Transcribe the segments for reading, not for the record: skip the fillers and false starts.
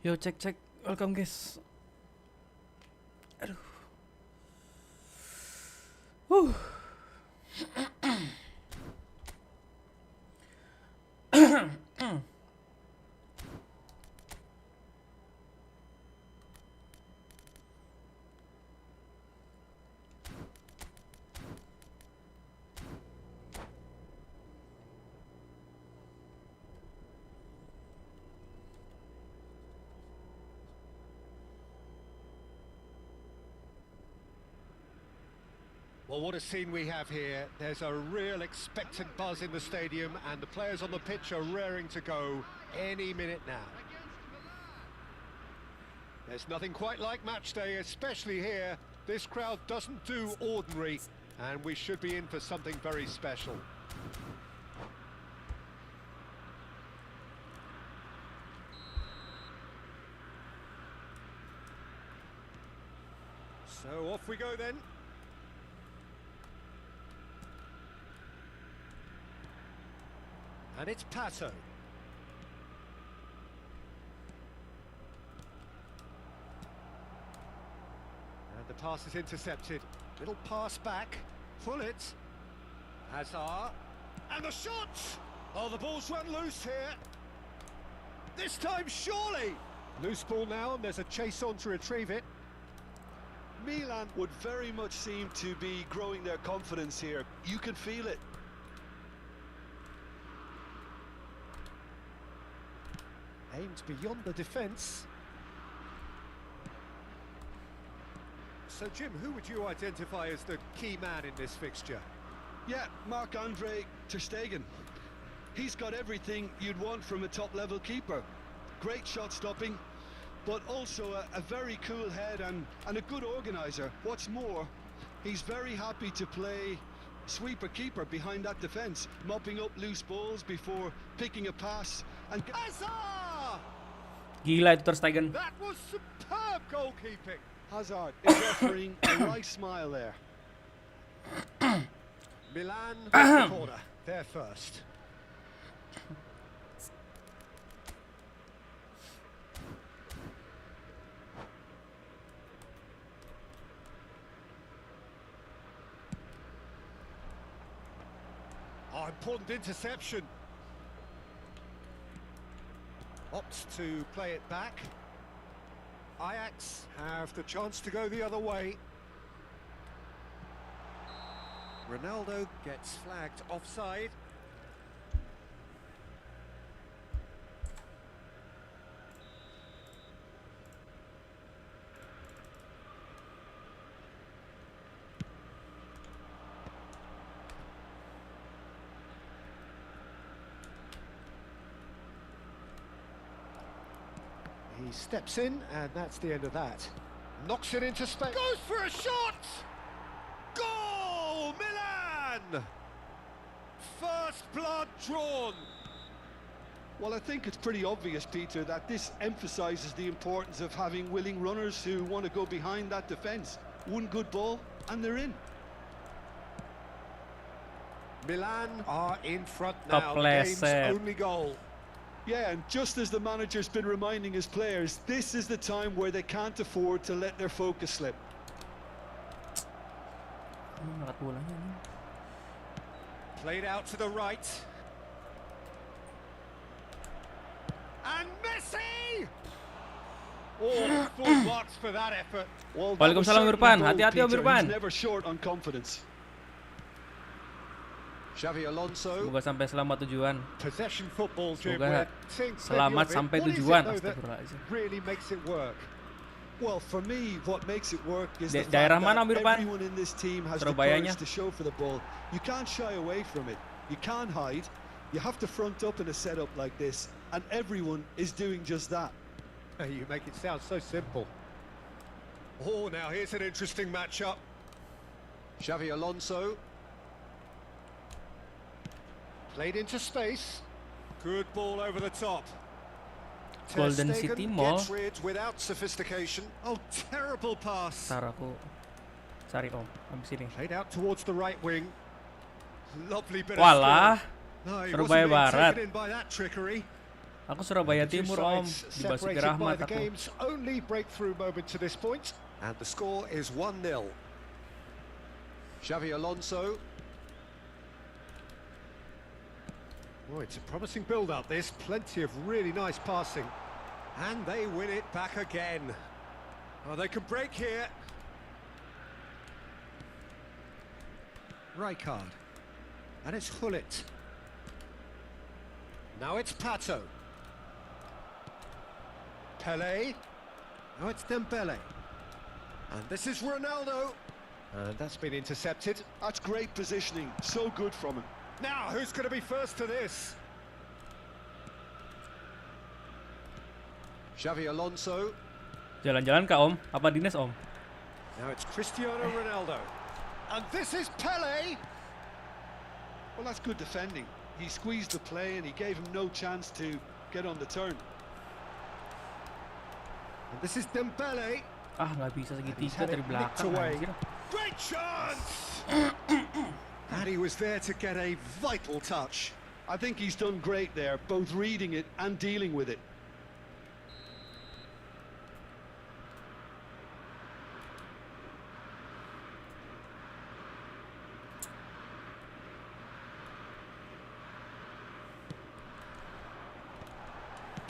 Yo, cek, welcome guys. Aduh. Well, what a scene we have here. There's a real expectant buzz in the stadium and the players on the pitch are raring to go any minute now. There's nothing quite like match day, especially here. This crowd doesn't do ordinary, and we should be in for something very special. So off we go then. And it's Pato. And the pass is intercepted. Little pass back. Pull it. Hazard. And the shot! Oh, the ball's run loose here. This time, surely! Loose ball now, and there's a chase on to retrieve it. Milan would very much seem to be growing their confidence here. You can feel it. Aimed beyond the defence. So, Jim, who would you identify as the key man in this fixture? Yeah, Marc-Andre ter Stegen. He's got everything you'd want from a top-level keeper. Great shot stopping, but also a very cool head and a good organiser. What's more, he's very happy to play sweeper keeper behind that defence, mopping up loose balls before picking a pass and Hazard! Gila itu Ter Stegen. That was superb goalkeeping. Hazard is offering a nice smile there. Milan the corner. They're first. Oh, important interception. Opts to play it back. Ajax have the chance to go the other way. Ronaldo gets flagged offside. He steps in, and that's the end of that. Knocks it into space. Goes for a shot! Goal! Milan! First blood drawn. Well, I think it's pretty obvious, Peter, that this emphasises the importance of having willing runners who want to go behind that defence. One good ball, and they're in. Milan are in front now. The game's only goal. Yeah, and just as the manager's been reminding his players, this is the time where they can't afford to let their focus slip. Played out to the right. And Messi! Oh, full marks for that effort. Well, Waalaikumsalam Irfan, hati-hati Om Irfan. Never short on confidence. Xavi Alonso. Semoga sampai selamat tujuan. Possession football, Jim. Semoga selamat sampai tujuan. Astagfirullahaladzim. Really makes it work. Well, for me, what makes it work is the daerah fact mana, that Irfan? everyone in this team has the Surabayanya. courage to show for the ball. You can't shy away from it. You can't hide. You have to front up in a setup like this, and everyone is doing just that. You make it sound so simple. Oh, now here's an interesting matchup. Xavi Alonso. Played into space. Good ball over the top. Golden City Mall. Gets rid without sophistication. Oh, terrible pass. Ntar aku cari Om, habis ini. Played out towards the right wing. Lovely bit Walah, of skill. No, he Surabaya wasn't being Barat. taken in by that trickery. Aku Surabaya The two Timur Om, sides di Basuki separated by Rahmat the aku. game's only breakthrough moment to this point. And the score is 1-0. Xavi Alonso. Oh, it's a promising build-up, this. Plenty of really nice passing. And they win it back again. Oh, they can break here. Rijkaard. And it's Gullit. Now it's Pato. Pelé. Now it's Dembele. And this is Ronaldo. And that's been intercepted. That's great positioning. So good from him. Now, who's going to be first to this? Xavi Alonso. Jalan-jalan kah Om? Apa dinas Om? Now it's Cristiano Ronaldo. And this is Pelé. Well, that's good defending. He squeezed the play and he gave him no chance to get on the turn. And this is Dembele. Ah, nggak bisa He's segitiga had dari it nicked belakang. away. Anjir. Great chance! And he was there to get a vital touch. I think he's done great there, both reading it and dealing with it.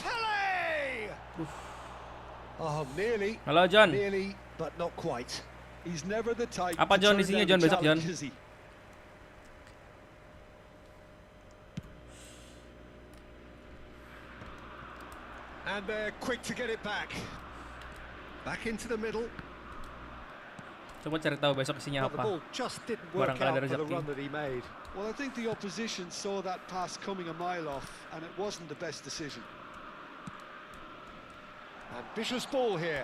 Pelé! Oh, nearly. Halo John. Nearly, but not quite. He's never the type Apa, to John, turn isinya, down John, a besok, John? challenge, is he? And they're quick to get it back. Back into the middle. Coba cari tahu besok isinya Well, the apa. ball just didn't work Barangkali out ada for the rezeki. run that he made. Well, I think the opposition saw that pass coming a mile off, and it wasn't the best decision. Ambitious ball here.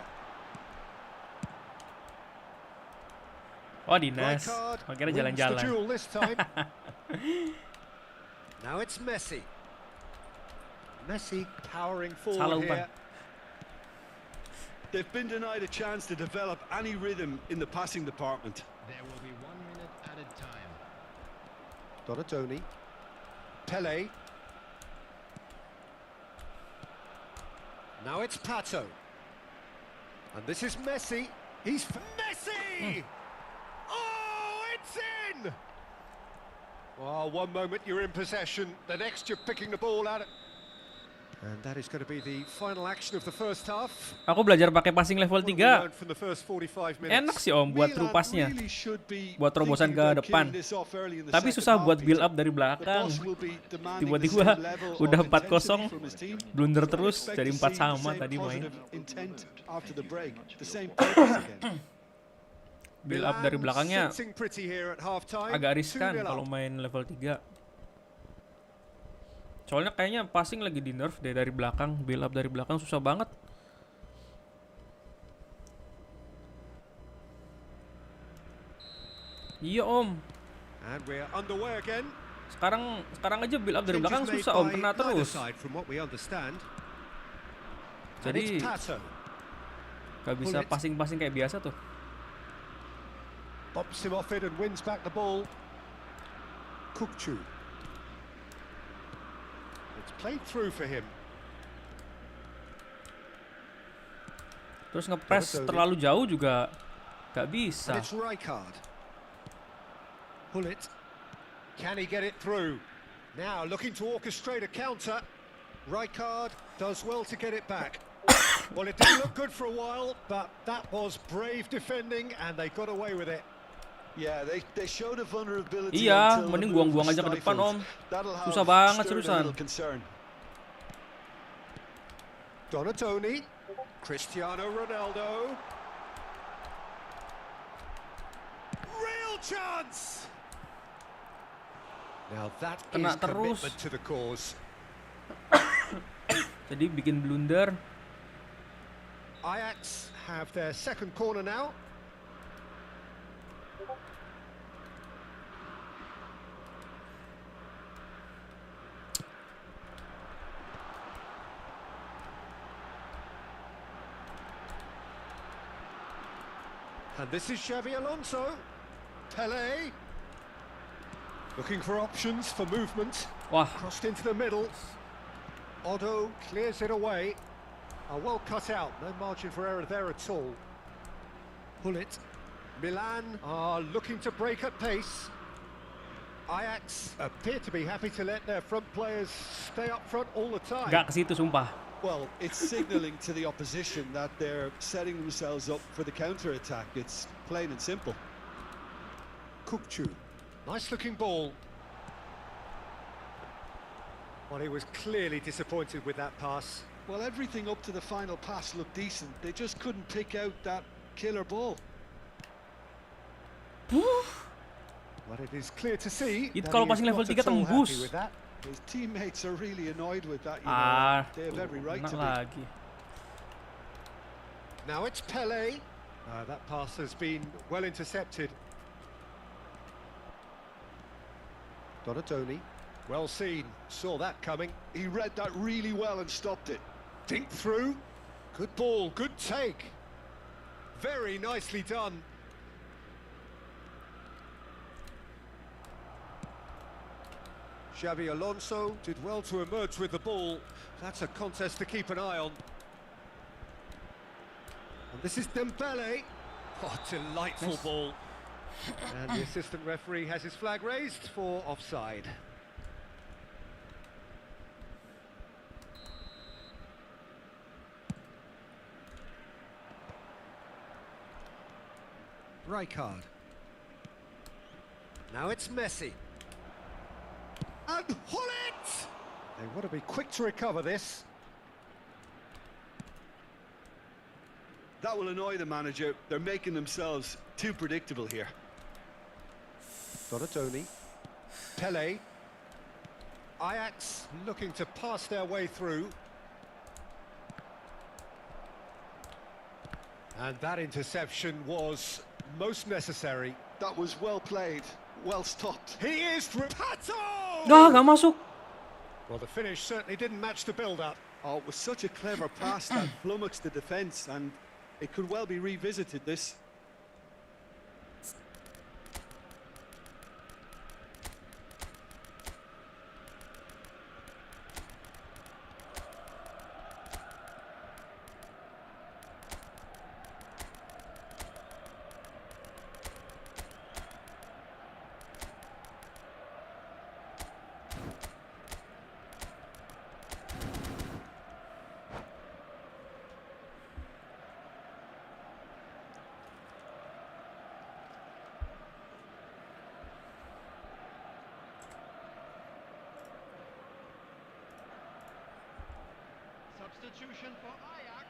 Oh, Right Dinas. card. Akhirnya Wins the jalan-jalan. duel this time. Now it's Messi. Messi powering Salah forward umpan. here. They've been denied a chance to develop any rhythm in the passing department. There will be 1 minute added time. Donatoni. Pele. Now it's Pato. And this is Messi. He's Messi! Oh, it's in! Well, one moment you're in possession, the next you're picking the ball out. And that is going to be the final action of the first half. Aku belajar pakai passing level What have we 3. learned from the first 45 minutes? Enak sih Om buat true pass-nya. Really should be Buat terobosan thinking ke about depan. killing this off early in the Tapi second susah half, buat build Peter. up dari The belakang. boss will be demanding Tiba-tiba the same level udah of 4-0, intensity from his team. blunder terus Expect jadi to 4 see sama the same tadi main. positive intent after the break, the same purpose again. Build up dari belakangnya Sitting pretty here at half-time. agak riskan 2-0 kalau up. main level 3. Soalnya kayaknya passing lagi di nerf deh dari belakang, build up dari belakang susah banget. Iya Om, And we're underway again. sekarang aja build up dari belakang Changes susah made Om, by kena neither terus. side from what we understand. And Jadi it's Pato. gak bisa Bullet. passing kayak biasa tuh. Bumps him off it and wins back the ball. Kukcu. It's played through for him. Terus ngepress Donatoni. terlalu jauh juga gak And bisa. it's Rijkaard. Pull it. Can he get it through? Now looking to orchestrate a counter. Rijkaard does well to get it back. Well, it didn't look good for a while, but that was brave defending and they got away with it. Yeah, they showed a vulnerability. Iya, until the mending move buang-buang was aja ke depan stifled. Om. That'll have Susah banget stirred a seriusan. little concern. Donatoni. Cristiano Ronaldo. Real chance! Now that Kena is terus. commitment to the cause. Jadi bikin blunder. Ajax have their second corner now. And this is Xavi Alonso. Pele. Looking for options for movement. Wah, Crossed into the middle. Otto clears it away. Well cut out. No margin for error there at all. Pull it. Milan are looking to break at pace. Ajax appear to be happy to let their front players stay up front all the time. gak ke situ sumpah. Well, it's signalling to the opposition that they're setting themselves up for the counter-attack. It's plain and simple. Kukcu. Nice looking ball. Well, he was clearly disappointed with that pass. Well, everything up to the final pass looked decent. They just couldn't pick out that killer ball. But it is clear to see Itu that kalau he is passing level not 3 at all tembus. happy with that. His teammates are really annoyed with that, you know. Ah, They have every right kena to be. lagi. Now it's Pele. That pass has been well intercepted. Donatoni. Well seen. Saw that coming. He read that really well and stopped it. Dink through. Good ball. Good take. Very nicely done. Xavi Alonso did well to emerge with the ball. That's a contest to keep an eye on. And this is Dembele. Oh, delightful Nice. ball. And the assistant referee has his flag raised for offside. Rijkaard. Now it's Messi. And Hullet! They want to be quick to recover this. That will annoy the manager. They're making themselves too predictable here. Donatoni. Pele. Ajax looking to pass their way through. And that interception was most necessary. That was well played, well stopped. He is Pato! Gak masuk. Well, the finish certainly didn't match the build-up. Oh, it was such a clever pass that flummoxed the defence, and it could well be revisited, this. Substitution for Ajax.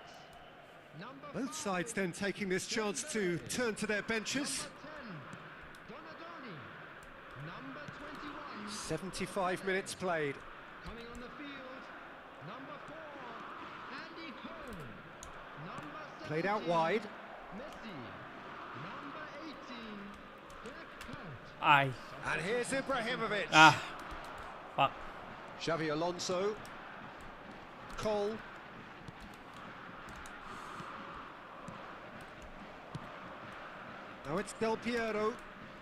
Number Both sides then taking this chance to turn to their benches. Number 10, Donadoni. Number 21. 75 minutes played. Coming on the field. Number 4, Andy Cole. Number 17, Played out wide. Messi. Number 18, Blackcoat. Ay. And here's Ibrahimovic. Fuck. Xavi Alonso. Cole. Now it's Del Piero.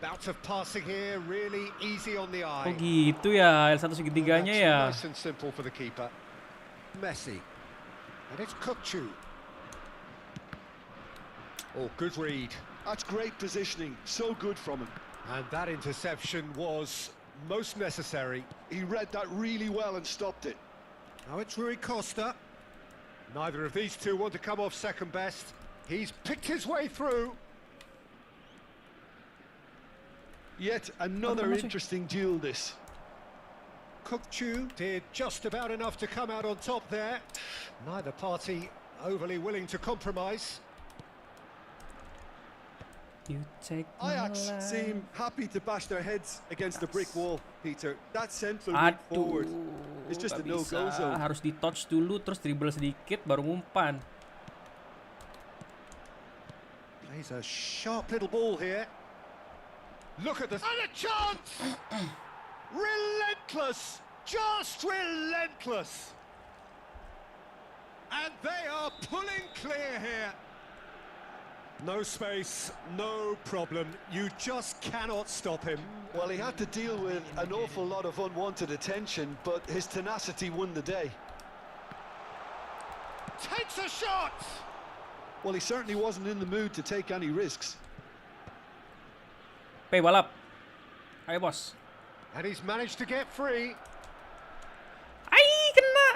Bout of passing here, really easy on the eye. Oh gitu ya, L1 segitiganya That's ya. nice and simple for the keeper. Messi. And it's Kukçu. Oh, good read. That's great positioning, so good from him. And that interception was most necessary. He read that really well and stopped it. Now it's Rui Costa. Neither of these two want to come off second best. He's picked his way through. Yet another interesting duel, this. Kukçu did just about enough to come out on top there. Neither party overly willing to compromise. You take my Ajax life. seem happy to bash their heads against the brick wall, Peter. That central leap forward is just a nggak no-go bisa. zone. Harus di-touch dulu, terus dribble sedikit, baru ngumpan. Plays a sharp little ball here. Look at the... And a chance! Relentless! Just relentless! And they are pulling clear here. No space, no problem. You just cannot stop him. Well, he had to deal with an awful lot of unwanted attention, but his tenacity won the day. Takes a shot! Well, he certainly wasn't in the mood to take any risks. Pay balap. Ayo bos. And he's managed to get free. Ay, kena.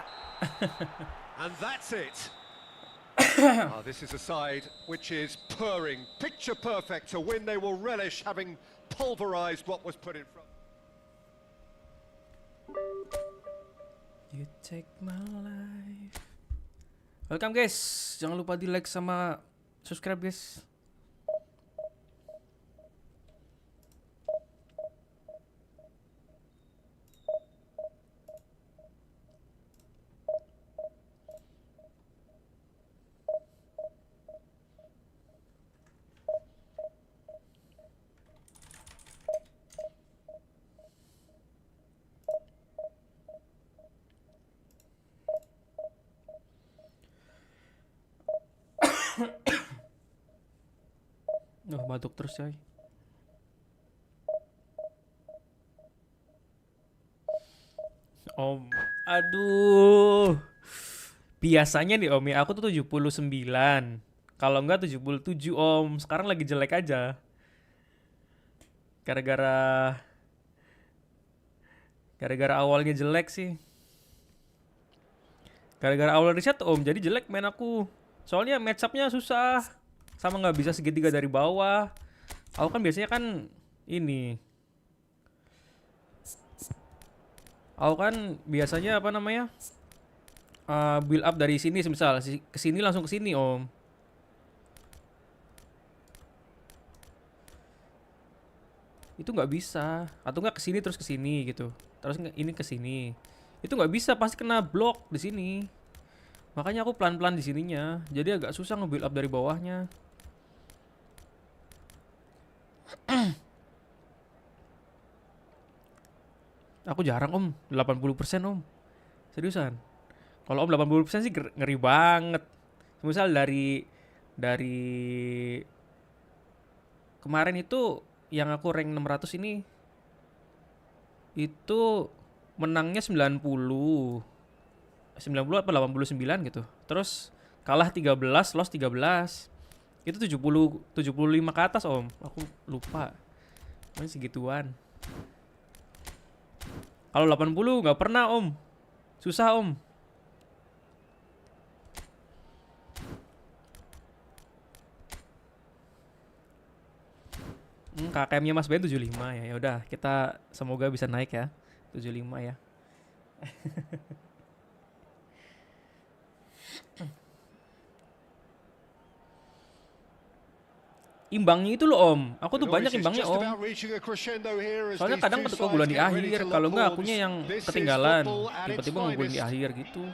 And that's it. This is a side which is purring, picture perfect to win. They will relish having pulverized what was put in front. You take my life. Welcome guys. Jangan lupa di like sama subscribe guys. Oh, batuk terus coy. Om, aduh. Biasanya nih Om ya, aku tuh 79. Kalau enggak 77 Om. Sekarang lagi jelek aja. Gara-gara awalnya jelek sih. Gara-gara awal riset Om, jadi jelek main aku. Soalnya match up-nya susah. Sama nggak bisa segitiga dari bawah. Aku kan biasanya kan ini. Aku kan biasanya apa namanya? Build up dari sini misal ke sini langsung ke sini Om. Itu nggak bisa. Atau nggak kesini terus kesini gitu. Terus ini kesini. Itu nggak bisa, pasti kena blok di sini. Makanya aku pelan-pelan di sininya. Jadi agak susah nge-build up dari bawahnya. Aku jarang om, 80% om. Seriusan. Kalau om 80% sih ngeri banget. Misal dari kemarin itu yang aku rank 600 ini itu menangnya 90 apa 89 gitu. Terus kalah 13, loss 13. Itu 75 ke atas om. Aku lupa. Masih segituan. Kalau 80 nggak pernah om. Susah om. KKM-nya Mas Ben 75 ya. Ya udah, kita semoga bisa naik ya. 75 ya. Imbangnya itu loh om. Aku tuh banyak imbangnya om. Soalnya kadang keunggulan di akhir. Kalau enggak akunya yang ketinggalan. Tiba-tiba ngegulin di akhir gitu.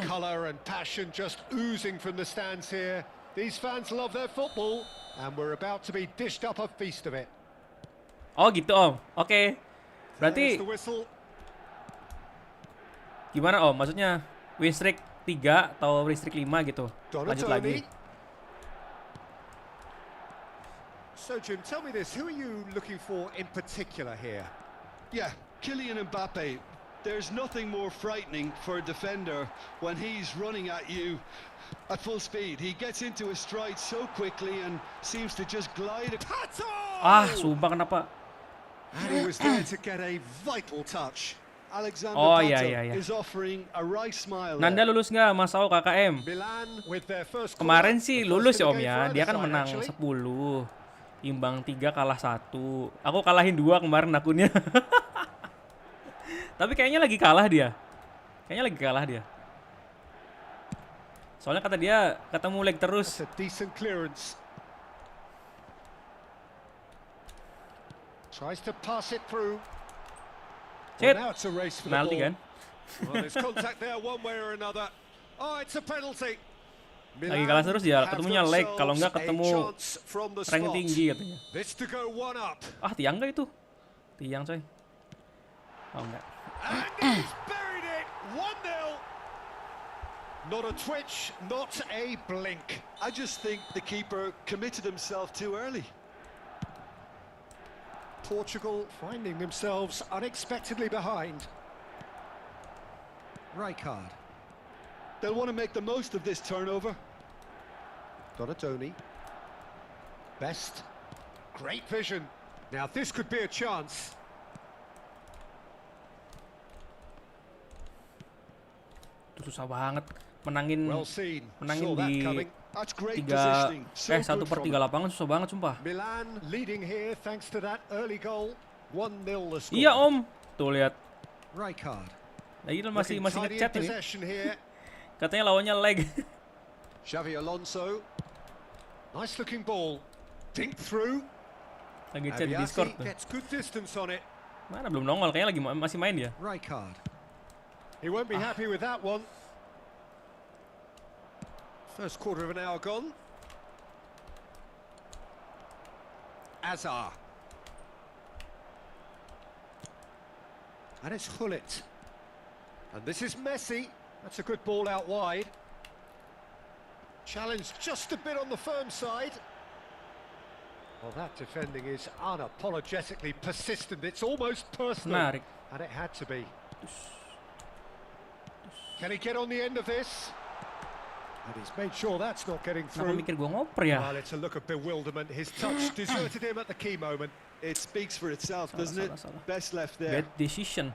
Color and passion just oozing from the stands here. These fans love their football, and we're about to be dished up a feast of it. Oh gitu om. Oke. Berarti gimana om? Maksudnya win streak 3 atau win streak 5 gitu. Lanjut lagi. So Jim, tell me this, who are you looking for in particular here? Yeah, Kylian Mbappe. There's nothing more frightening for a defender when he's running at you at full speed. He gets into his stride so quickly and seems to just glide. Sumpah kenapa? And he was there to get a vital touch. Alexander iya. is offering a wry smile. Nanda lulus nggak Mas Ao KKM? Milan with their first Kemarin quarter, sih the lulus first ya in om the ya. game Dia for kan either menang side, 10. Imbang 3 kalah 1. Aku kalahin 2 kemarin akunnya. Tapi kayaknya lagi kalah dia. Soalnya kata dia ketemu leg terus. That's a decent clearance. Tries to pass it through. Shit. Well, now it's a race for the Penalti ball. kan? Well, there's contact there one way or another. Oh, it's a penalty. Lagi kalah terus dia, ketemunya leg, kalau enggak ketemu rank tinggi katanya. This to go one up. Tiang enggak itu? Tiang coy. Oh enggak. And he's buried it. 1-0. Not a twitch, not a blink. I just think the keeper committed himself too early. Portugal finding themselves unexpectedly behind. Rijkaard. They'll want to make the most of this turnover. Donatoni. Best. Great vision. Now this could be a chance. Itu susah banget menangin Well seen. menangin Saw that di coming. That's great 3 positioning. So 1/3 lapangan susah banget sumpah. Milan leading here thanks to that early goal. 1-0 the score. Iya om. Tuh lihat. Rijkaard. Lagi masih ngechat ini. Possession here. Katanya lawannya leg. Xavi Alonso. Nice looking ball. Dink through. Lagi chat di Discord tuh. Gets good distance on it. Mana belum nongol, kayaknya lagi masih main dia. Rijkaard. He won't be happy with that one. First quarter of an hour gone. Azar. And it's Hullet. And this is Messi. That's a good ball out wide. Challenge just a bit on the firm side. Well, that defending is unapologetically persistent. It's almost personal. Menarik. And it had to be. Can he get on the end of this? And he's made sure that's not getting Kenapa through. mikir gua ngoper ya? Well, it's a look of bewilderment. His touch deserted him at the key moment. It speaks for itself, doesn't it? Salah. Best left there. Bad decision.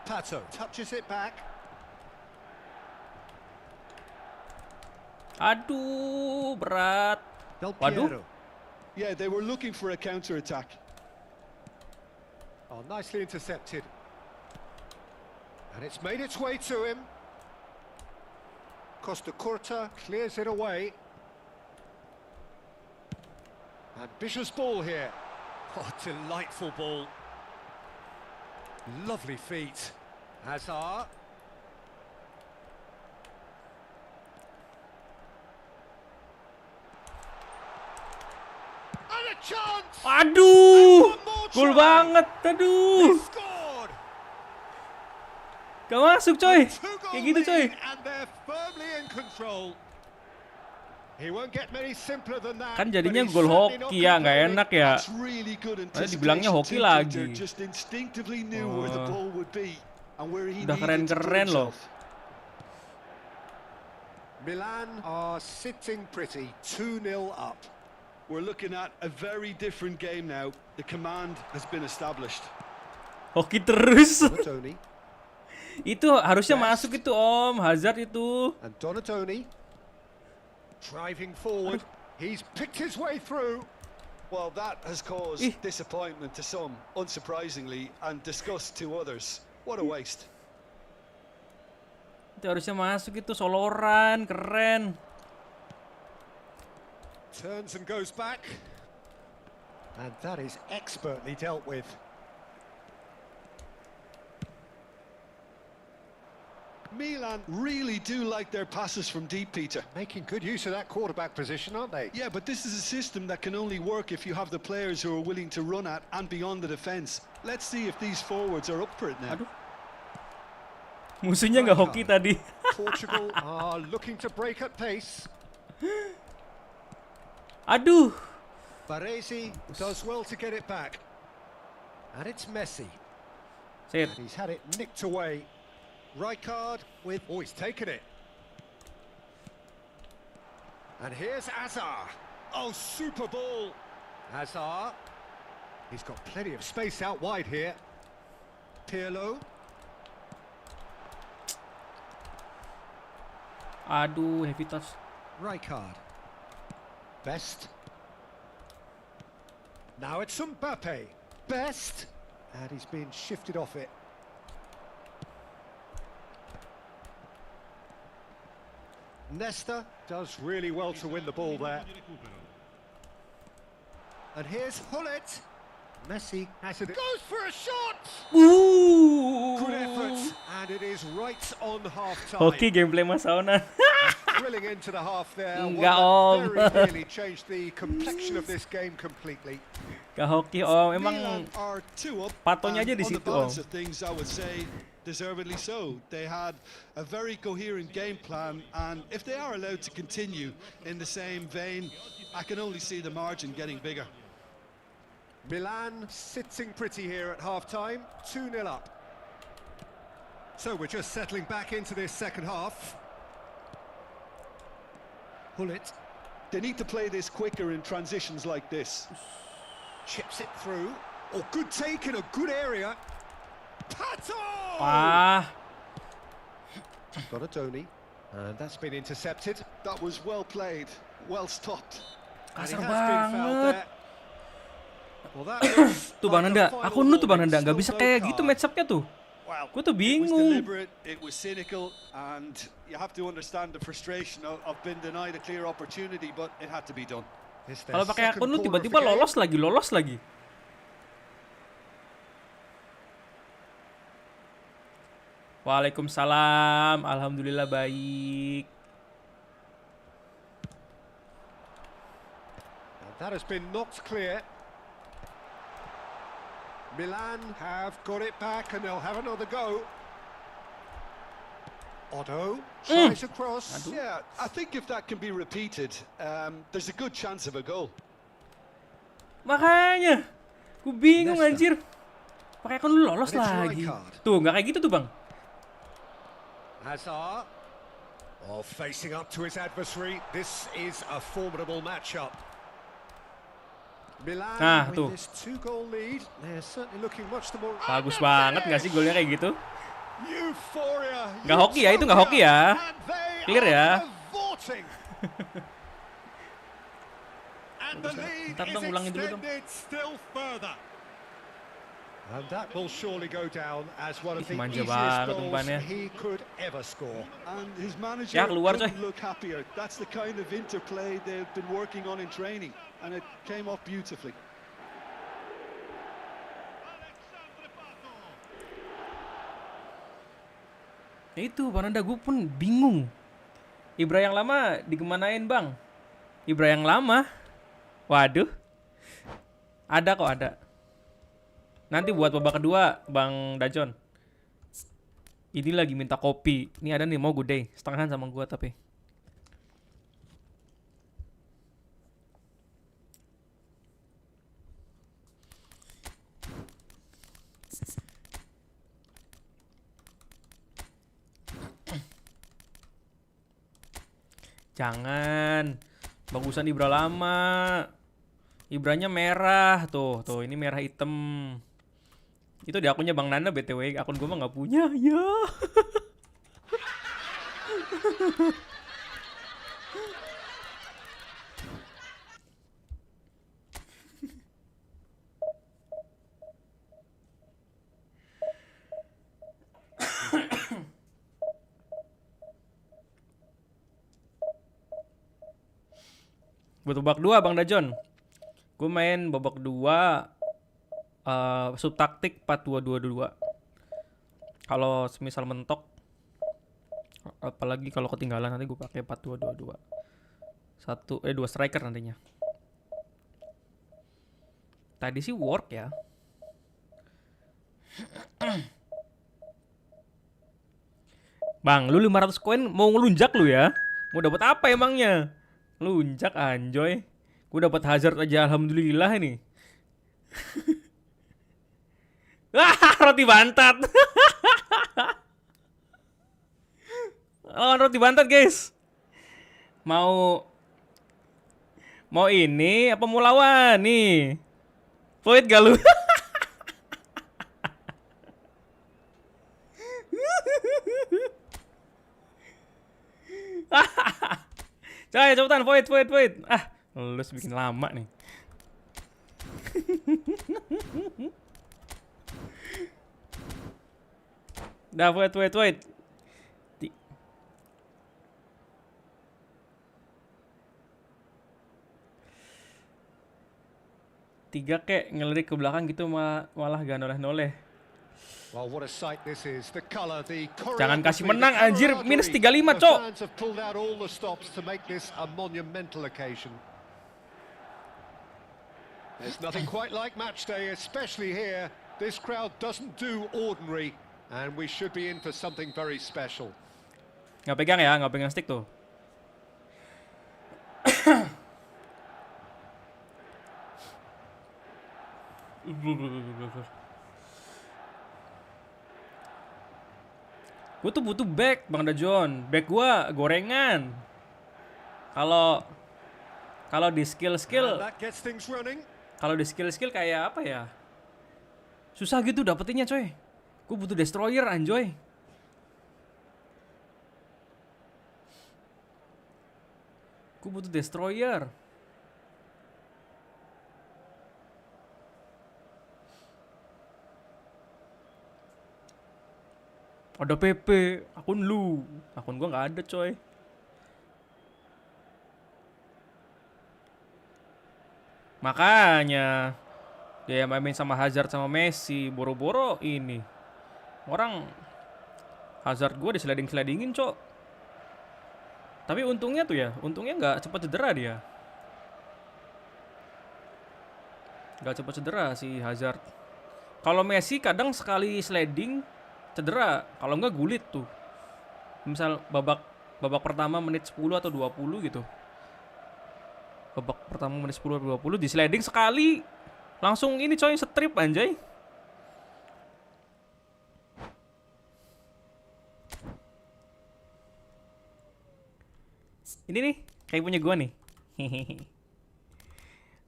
Pato touches it back. Aduh, berat. Del Waduh. Piero. Yeah, they were looking for a counter-attack. Oh, nicely intercepted. And it's made its way to him. Costa Curta clears it away. Ambitious ball here. Oh, delightful ball. Lovely feet. Hazard. And a chance! Aduh, And one more gol try. banget, They aduh. scored. Gak masuk coy, Two-goal kayak gitu coy. lead, and they're firmly in control. He won't get many simpler than that. Kan but jadinya he's gol certainly not hoki ya, nggak complaining. enak ya. That's really good Padahal dibilangnya anticipation hoki too, lagi. Peter. Just instinctively knew where the Oh. ball would be and where he Udah needed to put keren-keren loh. himself. Milan are sitting pretty, 2-0 up. We're looking at a very different game now. The command has been established. Hoki terus. Donatoni Itu harusnya masuk itu Om, Hazard itu. and Donatoni driving forward. He's picked his way through. Well, that has caused Eh. disappointment to some, unsurprisingly, and disgust to others. What a waste. Itu harusnya masuk itu, soloran, keren. Turns and goes back. And that is expertly dealt with. Milan really do like their passes from deep, Peter. Making good use of that quarterback position, aren't they? Yeah, but this is a system that can only work if you have the players who are willing to run at and beyond the defence. Let's see if these forwards are up for it now. Aduh. Musuhnya nggak hoki tadi. Portugal are looking to break at pace. Aduh. Baresi does well to get it back. And it's Messi. Set. And he's had it nicked away. Rijkaard with... Oh, he's taken it. And here's Hazard. Oh, super ball. Hazard. He's got plenty of space out wide here. Pirlo. Aduh, heavy touch. Rijkaard. Best. Now it's Mbappe. Best. And he's been shifted off it. Nesta does really well to win the ball there. And here's Hullet. Messi has it. Goes for a shot! Good effort. And it is right on half-time. Hoki gameplay Masaonan. Drilling into the half there. One Enggak, that Om. very nearly changed the complexion of this game completely. Gak hoki Om, emang Milan are 2 up. patonya aja and di on the situ balance Om. of things, I would say deservedly so. They had a very coherent game plan, and if they are allowed to continue in the same vein, I can only see the margin getting bigger. Milan sitting pretty here at half-time, 2-0 up. So we're just settling back into this second half. Hullet They need to play this quicker in transitions like this. chips it through. Oh, good take in a good area. Pato! Wah, Donatoni. And that's been intercepted. That was well played, well stopped. And he kasar has been fouled banget. there. Well, that looks Tuh Bang like Nanda, a final aku nu tuh Bang warning. Nanda, nggak Still bisa no kayak gitu card. match up-nya tuh. Well, Gue tuh it was bingung. deliberate, it was cynical, and you have to understand the frustration of being denied a clear opportunity, but it had to be done. It's their Kalau pakai second akun lu corner of tiba-tiba the game. lolos lagi. Waalaikumsalam, alhamdulillah baik. And that has been knocked clear. Milan have got it back and they'll have another go. Otto tries across. Yeah, I think if that can be repeated, there's a good chance of a goal. Makanya, gue bingung Nesta. anjir. Pakai akun lu lolos And it's lagi. Rijkaard. Tuh, nggak kayak gitu tuh Bang. Hazard. Oh, facing up to his adversary. This is a formidable matchup. Milan Nah, with tuh. this 2-goal lead. They're certainly looking much the more... Bagus banget nggak sih golnya kayak gitu? Euphoria. Nggak hoki ya, itu nggak hoki ya. And they Clear are ya. cavorting. And the lead Ntar is dong, ulangin dulu dong. extended still further. And that will surely go down as one of the Manja easiest banget goals umpannya. he could ever score. And his manager Ya, keluar, coy. couldn't look happier. That's the kind of interplay they've been working on in training, and it came off beautifully. Itu Bang Nanda, gue pun bingung. Ibra yang lama dikemanain Bang? Ibra yang lama? Waduh. Ada kok, ada. Nanti buat babak kedua Bang Dajon. Ini lagi minta kopi. Ini ada nih, mau gue deh. Setengahan sama gue tapi. Jangan. Bagusan Ibra lama. Ibranya merah tuh. Tuh, ini merah hitam. Itu di akunnya Bang Nana BTW, akun gue mah nggak punya. Ya. Buat babak 2 Bang Dajon. Gue main babak 2 subtaktik 4-2-2-2. Kalau semisal mentok, apalagi kalau ketinggalan, nanti gue pakai 4-2-2-2. 2 striker nantinya. Tadi sih work ya. Bang, lu 500 koin mau ngelunjak lu ya? Mau dapat apa emangnya? Lunjak anjoy. Gue dapat hazard aja alhamdulillah ini. Wah, roti bantat. Lawan roti bantat, guys. Mau ini apa mau lawan nih? Void gak lu? Coy, cepetan void. Ah, lu bikin lama nih. Dah, void. 3 kek ngelirik ke belakang gitu malah gak noleh-noleh. Well, what a sight this is. The color, the Jangan kasih choreography, menang the anjir, minus camaraderie. 35 The cok. fans have pulled out all the stops to make this a monumental occasion. There's nothing quite like match day, especially here. This crowd doesn't do ordinary, and we should be in for something very special. Nggak pegang stick tuh. Gue tuh butuh back Bang Dajon. Back gue gorengan. Kalau di skill And that gets things running. kalau di skill kayak apa ya? Susah gitu dapetinnya coy. Gue butuh destroyer anjoy. Gue butuh destroyer. Ada PP, akun lu. Akun gua nggak ada coy. Makanya dia main sama Hazard sama Messi, boro-boro ini. Orang Hazard gua disliding-slidingin, cok. Tapi untungnya nggak cepat cedera dia. Nggak cepat cedera si Hazard. Kalau Messi kadang sekali sliding cedera, kalau nggak gulit tuh. Misal babak pertama menit 10 atau 20 gitu. Babak pertama menit 10 atau 20 di sliding sekali langsung ini coy strip anjay. Ini nih kayak punya gua nih.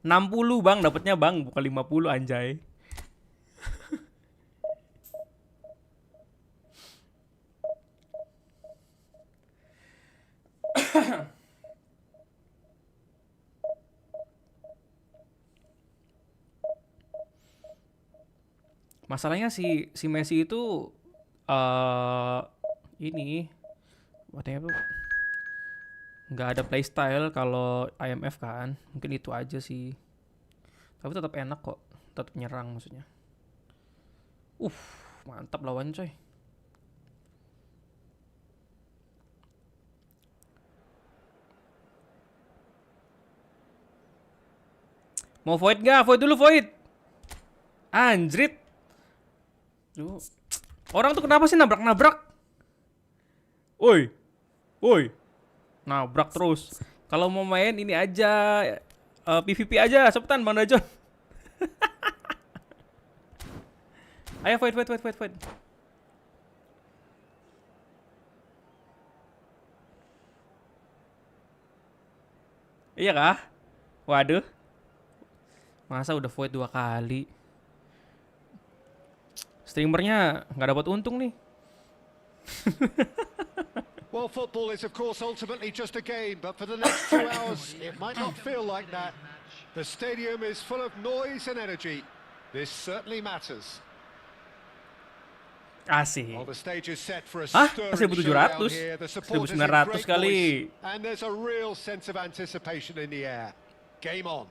60 Bang dapatnya Bang, bukan 50 anjay. Masalahnya si Messi itu ini katanya tuh nggak ada playstyle kalau IMF kan. Mungkin itu aja sih. Tapi tetap enak kok. Tetap nyerang maksudnya. Mantap lawan coy. Mau void nggak? Void dulu void. Anjrit. Duh. Orang tuh kenapa sih nabrak-nabrak? Woi. Woi. Nabrak terus. Kalau mau main ini aja PVP aja, cepetan Bang Dajon. Ayo fight. Iya kah? Waduh. Masa udah void 2 kali? Streamernya nggak dapat untung nih. Well, football is of course ultimately just a game, but for the next 2 hours it might not feel like that. The stadium is full of noise and energy. This certainly matters. Asik. Well, the stage is set for a Hah? stirring 1.700? showdown here. The supporters in 1.900 great kali. voice, and there's a real sense of anticipation in the air. Game on.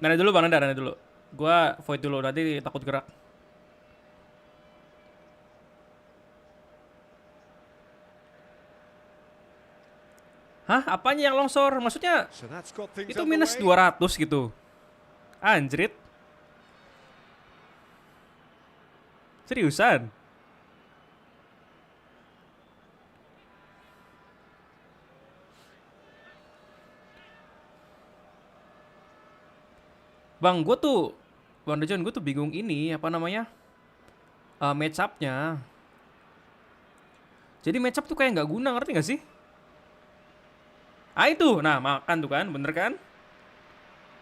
Nanya dulu Bang Nanda, nanya dulu. Gua void dulu, nanti takut gerak. Hah? Apanya yang longsor? Maksudnya So that's got things itu minus underway. 200 gitu. Anjrit. Seriusan? Bang, Bang Dejon, gue tuh bingung ini, apa namanya? Match up-nya. Jadi match up tuh kayak nggak guna, ngerti nggak sih? Ah itu, nah makan tuh kan, bener kan?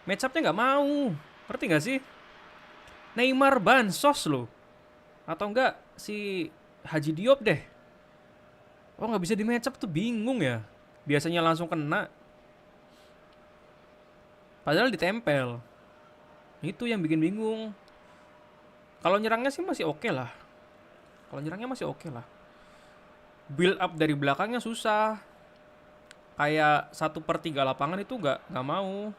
Match up-nya nggak mau, ngerti nggak sih? Neymar bansos loh. Atau enggak si Haji Diop deh. Oh nggak bisa di match up tuh bingung ya. Biasanya langsung kena. Padahal ditempel. Itu yang bikin bingung. Kalau nyerangnya sih masih oke lah. Build up dari belakangnya susah. Kayak 1/3 lapangan itu nggak mau.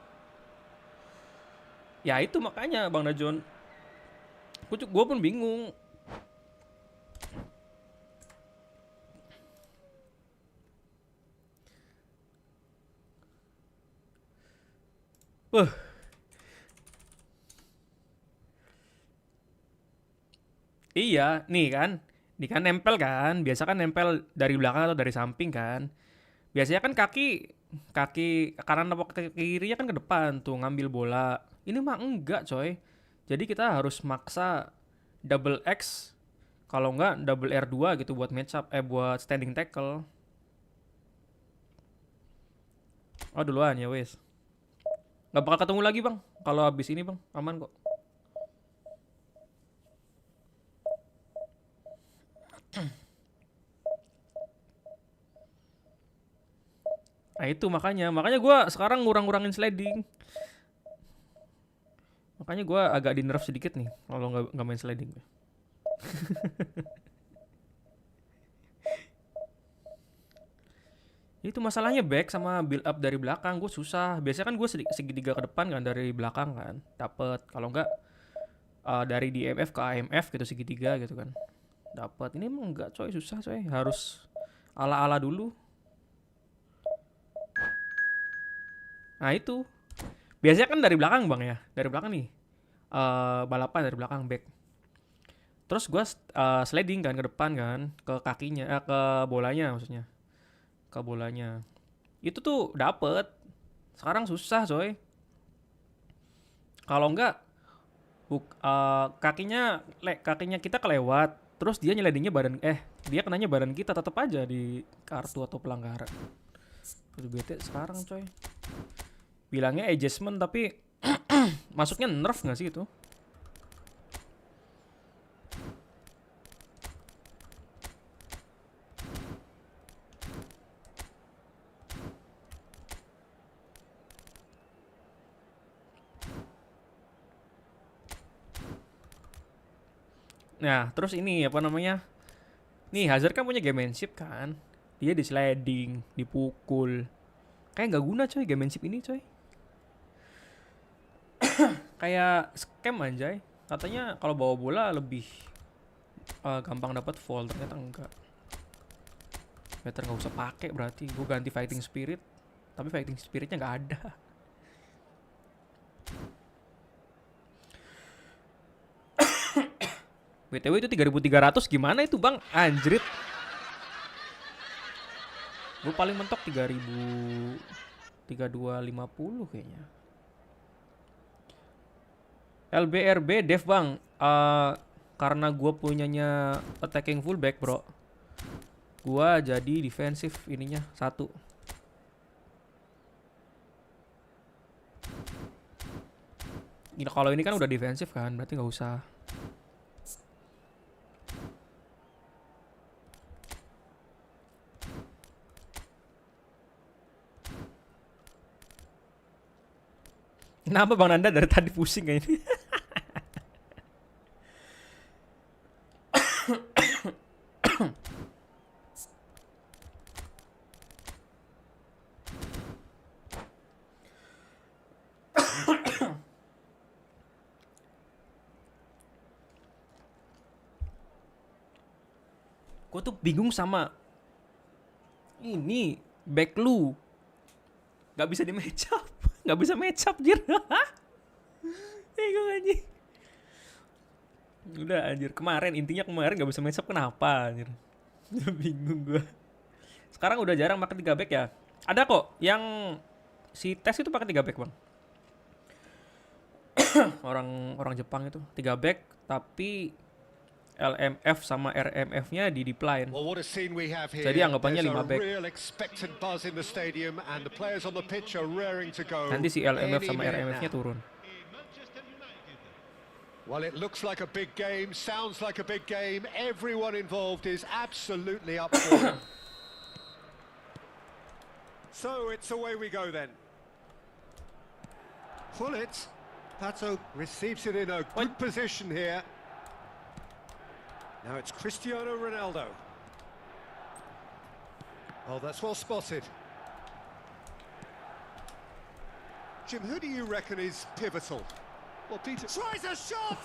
Ya itu makanya Bang Dajon. Gue pun bingung. Iya, nih kan. Nih kan nempel kan. Biasa kan nempel dari belakang atau dari samping kan. Biasanya kan kaki kanan atau kaki kirinya kan ke depan tuh ngambil bola. Ini mah enggak, coy. Jadi kita harus maksa double X kalau enggak double R2 gitu buat match up buat standing tackle. Oh, duluan ya wes. Nggak bakal ketemu lagi, Bang. Kalau habis ini, Bang. Aman kok. Nah itu makanya gue sekarang ngurangin sliding. Makanya gue agak di nerf sedikit nih kalau nggak main sliding. Itu masalahnya back sama build up dari belakang gue susah. Biasanya kan gue segitiga ke depan kan dari belakang kan dapet. Kalau nggak dari DMF ke AMF gitu segitiga gitu kan dapat. Ini emang nggak coy, susah coy, harus ala-ala dulu. Nah itu biasanya kan dari belakang Bang ya, dari belakang nih balapan dari belakang back. Terus gue sliding kan ke depan kan, ke kakinya, ke bolanya maksudnya, ke bolanya. Itu tuh dapet. Sekarang susah coy. Kalau enggak kakinya kita kelewat, terus dia nyelidingnya dia kenanya badan kita, tetap aja di kartu atau pelanggaran. Terus bete sekarang coy. Bilangnya adjustment tapi masuknya nerf nggak sih itu? Nah, terus ini apa namanya? Nih, Hazard kan punya gamemanship kan. Dia di sliding, dipukul. Kayak nggak guna coy gamemanship ini coy. Kayak scam anjay. Katanya kalau bawa bola lebih gampang dapat foul, ternyata enggak. Better nggak usah pakai berarti. Gue ganti fighting spirit, tapi fighting spiritnya nggak ada. BTW itu 3.300 gimana itu bang? Anjrit. Gue paling mentok 3.3250 kayaknya. LBRB Dev bang. Karena gue punyanya attacking fullback bro. Gue jadi defensif ininya 1. Kalau ini kan udah defensif kan, berarti nggak usah. Kenapa Bang Nanda dari tadi pusing kayak ini? Gue tuh bingung sama ini back lu. Gak bisa di match up. Gak bisa match up jir. Bingung anjir. Udah anjir, intinya kemarin gak bisa match up kenapa anjir. Bingung gue. Sekarang udah jarang pakai 3 back ya. Ada kok yang si tes itu pakai 3 back bang. orang Jepang itu 3 back tapi LMF sama RMF-nya di decline. Well, what a scene we have here. Jadi anggapannya 5 back. Real expectant buzz in the stadium and the players on the pitch are raring to go. Nanti si LMF any sama minute RMF-nya now. turun. Well, it looks like a big game, sounds like a big game. Everyone involved is absolutely up for it. So it's away we go then. Pull it. Pato receives it in a good position here. Now it's Cristiano Ronaldo. Oh, that's well spotted. Jim, who do you reckon is pivotal? Well, Peter Tries a shot!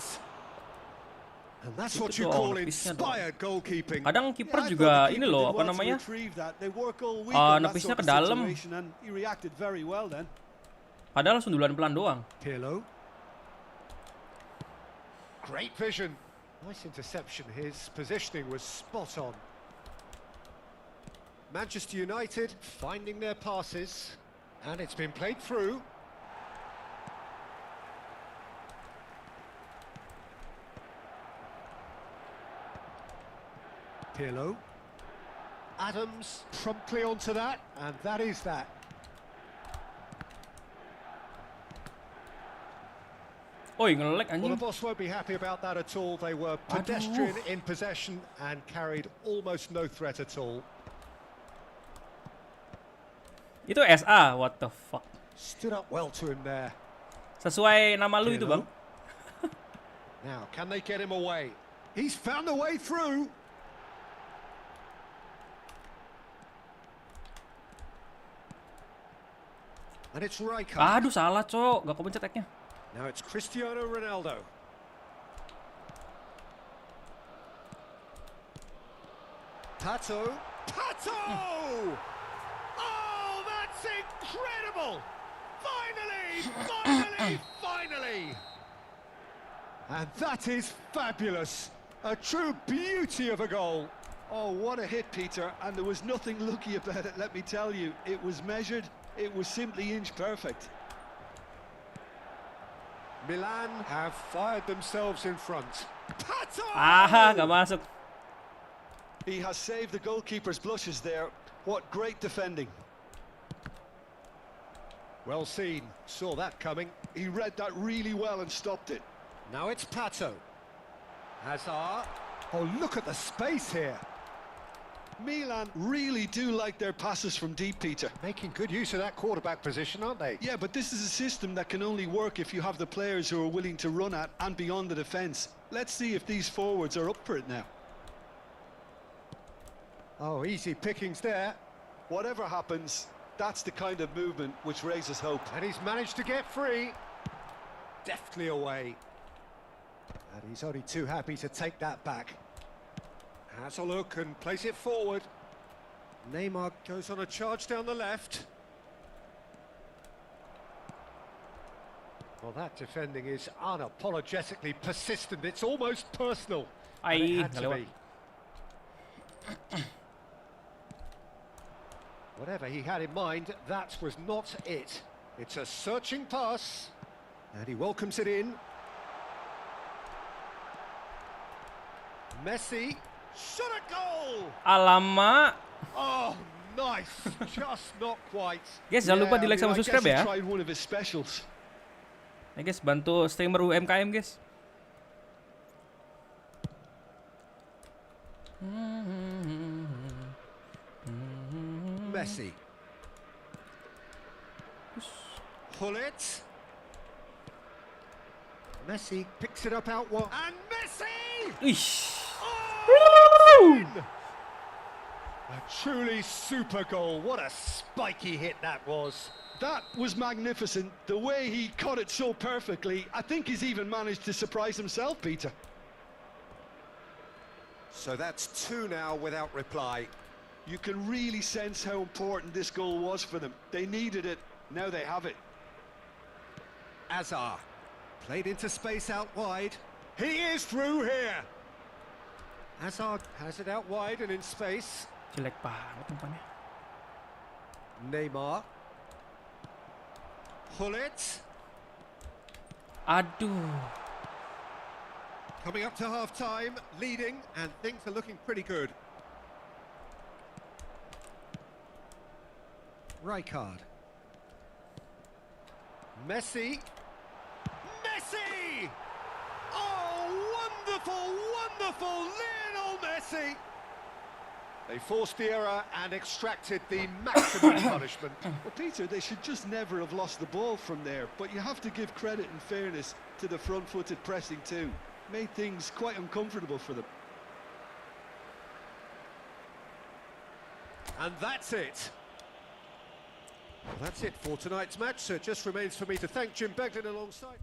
And that's Itu what you doang, call nepisnya inspired goalkeeping. Kadang kiper Yeah, I juga thought the ini keeper loh did apa well to namanya? retrieve that. They work all week on that Nepisnya sort ke of dalam. situation, and he reacted very well then. Padahal sundulan pelan doang. Pirlo. Great vision. Nice interception. His positioning was spot on. Manchester United finding their passes. And it's been played through. Pirlo. Adams promptly onto that, and that is that. Oi, nge-lag Well, anjing. the boss won't be happy about that at all. They were pedestrian in possession and carried almost no threat at all. Itu SA, what the fuck. Stood up well to him there. Sesuai nama lu itu, Bang. Now, can they get him away? He's found a way through. And it's Rijkaard. Aduh, salah, Cok. Gak kepencet tag-nya. Now it's Cristiano Ronaldo. Pato. Pato! Oh, that's incredible! Finally! And that is fabulous. A true beauty of a goal. Oh, what a hit, Peter, and there was nothing lucky about it, let me tell you. It was measured, it was simply inch perfect. Milan have fired themselves in front. Pato! Aha, gak masuk. He has saved the goalkeeper's blushes there. What great defending. Well seen. Saw that coming. He read that really well and stopped it. Now it's Pato. Hazard. Oh, look at the space here. Milan really do like their passes from deep, Peter. Making good use of that quarterback position, aren't they? Yeah, but this is a system that can only work if you have the players who are willing to run at and beyond the defence. Let's see if these forwards are up for it now. Oh, easy pickings there. Whatever happens, that's the kind of movement which raises hope. And he's managed to get free. Deftly away. And he's only too happy to take that back. Has a look and plays it forward. Neymar goes on a charge down the left. Well, that defending is unapologetically persistent. It's almost personal. And it had to be. Whatever he had in mind, that was not it. It's a searching pass. And he welcomes it in. Messi. Shot a goal! Alamak. Oh, nice. Just not quite. Guys, jangan lupa di like sama I subscribe guess he ya. tried one of his specials. Guys, bantu streamer UMKM guys. Messi. Pull it. Messi picks it up out wide. And Messi! Ish. Oh, a truly super goal. What a spiky hit that was. That was magnificent. The way he caught it so perfectly, I think he's even managed to surprise himself, Peter. So that's 2 now without reply. You can really sense how important this goal was for them. They needed it, now they have it. Azar played into space out wide. He is through here. Azar has it out wide and in space. Jelek banget umpannya. Neymar. Pull it. Aduh. Coming up to half-time, leading, and things are looking pretty good. Rijkaard. Messi. Messi! Oh, wonderful, wonderful Lionel Messi! They forced the error and extracted the maximum punishment. Well, Peter, they should just never have lost the ball from there, but you have to give credit and fairness to the front-footed pressing too. Made things quite uncomfortable for them. And that's it. Well, that's it for tonight's match, so it just remains for me to thank Jim Beglin alongside.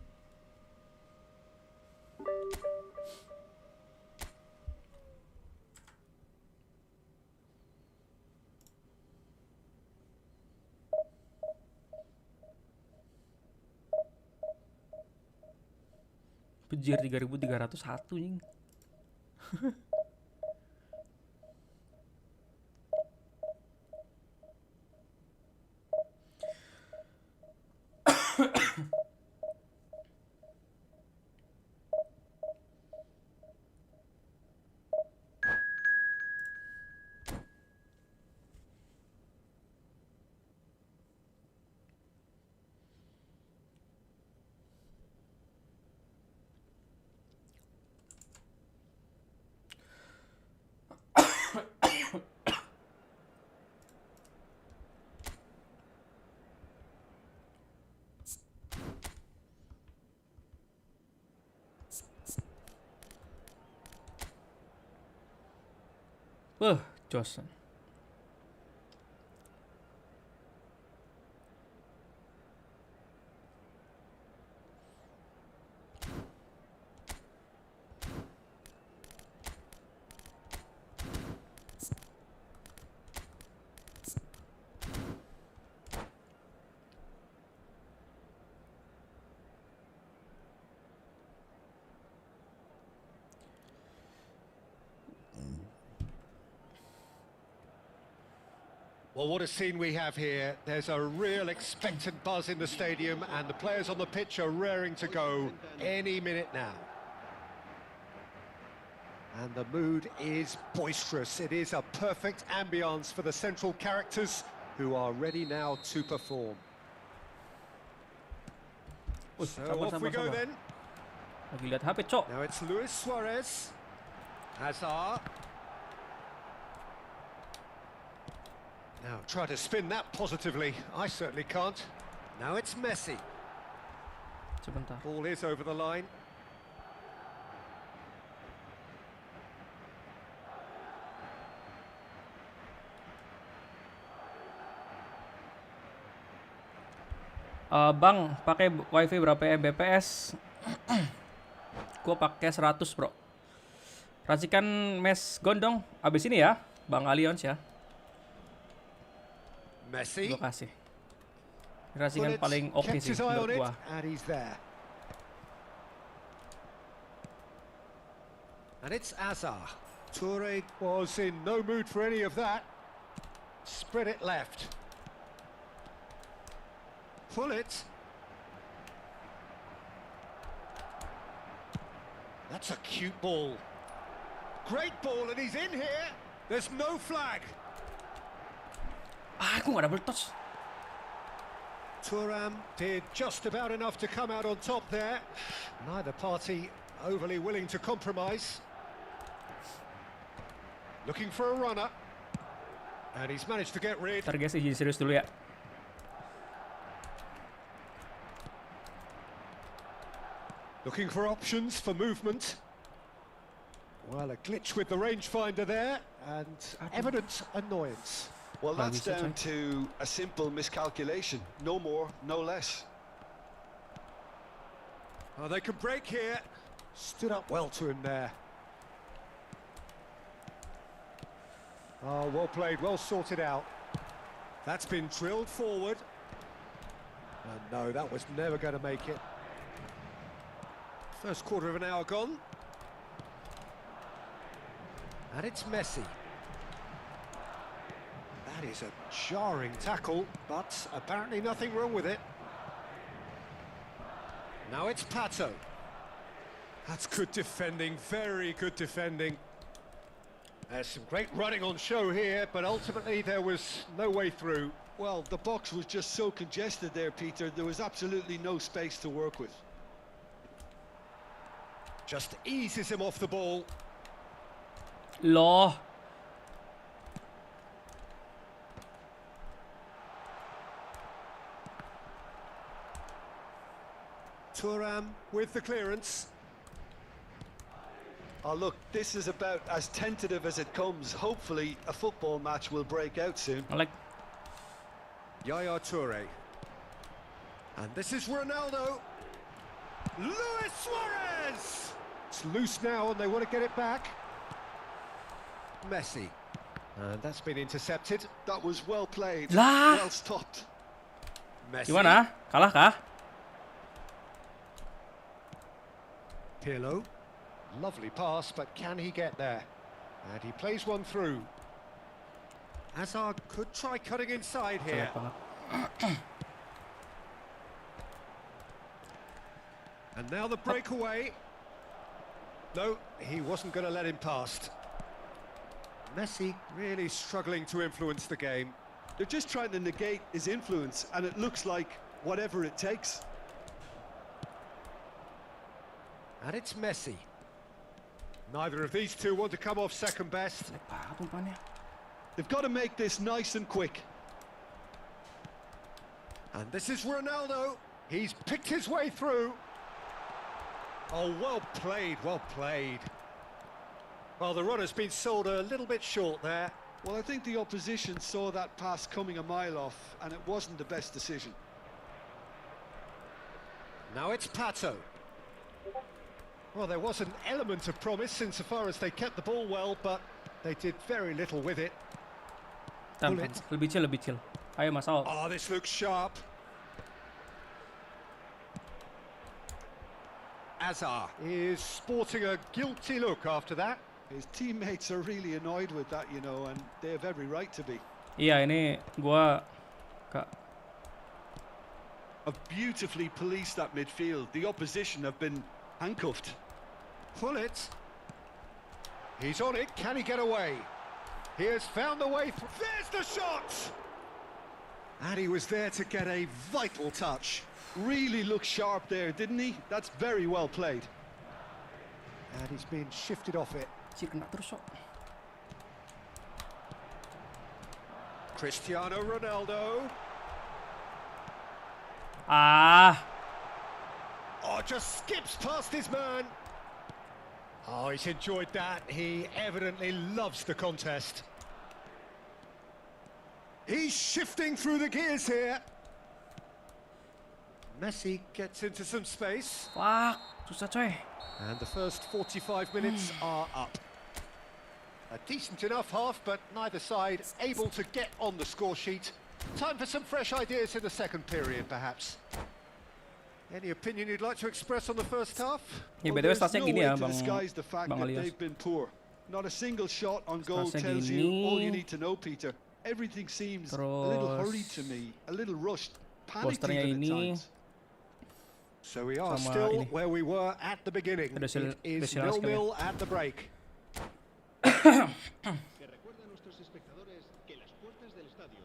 Pejir 3.301 nih. Johnson. Well, what a scene we have here. There's a real expectant buzz in the stadium, and the players on the pitch are raring to go any minute now. And the mood is boisterous. It is a perfect ambience for the central characters who are ready now to perform. So off we go then. Lagi lihat HP, Cok. Now it's Luis Suarez. Hazard. Now try to spin that positively. I certainly can't. Now it's Messi. Sebentar. Ball is over the line. Bang, pakai wifi berapa Mbps? Gua pakai 100, bro. Racikan mes gondong abis ini ya, Bang Alions ya. Messi. Terima kasih. Racikan paling oke kept sih his eye on menurut it, gua. and he's there. And it's Azar. Toure was in no mood for any of that. Spread it left. Pull it. That's a cute ball. Great ball, and he's in here. There's no flag. Aku nggak double touch. Thuram did just about enough to come out on top there. Neither party overly willing to compromise. Looking for a runner. And he's managed to get rid. Ntar guys, izin serius dulu ya. Looking for options for movement. Well, a glitch with the rangefinder there, and evident annoyance. Well, that's down to a simple miscalculation. No more, no less. Oh, they can break here. Stood up well to him there. Oh, well played, well sorted out. That's been drilled forward. And no, that was never going to make it. First quarter of an hour gone. And it's Messi. That is a jarring tackle, but apparently nothing wrong with it. Now it's Pato. That's good defending, very good defending. There's some great running on show here, but ultimately there was no way through. Well, the box was just so congested there, Peter. There was absolutely no space to work with. Just eases him off the ball. Loh. Thuram with the clearance. Oh, look, this is about as tentative as it comes. Hopefully, a football match will break out soon. I like. Yaya Toure. And this is Ronaldo. Luis Suarez! It's loose now and they want to get it back. Messi. And that's been intercepted. That was well played. Lah. Well stopped. Messi. Gimana? Kalah kah? Pirlo. Lovely pass, but can he get there? And he plays one through. Hazard could try cutting inside here. Jelek banget. And now the breakaway. No, he wasn't going to let him past. Messi really struggling to influence the game. They're just trying to negate his influence, and it looks like whatever it takes. And it's Messi. Neither of these two want to come off second best. Jelek banget umpannya. They've got to make this nice and quick. And this is Ronaldo. He's picked his way through. Oh, well played, well played. Well, the runner's been sold a little bit short there. Well, I think the opposition saw that pass coming a mile off, and it wasn't the best decision. Now it's Pato. Well, there was an element of promise insofar as they kept the ball well, but they did very little with it. Pull it. Lebih chill, lebih chill. Ayo Mas Al. Oh, this looks sharp. Azar is sporting a guilty look after that. His teammates are really annoyed with that, you know, and they have every right to be. Iya, ini gua Have beautifully policed that midfield. The opposition have been handcuffed. Pull it. He's on it. Can he get away? He has found the way through. There's the shot! And he was there to get a vital touch. Really looked sharp there, didn't he? That's very well played. And he's been shifted off it. Cir kena terus kok. Cristiano Ronaldo. Ah, Oh, just skips past his man. Oh, he's enjoyed that. He evidently loves the contest. He's shifting through the gears here. Messi gets into some space. fuck, susah coy. And the first 45 minutes are up. A decent enough half, but neither side able to get on the score sheet. Time for some fresh ideas in the second period, perhaps. Any opinion you'd like to express on the first half? Ya, Well, BTW there's statsnya no gini way ya, to Bang disguise the fact Bang that Alias. they've been poor. Not a single shot on goal Statsnya tells you all you gini. need to know, Peter. Everything seems a little hurried to me, a little rushed, panicked Posternya even at ini. times. So we are Sama still ini. where we were at the beginning. Ada sil- It is ada silas 0-0 at the break. Que recuerda a nuestros espectadores que las puertas del estadio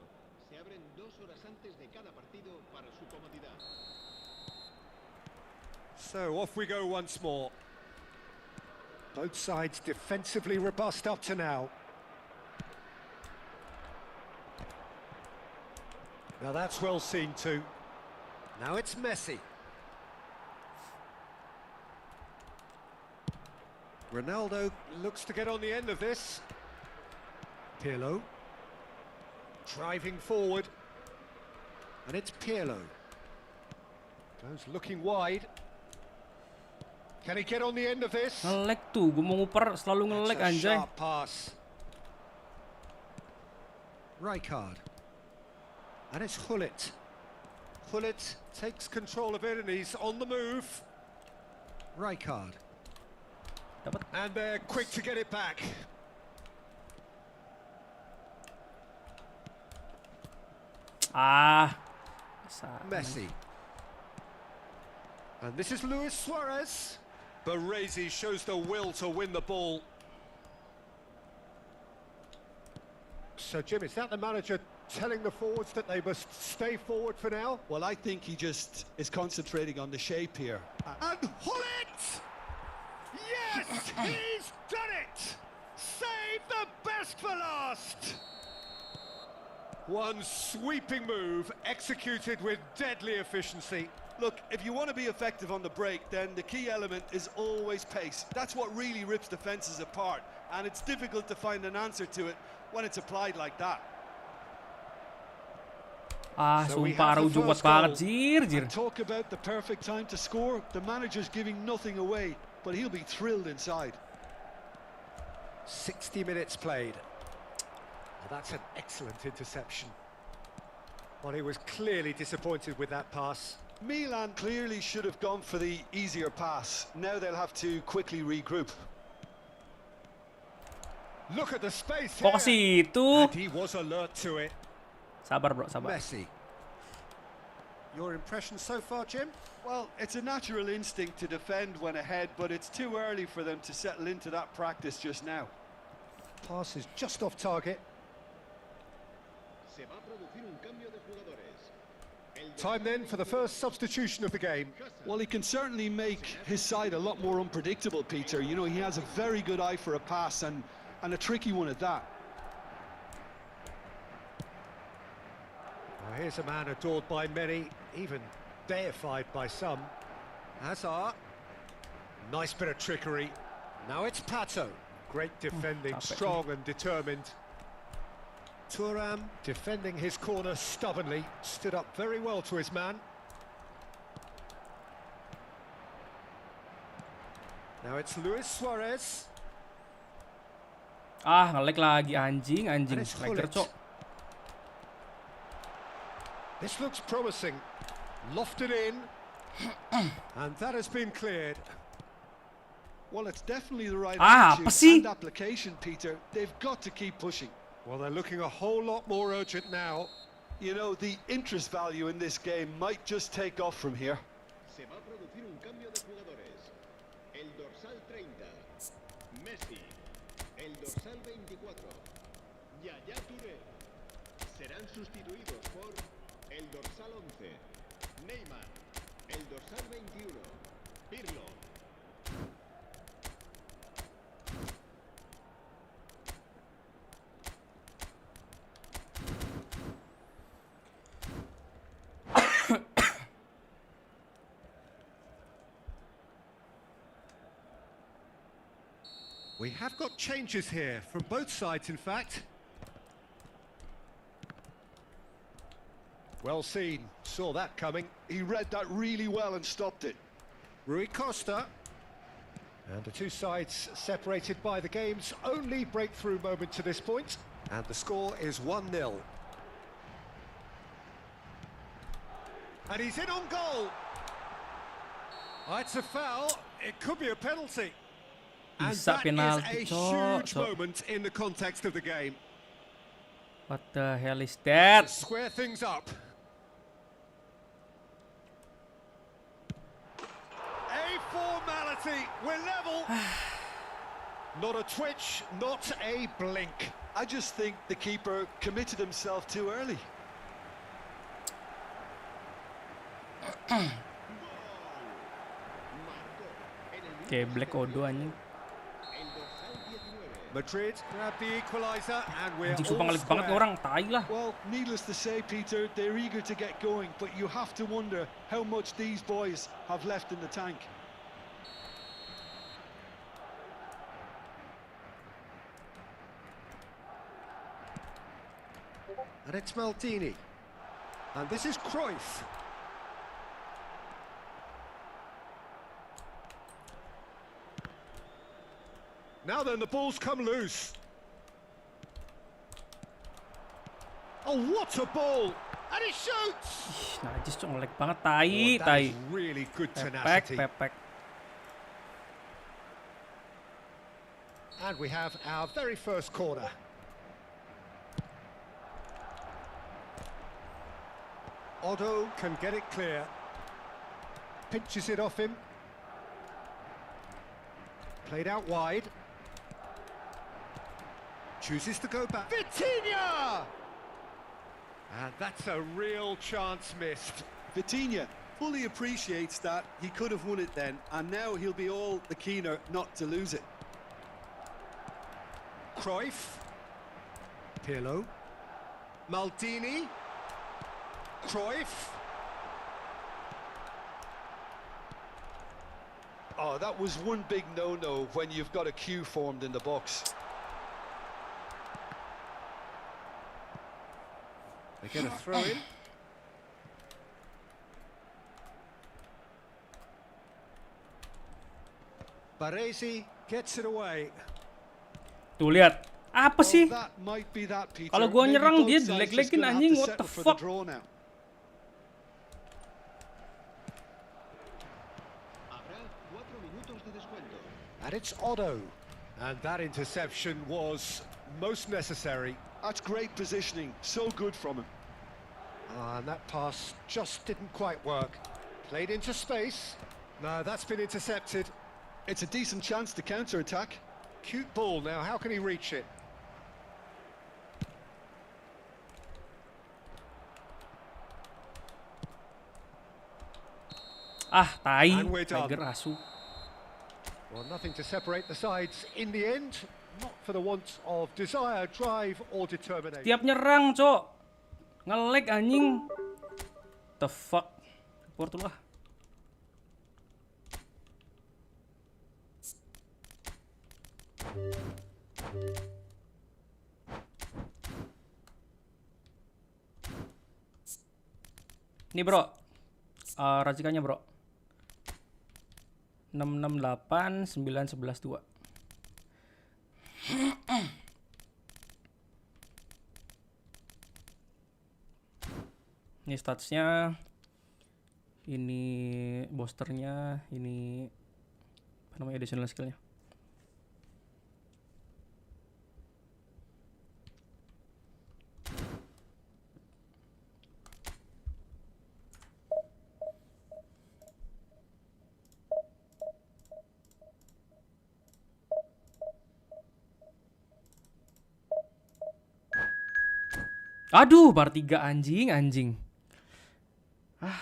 se abren 2 horas antes de cada partido para su comodidad. So off we go once more. Both sides defensively robust up to now. Now that's well seen too. Now it's Messi. Ronaldo looks to get on the end of this. Pirlo. Driving forward. And it's Pirlo. Goes looking wide. Can he get on the end of this? Nge-lag tuh, gue mau nguper selalu nge-lag That's a anjay. sharp pass. Rijkaard. And it's Gullit. Gullit takes control of it and he's on the move. Rijkaard. Dapat. And they're quick to get it back. Ah. Messi. And this is Luis Suarez. Baresi shows the will to win the ball. So, Jim, is that the manager telling the forwards that they must stay forward for now? Well, I think he just is concentrating on the shape here. And Gullit! Yes, he's done it! Save the best for last! One sweeping move, executed with deadly efficiency. Look, if you want to be effective on the break, then the key element is always pace. That's what really rips defences apart, and it's difficult to find an answer to it when it's applied like that. Ah, So we sumpah have the Araujo kuat first banget, goal. jir. Talk about the perfect time to score. The manager's giving nothing away, but he'll be thrilled inside. 60 minutes played. Well, that's an excellent interception. Well, he was clearly disappointed with that pass. Milan clearly should have gone for the easier pass. Now they'll have to quickly regroup. Look at the space Kok here. ke situ? And he was alert to it. Sabar bro, sabar. Messi. Your impression so far, Jim? Well, it's a natural instinct to defend when ahead, but it's too early for them to settle into that practice just now. Pass is just off target. Se va a producir un cambio de jugadores. El Time then for the first substitution of the game. Well, he can certainly make his side a lot more unpredictable, Peter. You know, he has a very good eye for a pass and a tricky one at that. Well, here's a man adored by many, even deified by some. Hazard. Nice bit of trickery. Now it's Pato. Great defending, Perfect. strong and determined. Thuram defending his corner stubbornly, stood up very well to his man. Now it's Luis Suarez. Ah, nge-lag lagi anjing, And anjing. it's Lagger, Gullit. cok. This looks promising. Lofted in. And that has been cleared. Well, it's definitely the right Ah, apa sih? attitude and application, Peter. They've got to keep pushing. Well, they're looking a whole lot more urgent now. You know, the interest value in this game might just take off from here. Se va a producir un cambio de jugadores. El dorsal 30, Messi. El dorsal 24, Yaya Touré. Serán sustituidos por el dorsal 11, Neymar. El dorsal 21, Pirlo. We have got changes here from both sides, in fact. Well seen, saw that coming. He read that really well and stopped it. Rui Costa. And the two sides separated by the game's only breakthrough moment to this point. And the score is 1-0. And he's in on goal. Oh, it's a foul. It could be a penalty. And Bisa that penalti, is a Cok. huge moment in the context of the game. What the hell is that? Square things up. A formality. We're level. Not a twitch, not a blink. I just think the keeper committed himself too early. Kayak Black Odo anjing. El dorsal 19. Madrid grab the equaliser and we're Anjing all sumpah ngelag banget nih square. orang, tai lah. Well, needless to say, Peter, they're eager to get going, but you have to wonder how much these boys have left in the tank. And it's Maldini. And this is Cruyff. Now then, the ball's come loose. Oh, what a ball! And it shoots! Ih, najis cok, ngelag banget, tai, Oh, that tai. is really good Pepek, tenacity. pepek. And we have our very first corner. Otto can get it clear. Pinches it off him. Played out wide. Chooses to go back. Vitinha! And that's a real chance missed. Vitinha fully appreciates that he could have won it then, and now he'll be all the keener not to lose it. Cruyff. Pirlo. Maldini. Cruyff. Oh, that was one big no-no when you've got a queue formed in the box. They get a throw in. Baresi gets it away. Tuh lihat, apa sih? Well, that might be that, Peter. Kalau gua Maybe nyerang both dia sides dileg-legin, just gonna have anjing, to what settle the for fuck? the draw now. Habrá 4 minutos de descuento. And it's Otto. And that interception was most necessary. That's great positioning, so good from him. And that pass just didn't quite work. Played into space. No, that's been intercepted. It's a decent chance to counter-attack. Cute ball now, how can he reach it? Ah, tai. And we're done. Tiger asu. Well, nothing to separate the sides in the end. Not for the want of desire, drive or determination. Tiap nyerang, cok. Nge-lag anjing. The fuck. Report dulu ah. Nih bro, racikannya bro. 668 911 2. Ini statsnya, ini boosternya, ini apa namanya additional skillnya. Aduh, bar 3 anjing. Ah,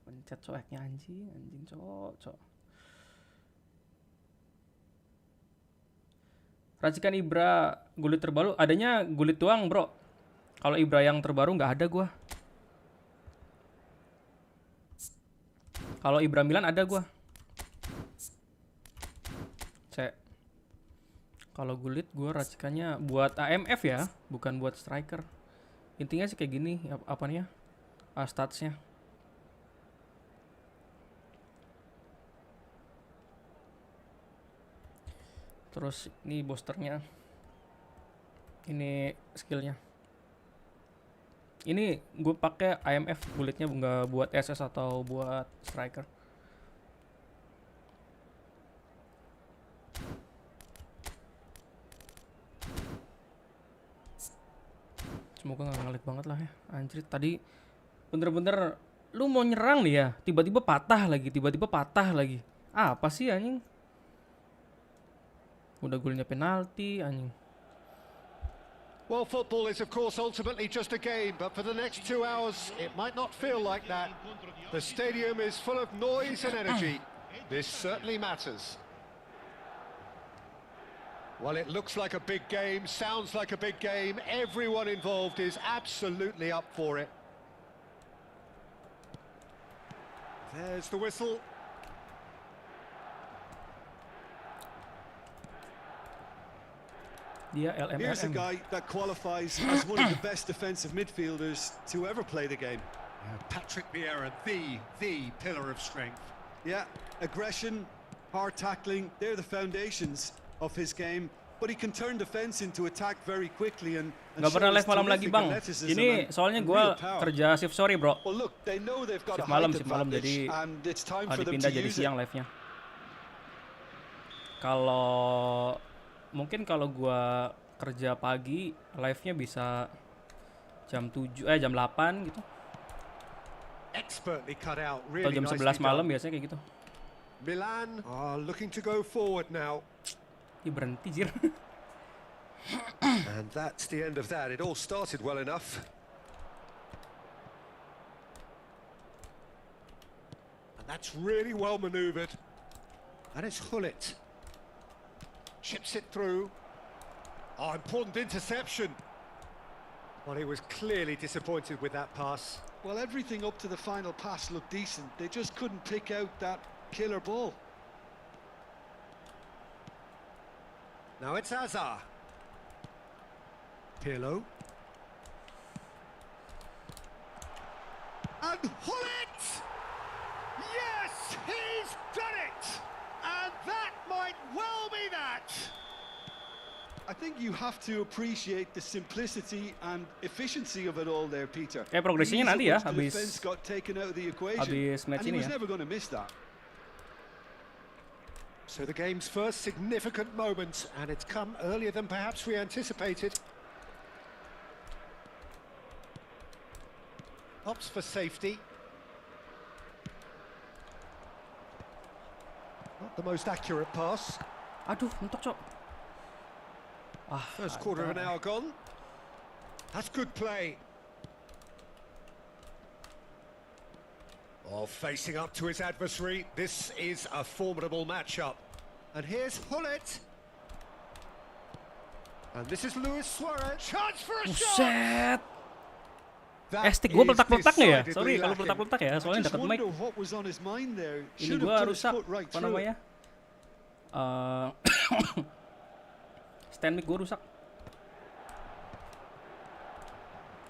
pencet coeknya anjing, cok. Racikan Ibra gulit terbaru, adanya gulit doang, bro. Kalau Ibra yang terbaru nggak ada gua. Kalau Ibra Milan ada gua. Cek. Kalau Gullit gue racikannya buat AMF ya, bukan buat striker. Intinya sih kayak gini, apanya? Statsnya. Terus ini boosternya. Ini skillnya. Ini gue pakai IMF Gullitnya, nggak buat SS atau buat striker. Semoga nggak ngelag banget lah ya. Anjir, tadi bener-bener lu mau nyerang nih ya, tiba-tiba patah lagi. Apa sih anjing? Udah golnya penalti anjing. Well, football is of course ultimately just a game, but for the next 2 hours it might not feel like that. The stadium is full of noise and energy. This certainly matters. Well, it looks like a big game, sounds like a big game. Everyone involved is absolutely up for it. There's the whistle. Dia Here's a LMLM. guy that qualifies as one of the best defensive midfielders to ever play the game. Patrick Vieira, the pillar of strength. Yeah, aggression, hard tackling, they're the foundations of his game. But he can turn defense into attack very quickly and Gak pernah live malam lagi bang. Ini soalnya gue kerja shift sore bro. Well, look, they know they've got Shift a height malam advantage, jadi and it's time for them dipindah to jadi use it. siang live-nya. Kalau mungkin kalau gue kerja pagi, live-nya bisa jam 8 gitu. Expertly cut out, Atau really jam nicely 11 malam done. biasanya kayak gitu. Milan are looking to go forward now. Ih berhenti jir. And that's the end of that. It all started well enough. And that's really well manoeuvred. And it's Gullit. Chips it through. Oh, important interception. Well, he was clearly disappointed with that pass. Well, everything up to the final pass looked decent. They just couldn't pick out that killer ball. Now it's Hazard. Pirlo. And Gullit! Yes, he's done it! And that might well be that! I think you have to appreciate the simplicity and efficiency of it all there, Peter. Kayak progresinya nanti ya, The defense got taken out of the equation, habis match and he ini was ya. never going to miss that. So the game's first significant moment, and it's come earlier than perhaps we anticipated. Opts for safety. Not the most accurate pass. Aduh, mentok cok. First quarter of an hour gone. That's good play. Oh, facing up to his adversary. This is a formidable matchup. And here's Gullit. And this is Luis Suarez. Chance for a shot! Buset. That Stick gue is peletak-peletak nggak ya? decidedly Sorry kalau lacking. peletak-peletak ya, I soalnya just dekat mic. wonder what was on his mind there. Ini Should gue have put his rusak, foot right apa through it. namanya? Stand mic gue rusak.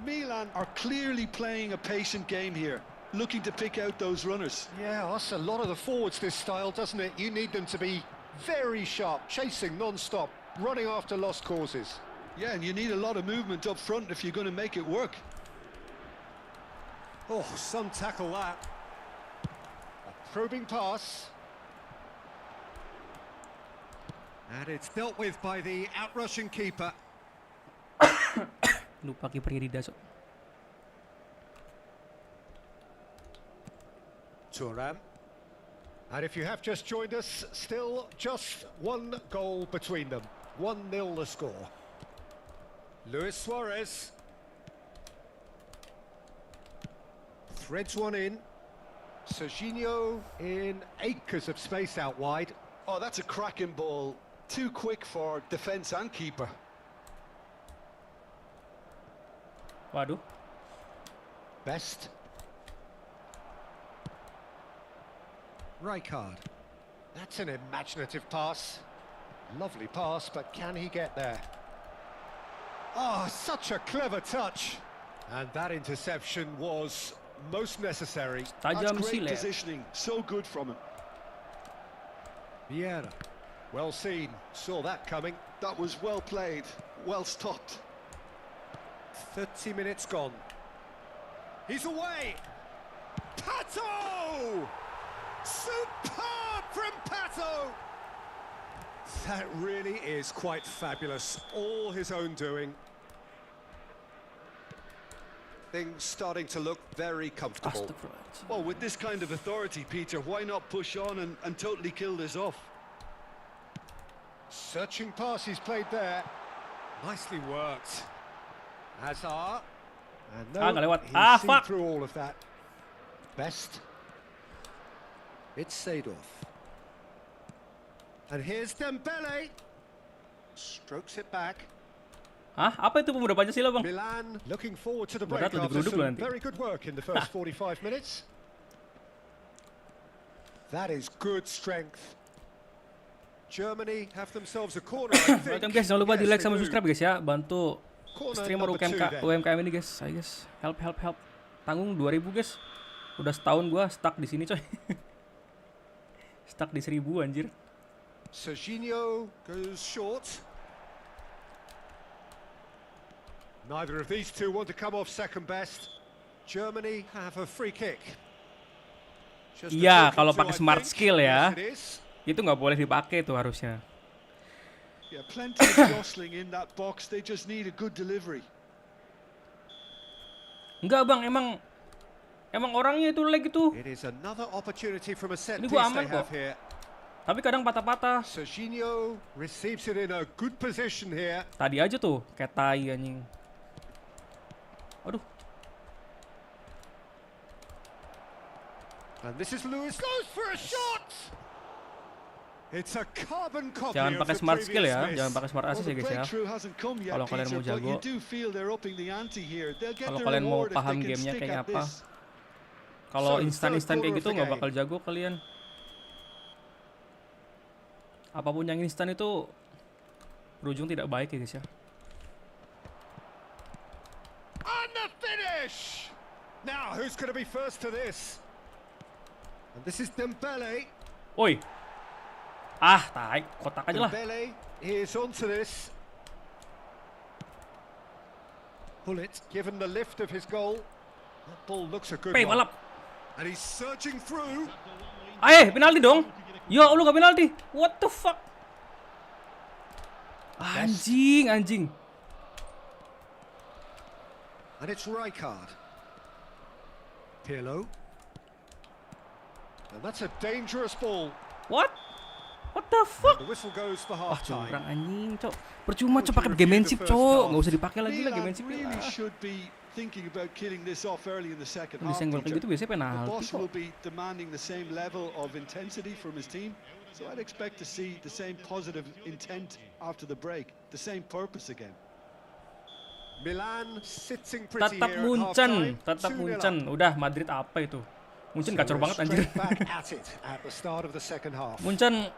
Milan are clearly playing a patient game here, looking to pick out those runners. Yeah, that's a lot of the forwards, this style, doesn't it? You need them to be very sharp, chasing non-stop, running after lost causes. Yeah, and you need a lot of movement up front if you're going to make it work. Oh, some tackle that. A probing pass. And it's dealt with by the outrushing keeper. Lupa kiper Rida so. Thuram. And if you have just joined us, still just one goal between them. 1-0 the score. Luis Suarez. Threads one in. Serginho in acres of space out wide. Oh, that's a cracking ball. Too quick for defence and keeper. Waduh. Best. Rijkaard. That's an imaginative pass. Lovely pass, but can he get there? Oh, such a clever touch. And that interception was most necessary. That's Tajam great silet. positioning. So good from him. Vieira. Well seen. Saw that coming. That was well played. Well stopped. 30 minutes gone. He's away. Pato! Superb from Pato! That really is quite fabulous. All his own doing. Things starting to look very comfortable. Astagfirullahaladzim. Well, with this kind of authority, Peter, why not push on and totally kill this off? Searching pass he's played there. Nicely worked. Hazard. And nggak lewat. he's seen Fuck. through all of that. Best. It's Seedorf. And here's Dembele. Strokes it back. Hah? Apa itu pemuda Pancasila, Bang? Milan looking forward to the Berat break loh, after digeruduk some loh nanti. very good work in the first 45 minutes. That is good strength. Germany have themselves a corner, I think. Welcome guys, jangan lupa di Yes, like they sama do. subscribe guys ya. Bantu Corner streamer number two then. UMKM ini guys. Ayo guys, help. Tanggung 2000 guys. Udah setahun gua stuck di sini coy. Stuck di 1000 anjir. Serginho goes short. Neither of these two want to come off second best. Germany have a free kick. Just a Iya, talking kalau to, pakai I smart think. skill ya. Yes, it is. Itu nggak boleh dipakai tuh harusnya. Yeah, plenty of jostling in that box. They just need a good delivery. Enggak bang, emang orangnya itu lag itu. It is another opportunity from a set Ini piece gua aman they have kok. here. Tapi kadang patah-patah. Serginho receives it in a good position here. Tadi aja tuh kayak tai anjing. Aduh. And this is Lewis goes for a shot. It's a carbon copy Jangan of pakai the smart skill previous ya, miss. jangan pakai smart Well, assist the ya guys ya. breakthrough hasn't come yet, Kalau kalian Peter, mau but you jago. do feel they're upping the ante here. They'll get Kalau their kalian mau reward if paham they can gamenya stick kayak at apa. this. Kalau So, instan-instan third kayak quarter gitu of the nggak game. bakal jago kalian. Apapun yang instan itu berujung tidak baik ya guys ya. And the finish! Now, who's going to be first to this? And this is Dembele. Oi. Ah, tai, kotak aja lah. Dembele is onto this. Bullet, given the lift of his goal. That ball looks a good one. Balap. And he's surging through. Penalti dong. Ya, lu gak penalti. What the fuck? Anjing. And it's Rijkaard. Pirlo. And that's a dangerous ball. What the fuck? The whistle goes for Wah, half-time. curang anjing, cok. Percuma cok pakai gamensip, cok. Nggak usah dipakai lagi lah Milan gamensip. really should be thinking about killing this off early in the second half. Disenggol kayak Peter. gitu biasanya The penalti boss kok. will be demanding the same level of intensity from his team, so I'd expect to see the same positive intent after the break, the same purpose again. Milan sitting pretty Tetap here at Munchen, half-time. tetap 2-0 Munchen. up. Udah Madrid apa itu? Munchen So kacau we're banget anjir. straight back at it at the start of the second half. Munchen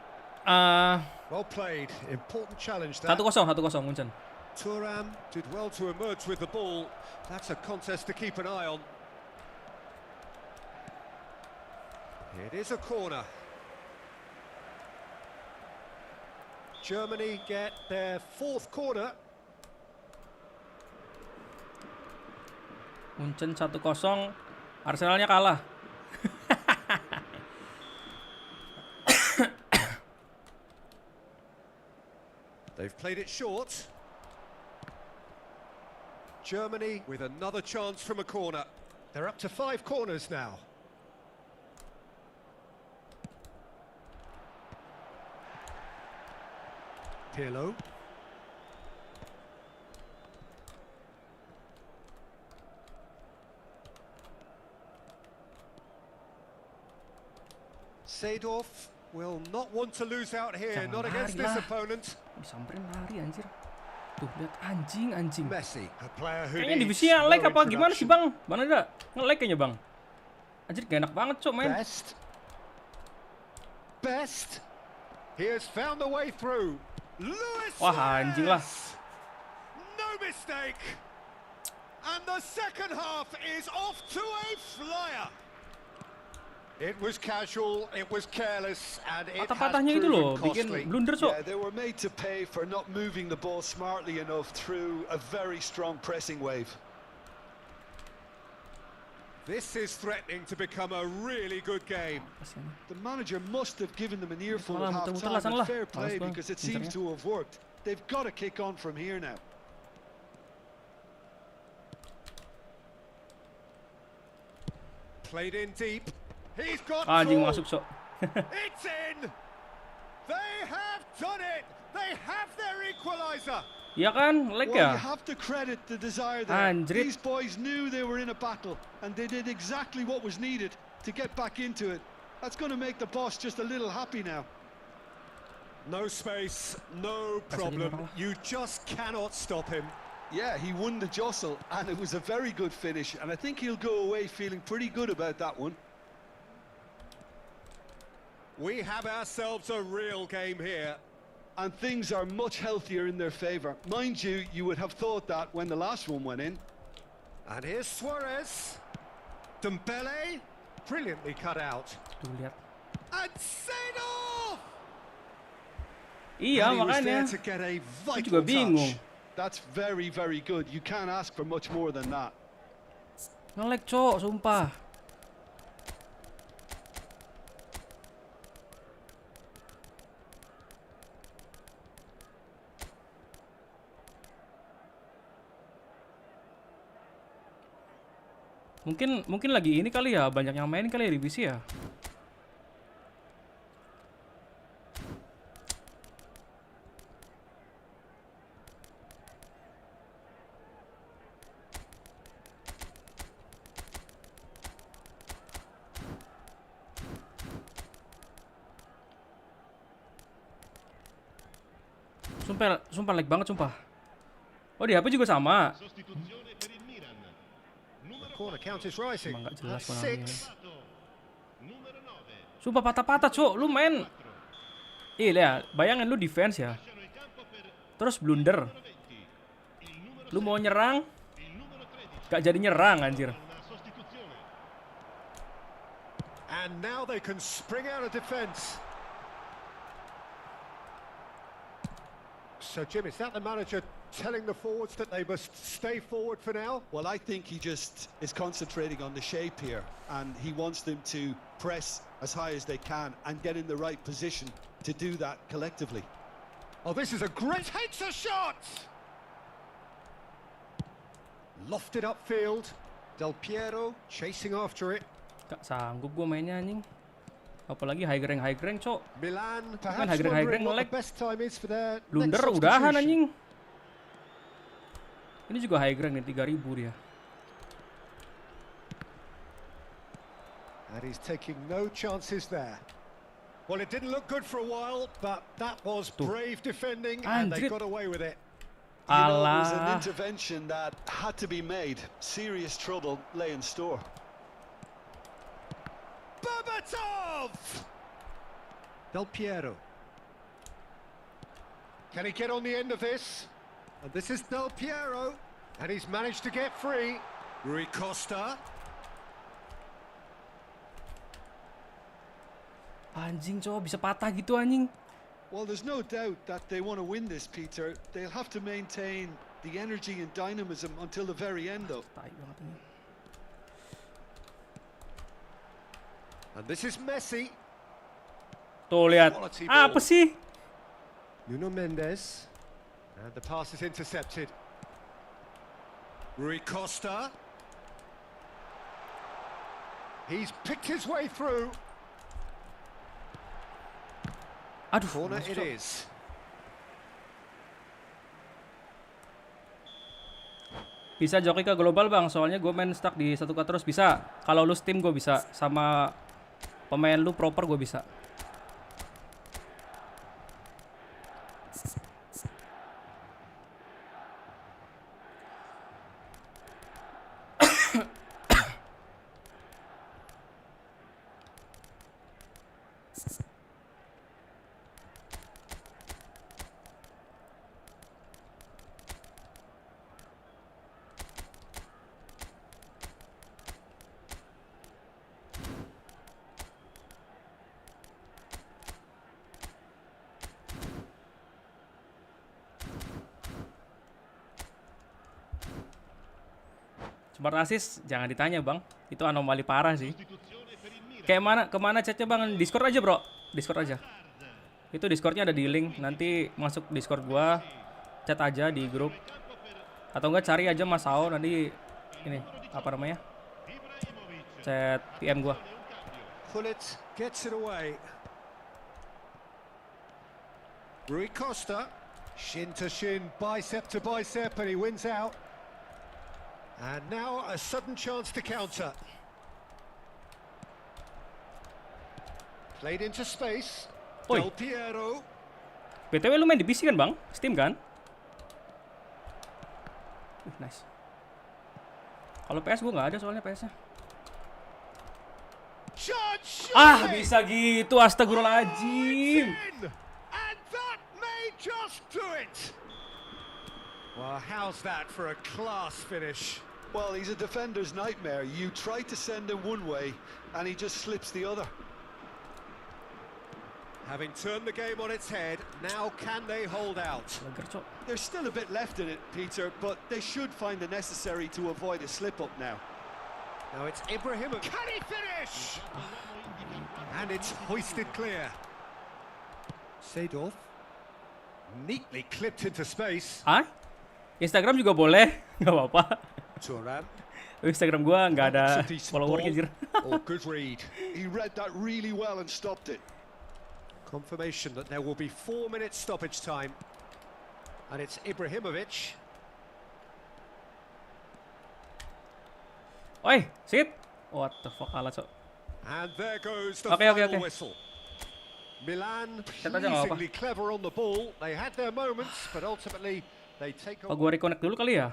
Well played, important challenge there. 1-0 Munchen. Thuram did well to emerge with the ball. That's a contest to keep an eye on. It is a corner. Germany get their fourth corner. Munchen 1-0. Arsenalnya kalah. They've played it short. Germany with another chance from a corner. They're up to 5 corners now. Pirlo. Seedorf will not want to lose out here, Jangan not against lari this lah. opponent. Disamperin lari anjir. Tuh, lihat anjing. Messi, a player who Kayaknya needs divisinya no nge-lag apa gimana sih, introduction. Bang? Bang ada nge-lag kayaknya, Bang. Anjir, gak enak banget, cok, main. Best. He has found the way through. Luis Wah, anjing lah. Suarez. No mistake. And the second half is off to a flyer. It was casual, it was careless, and it has Patah-patahnya itu loh, proven bikin costly. blunder, Cok. Yeah, they were made to pay for not moving the ball smartly enough through a very strong pressing wave. This is threatening to become a really good game. The manager must have given them an earful Malah at muter-muter lah half-time, sana and lah. fair play, Males gua because it seems muternya. to have worked. They've got to kick on from here now. Played in deep. He's got Anjing through. masuk, Cok. It's in. They have done it. They have their equalizer. Iya kan, lag Well, ya. you have to credit the desire there. Anjrit. These boys knew they were in a battle, and they did exactly what was needed to get back into it. That's going to make the boss just a little happy now. No space, no Kasih problem. lima lah. You just cannot stop him. Yeah, he won the jostle, and it was a very good finish, and I think he'll go away feeling pretty good about that one. We have ourselves a real game here. And things are much healthier in their favour. Mind you, you would have thought that when the last one went in. And here's Suarez. Dembele, brilliantly cut out. Tuh lihat. And Seedorf! Iya, And he was makanya. there to get a Aku vital juga bingung. touch. That's very, very good. You can't ask for much more than that. Nge-lag, Cok, sumpah. Mungkin lagi ini kali ya, banyak yang main kali ya divisi ya. Sumpah lag banget sumpah. Oh, di HP juga sama. Sostituzione per il Milan. Numero Corner count is rising. Emang nggak jelas At warnanya. 6. 4. Numero 9. Sumpah patah-patah, Cok. Lu main. Iya, bayangin lu defense ya. Lasciano il campo per Terus blunder. 20. Il numero Lu mau nyerang, il numero 13. gak jadi nyerang anjir. Una sostituzione. And now they can spring out of defence. So, Jim, is that the manager telling the forwards that they must stay forward for now? Well, I think he just is concentrating on the shape here, and he wants them to press as high as they can and get in the right position to do that collectively. Oh, this is a great... Takes a shot! Lofted upfield. Del Piero chasing after it. Gak sanggup gua mainnya anjing. Apalagi high rank, Cok. Milan Kan perhaps high wondering rank what nge-lag. the best time is for their Blunder next udahan substitution. anjing. Ini juga high rank nih, 3000 dia. And he's taking no chances there. Well, it didn't look good for a while, but that was brave defending, and they Anjrit. got away with it. You know, it was an Alah. intervention that had to be made. Serious trouble lay in store. Berbatov! Del Piero. Can he get on the end of this? And this is Del Piero, and he's managed to get free. Rui Costa. Anjing, Cok, bisa patah gitu anjing. Well, there's no doubt that they want to win this, Peter. They'll have to maintain the energy and dynamism until the very end, though. Tai banget ini. And this is Messi. Tuh lihat. Quality ball. Apa sih? Nuno Mendes. And the pass is intercepted. Rui Costa. He's picked his way through. Aduh, Corner masuk, it Cok. is. Bisa joki ke global bang, soalnya gue main stuck di 1K terus bisa. Kalau lu Steam gue bisa, sama pemain lu proper gue bisa. 4 assist jangan ditanya bang, itu anomali parah sih. Kayak kemana chatnya bang? Discord aja bro, Discord aja. Itu Discordnya ada di link, nanti masuk Discord gua, chat aja di grup. Atau enggak cari aja Mas Sao, nanti ini apa namanya, chat PM gua. Pullet gets it away. Rui Costa, shin to shin, bicep to bicep, and he wins out. And now a sudden chance to counter. Played into space. Oi. Del Piero. BTW lu main Divisi kan bang? Steam kan? Nice. Kalau PS gua nggak ada soalnya PS-nya. Ah, bisa gitu, astagfirullahaladzim. And that may just do it. Well, how's that for a class finish? Well, he's a defender's nightmare. You try to send him one way, and he just slips the other. Having turned the game on its head, now can they hold out? There's still a bit left in it, Peter, but they should find the necessary to avoid a slip-up now. Now it's Ibrahimovic. Can he finish? And it's hoisted clear. Seedorf. Neatly clipped into space. Ah? Instagram juga boleh? Nggak apa-apa. Turan. Instagram gua nggak ada followernya jir. Oh, good read. He read that really well and stopped it. Confirmation that there will be 4 minutes stoppage time. And it's Ibrahimovic. Oi, sit. What the fuck, kalah cok. And there goes the Okay. final whistle. Milan Set aja nggak apa-apa. pleasingly clever on the ball. They had their moments, but ultimately they take Apa gua reconnect dulu kali ya?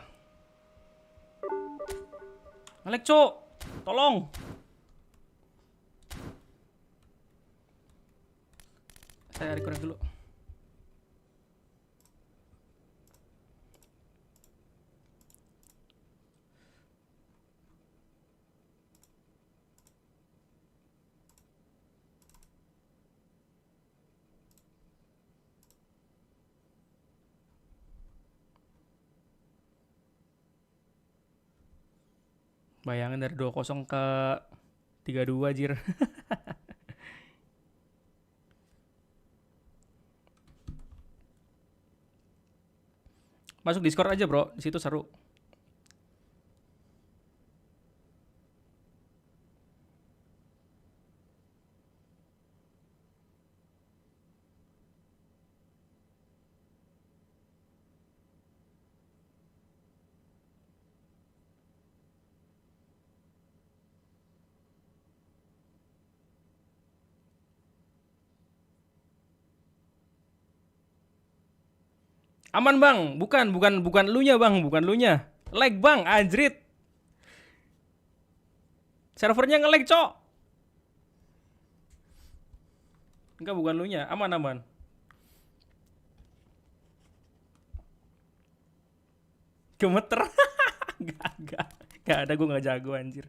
Ngelek cok, tolong. Saya reconnect dulu. Bayangin dari 2-0 ke 3-2 jir. Masuk Discord aja, bro. Di situ seru. Aman bang, bukan elunya bang, bukan elunya. Lag bang, anjrit. Servernya nge-lag cok. Enggak, bukan elunya, aman. Gemeter. Gak ada, gue gak jago anjir.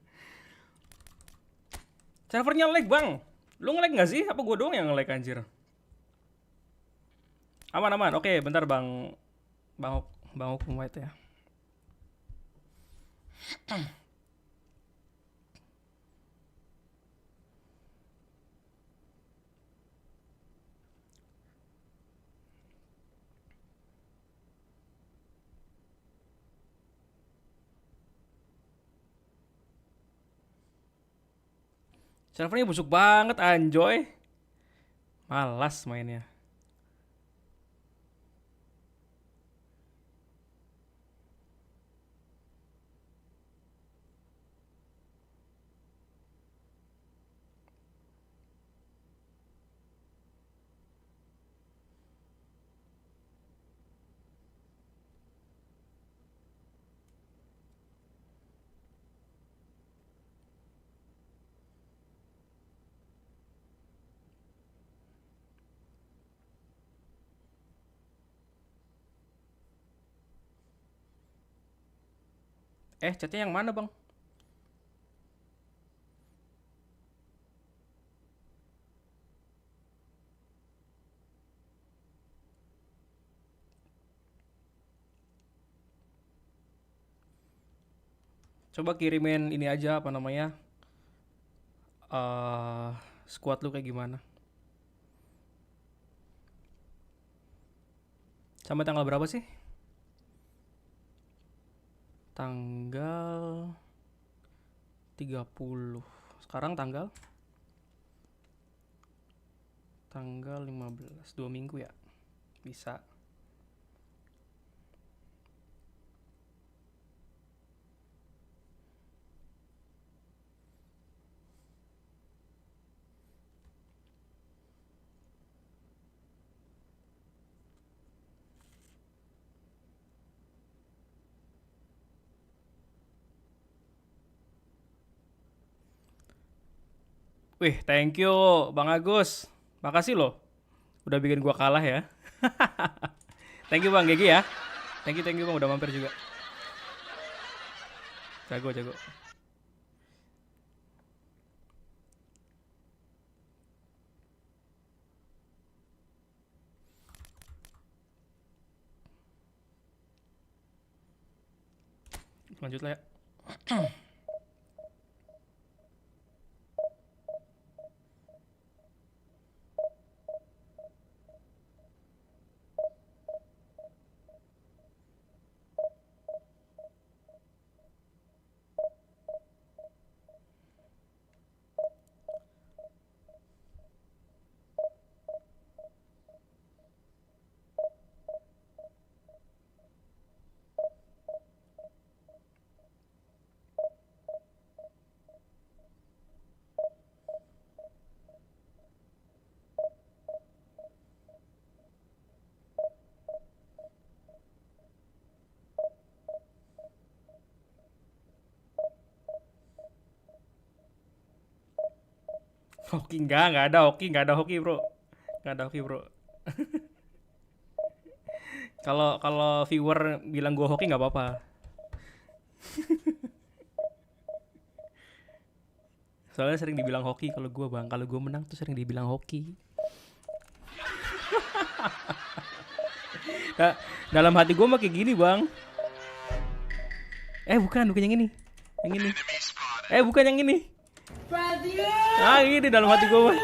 Servernya lag bang. Lu nge-lag gak sih? Apa gue doang yang nge-lag anjir? Aman. Oke, bentar bang hukum white ya. Servernya busuk banget anjoy. Malas mainnya. Chatnya yang mana bang? Coba kirimin ini aja apa namanya? Squad lu kayak gimana? Sampai tanggal berapa sih? Tanggal 30. Sekarang tanggal 15. 2 minggu ya? Bisa. Wih, thank you Bang Agus. Makasih loh. Udah bikin gua kalah ya. Thank you Bang Gegi ya. Thank you Bang udah mampir juga. Jago. Lanjut lah ya. Hoki nggak ada hoki, bro. Nggak ada hoki bro. Kalau viewer bilang gua hoki nggak apa-apa. Soalnya sering dibilang hoki kalau gua bang, kalau gua menang tuh sering dibilang hoki. Nah, dalam hati gua mah kayak gini bang. Bukan yang ini. Bukan yang ini. Ini dalam hati gua mah.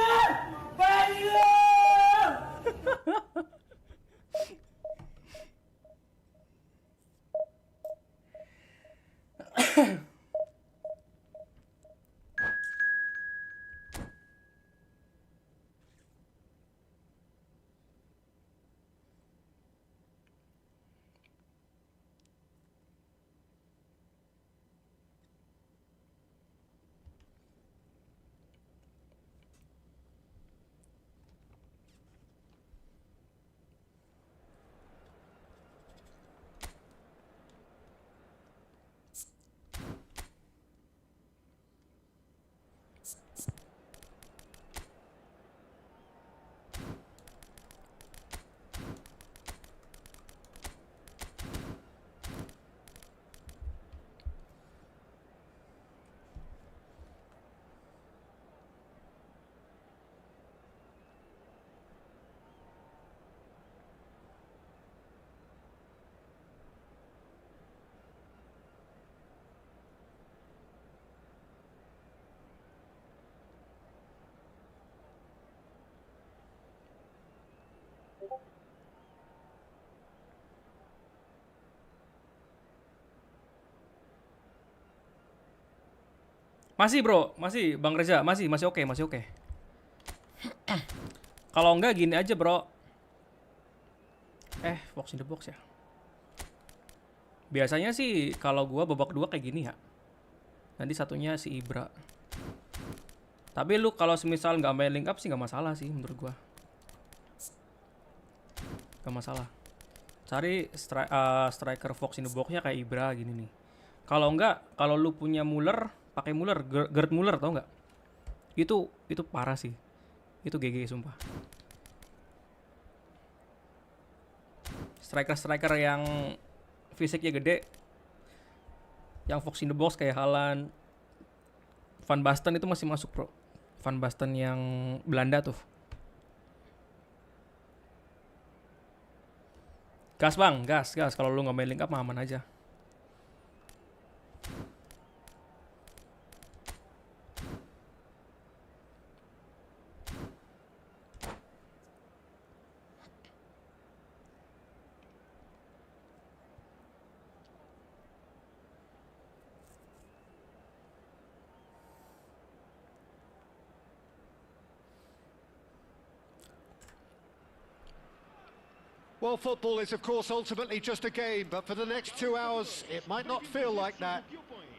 Masih bro, masih Bang Reza, masih oke. Kalau enggak gini aja bro. Box in the box ya. Biasanya sih kalau gua babak 2 kayak gini ya. Nanti satunya si Ibra. Tapi lu kalau semisal nggak main link up sih nggak masalah sih menurut gua. Nggak masalah. Cari striker Fox in the box-nya kayak Ibra gini nih. Kalau enggak, kalau lu punya Muller, pakai Muller, Gerd Muller tau nggak? Itu parah sih. Itu GG sumpah. Striker yang fisiknya gede, yang Fox in the box kayak Haaland, Van Basten itu masih masuk bro. Van Basten yang Belanda tuh. Gas bang, gas. Kalau lu nggak main link up aman aja. Well, football is, of course, ultimately just a game, but for the next 2 hours, it might not feel like that.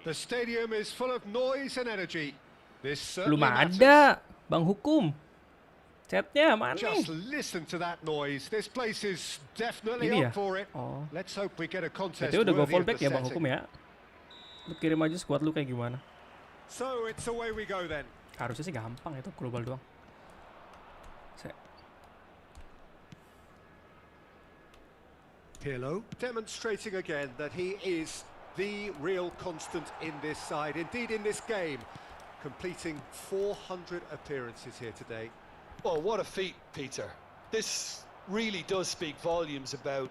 The stadium is full of noise and energy. This certainly Belum matters. ada, Bang Hukum. Chatnya mana? Just listen to that noise. This place is definitely Ini ya? up for it. Oh. Let's hope we get a contest Berarti udah go worthy of fallback the ya Bang Hukum setting. ya? Lu kirim aja squad lu kayak gimana? So it's away we go then. Harusnya sih gampang itu global doang. Pirlo demonstrating again that he is the real constant in this side, indeed in this game, completing 400 appearances here today. Well, what a feat, Peter. This really does speak volumes about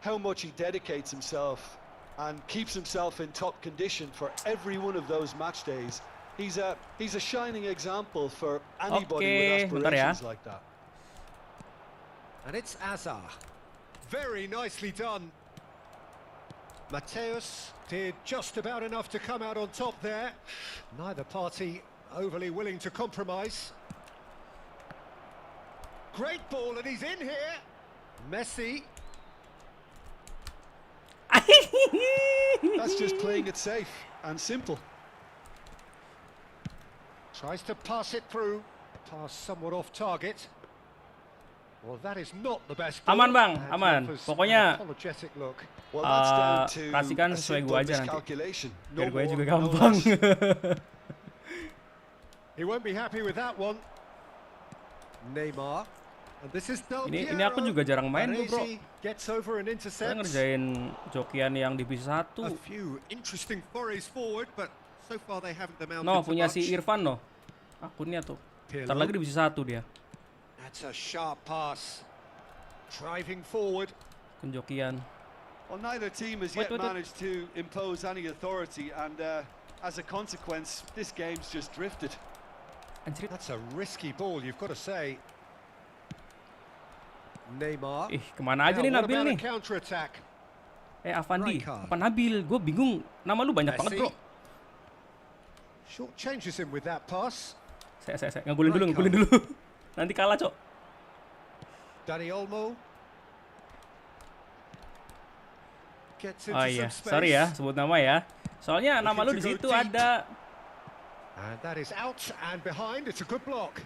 how much he dedicates himself and keeps himself in top condition for every one of those match days. He's a shining example for anybody with aspirations like that. And it's Azar. Very nicely done. Mateus did just about enough to come out on top there. Neither party overly willing to compromise. Great ball, and he's in here. Messi. That's just playing it safe and simple. Tries to pass it through. Pass somewhat off target. Well, that is not the best ball. Aman Bang, And aman. offers Pokoknya an apologetic look. Well, that's down to kasihkan a sesuai simple gua aja nanti. miscalculation. Biar gue juga no gampang. less. He won't be happy with that one. Neymar. And this is Del Ini aku juga jarang main tuh, bro. Baresi gets over and Saya intercepts. ngerjain jokian yang divisi 1. A few interesting forays forward, but so far they haven't amounted No, to punya much. si Irfan no. Akunnya tuh. Pirlo. Ntar lagi divisi 1 dia. That's a sharp pass. Driving forward. Jokian. Well, neither team has Wait, yet wait. managed to impose any authority, and as a consequence, this game's just drifted. Anjir. That's a risky ball, you've got to say. Neymar. Ih, kemana aja nih Now, what Nabil about nih? a counter-attack? Avandi, Rijkaard. apa Nabil? Gue bingung. Nama lu banyak banget, bro. Short changes him with that pass. Saya ngegulin dulu. Nanti kalah, Cok. Dani Olmo. Gets into Oh iya, some space. sorry ya, sebut nama ya. Soalnya nama lu Looking di to situ go deep. ada. And that is out and behind. It's a good block.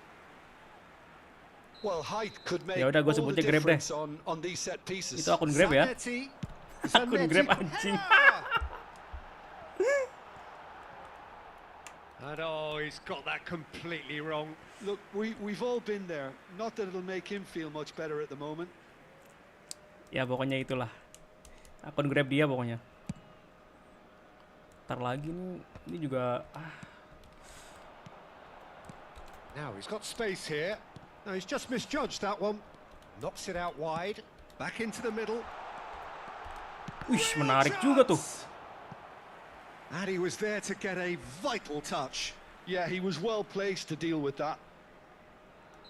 Well, height could make Ya udah, gua all the sebutnya Grab deh. difference on these set pieces. Itu akun Grab ya. Zanetti. Akun Zanetti. Grab anjing. And oh, he's got that completely wrong. Look, we've all been there. Not that it'll make him feel much better at the moment. Ya pokoknya itulah. Akun Grab dia pokoknya. Ntar lagi nih, ini juga Now he's got space here. No, he's just misjudged that one. Knocks it out wide. Back into the middle. wih, menarik juga tuh. And he was there to get a vital touch. Yeah, he was well placed to deal with that.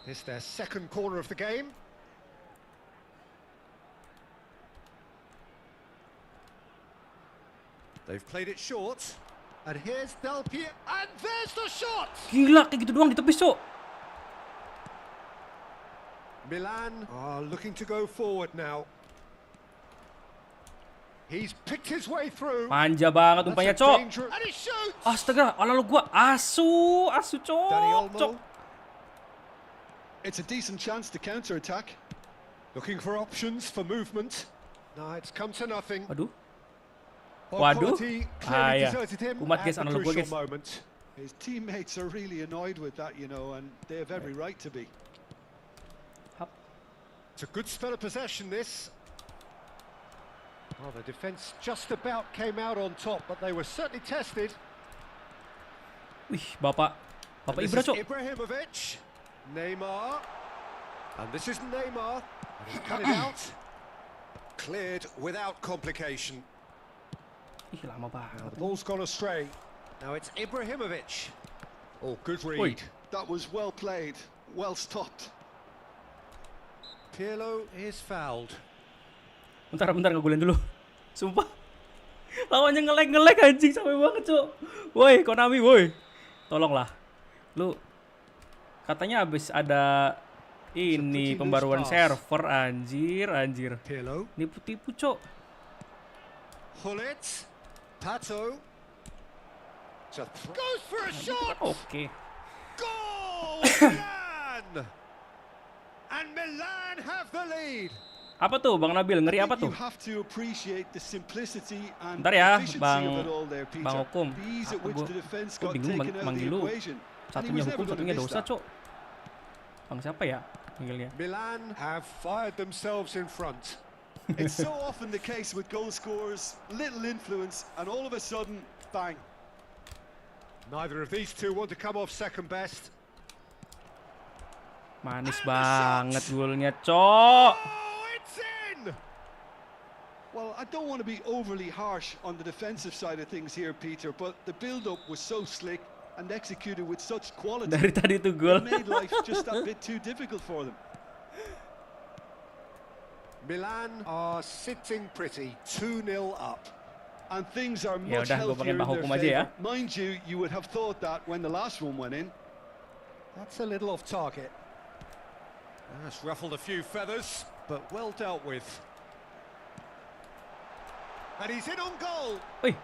It's their second corner of the game. They've played it short. And here's Del Piero. And there's the shot! Gila, kayak gitu doang ditepis, Cok. Milan are looking to go forward now. He's picked his way through. Manja banget umpannya, That's a Cok. danger- And he shoots! Astaga, ala lu gua asu, Dani Cok. Olmo It's a decent chance to counter-attack. looking for options for movement. No, it's come to nothing. Waduh. Well, Waduh. quality clearly Ya. deserted him Kumat at guys, the analog gua, crucial guys. moment. His teammates are really annoyed with that, you know, and they have every right to be. It's a good spell of possession, this. Well, the defence just about came out on top, but they were certainly tested. Wih, Bapak And this Ibra, is Cok. Ibrahimovic. Neymar. And this is Neymar. And he's cut it out. Cleared without complication. Ih, lama Now the banget. ball's gone astray. Now it's Ibrahimovic. Oh, good read. Oi. That was well played, well stopped. Pirlo is fouled. Bentar ngegulin dulu. Sumpah. Lawannya nge-lag anjing sampai banget, Cok. Woi, Konami, woi. Tolonglah. Lu katanya habis ada Ini pembaruan server, anjir. Pirlo. Nipu-tipu, Cok. Hullet. Pato. Goes for a shot. Oke. Goal! Milan! And Milan have the lead. Apa tuh, Bang Nabil? Ngeri apa tuh? You have to appreciate the simplicity and Bentar ya, efficiency Bang of it all there, Peter. Bang Hukum. The ease at which the defense Gua got bingung taken out of manggil the lu. equation. And he Satunya was hukum, never satunya gonna miss dosa, that. Cok. Bang siapa ya manggilnya? Milan have fired themselves in front. It's so often the case with goal scorers, little influence, and all of a sudden, bang. Neither of these two want to come off second best. Manis And the banget shot. golnya, Cok. Oh, it's in! Well, I don't want to be overly harsh on the defensive side of things here, Peter, but the build-up was so slick and executed with such quality. Dari tadi tuh It gol. made life just a bit too difficult for them. Milan are sitting pretty, 2-0 up. And things are Ya much udah, gua healthier pakai in Bang their Hukum aja ya. favour. Mind you would have thought that when the last one went in. That's a little off target. That's ruffled a few feathers, but well dealt with. And he's in on goal. Wih,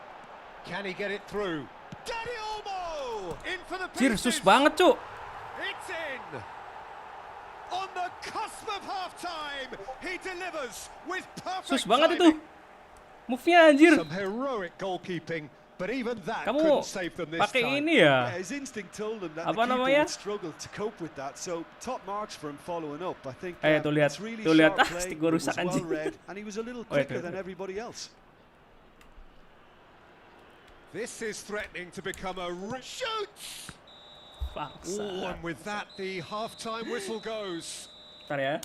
Can he get it through? Dani Olmo! In for the Cir, pieces. sus banget, Cok. It's in! On the cusp of half-time, he delivers with perfect Sus banget itu. timing. Move-nya anjir. Some heroic goalkeeping, but even that Kamu couldn't save them this pakai time. ini ya? Yeah, his instinct told him that Apa the keeper namanya? would struggle to cope with that, so top marks for him following up. I think Tuh lihat, it's really tuh lihat. sharp Ah, play, stick gua it was rusak, anjing. well read, and he was a little Oh, ya, quicker tuh, than tuh. everybody else. This is threatening to become a shoots. Paksa. Oh, and with that, the half-time whistle goes. Bentar ya.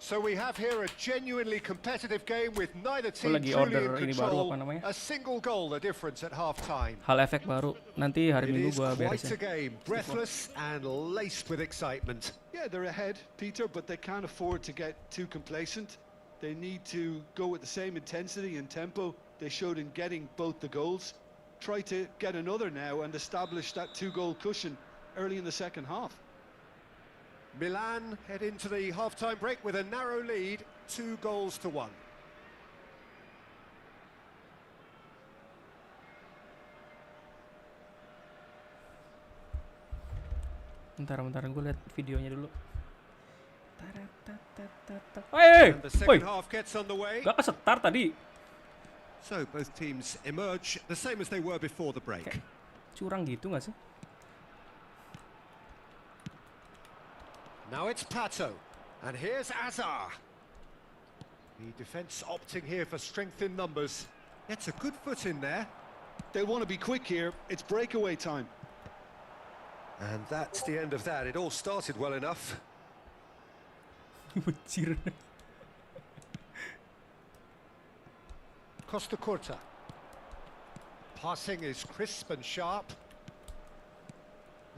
So we have here a genuinely competitive game with neither Gua team lagi truly order in ini baru, control. apa namanya? A single goal the difference at half-time. Hal efek baru. Nanti hari It Minggu is gua quite a beresin. game, breathless and laced with excitement. Yeah, they're ahead, Peter, but they can't afford to get too complacent. They need to go with the same intensity and tempo they showed in getting both the goals. Try to get another now and establish that two-goal cushion early in the second half. Milan head into the half-time break with a narrow lead, 2-1. Bentar, gue lihat videonya dulu. Woi, And the second half gets underway. gak kesetar tadi. So both teams emerge the same as they were before the break. Kayak curang gitu gak sih? Now it's Pato, and here's Azar. The defence opting here for strength in numbers. Gets a good foot in there. They want to be quick here. It's breakaway time. And that's the end of that. It all started well enough. Bocir. Costa Curta. Passing is crisp and sharp.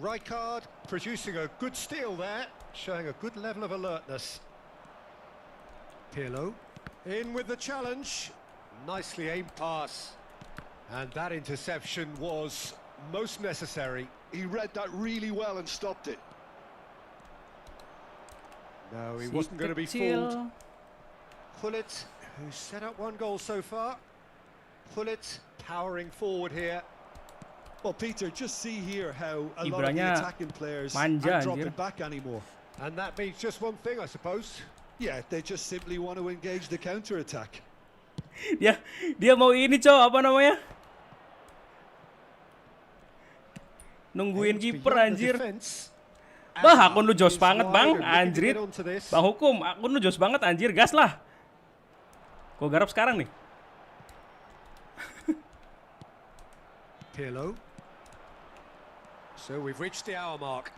Rijkaard producing a good steal there, showing a good level of alertness. Pirlo in with the challenge. Nicely aimed pass. And that interception was most necessary. He read that really well and stopped it. No, he Si wasn't going to be kecil. fooled. Hullet, who's set up one goal so far. Hullet powering forward here. Well, Peter, just see here how a lot of the Ibranya attacking players manja, aren't dropping anjir. back anymore. And that means just one thing, I suppose. Yeah, they just simply want to engage the counter-attack. Dia mau ini, Cok, apa namanya? Nungguin Aims kiper, beyond the anjir. defence. Bah, akun lu Azar jos is banget, wide Bang. and looking to Anjrit. get onto this. Bang Hukum, akun lu jos banget, anjir. Gas lah. Gua garap sekarang nih. Pirlo. So we've reached the hour mark.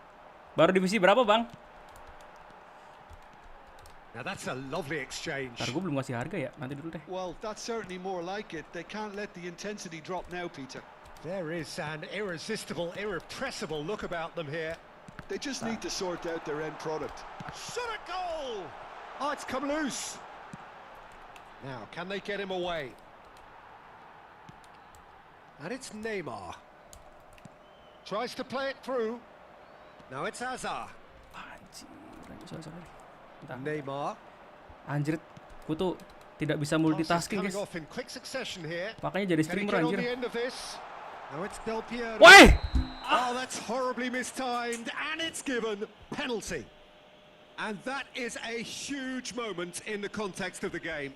Baru divisi berapa, Bang? Now that's a lovely exchange. Ntar gue belum ngasih harga ya. Nanti dulu deh. Well, that's certainly more like it. They can't let the intensity drop now, Peter. There is an irresistible, irrepressible look about them here. They just need to sort out their end product. Shot at goal! Oh, it's come loose. Now, can they get him away? And it's Neymar. Tries to play it through. Now it's Azar. Anjir. Sorry. Bentar. Neymar. Anjir, gue tuh tidak bisa Passes multitasking coming guys. off in quick succession here. Makanya jadi Can he streamer get on anjir. the end of this? Now it's Del Piero. Woi! Oh, that's horribly mistimed, and it's given penalty. And that is a huge moment in the context of the game.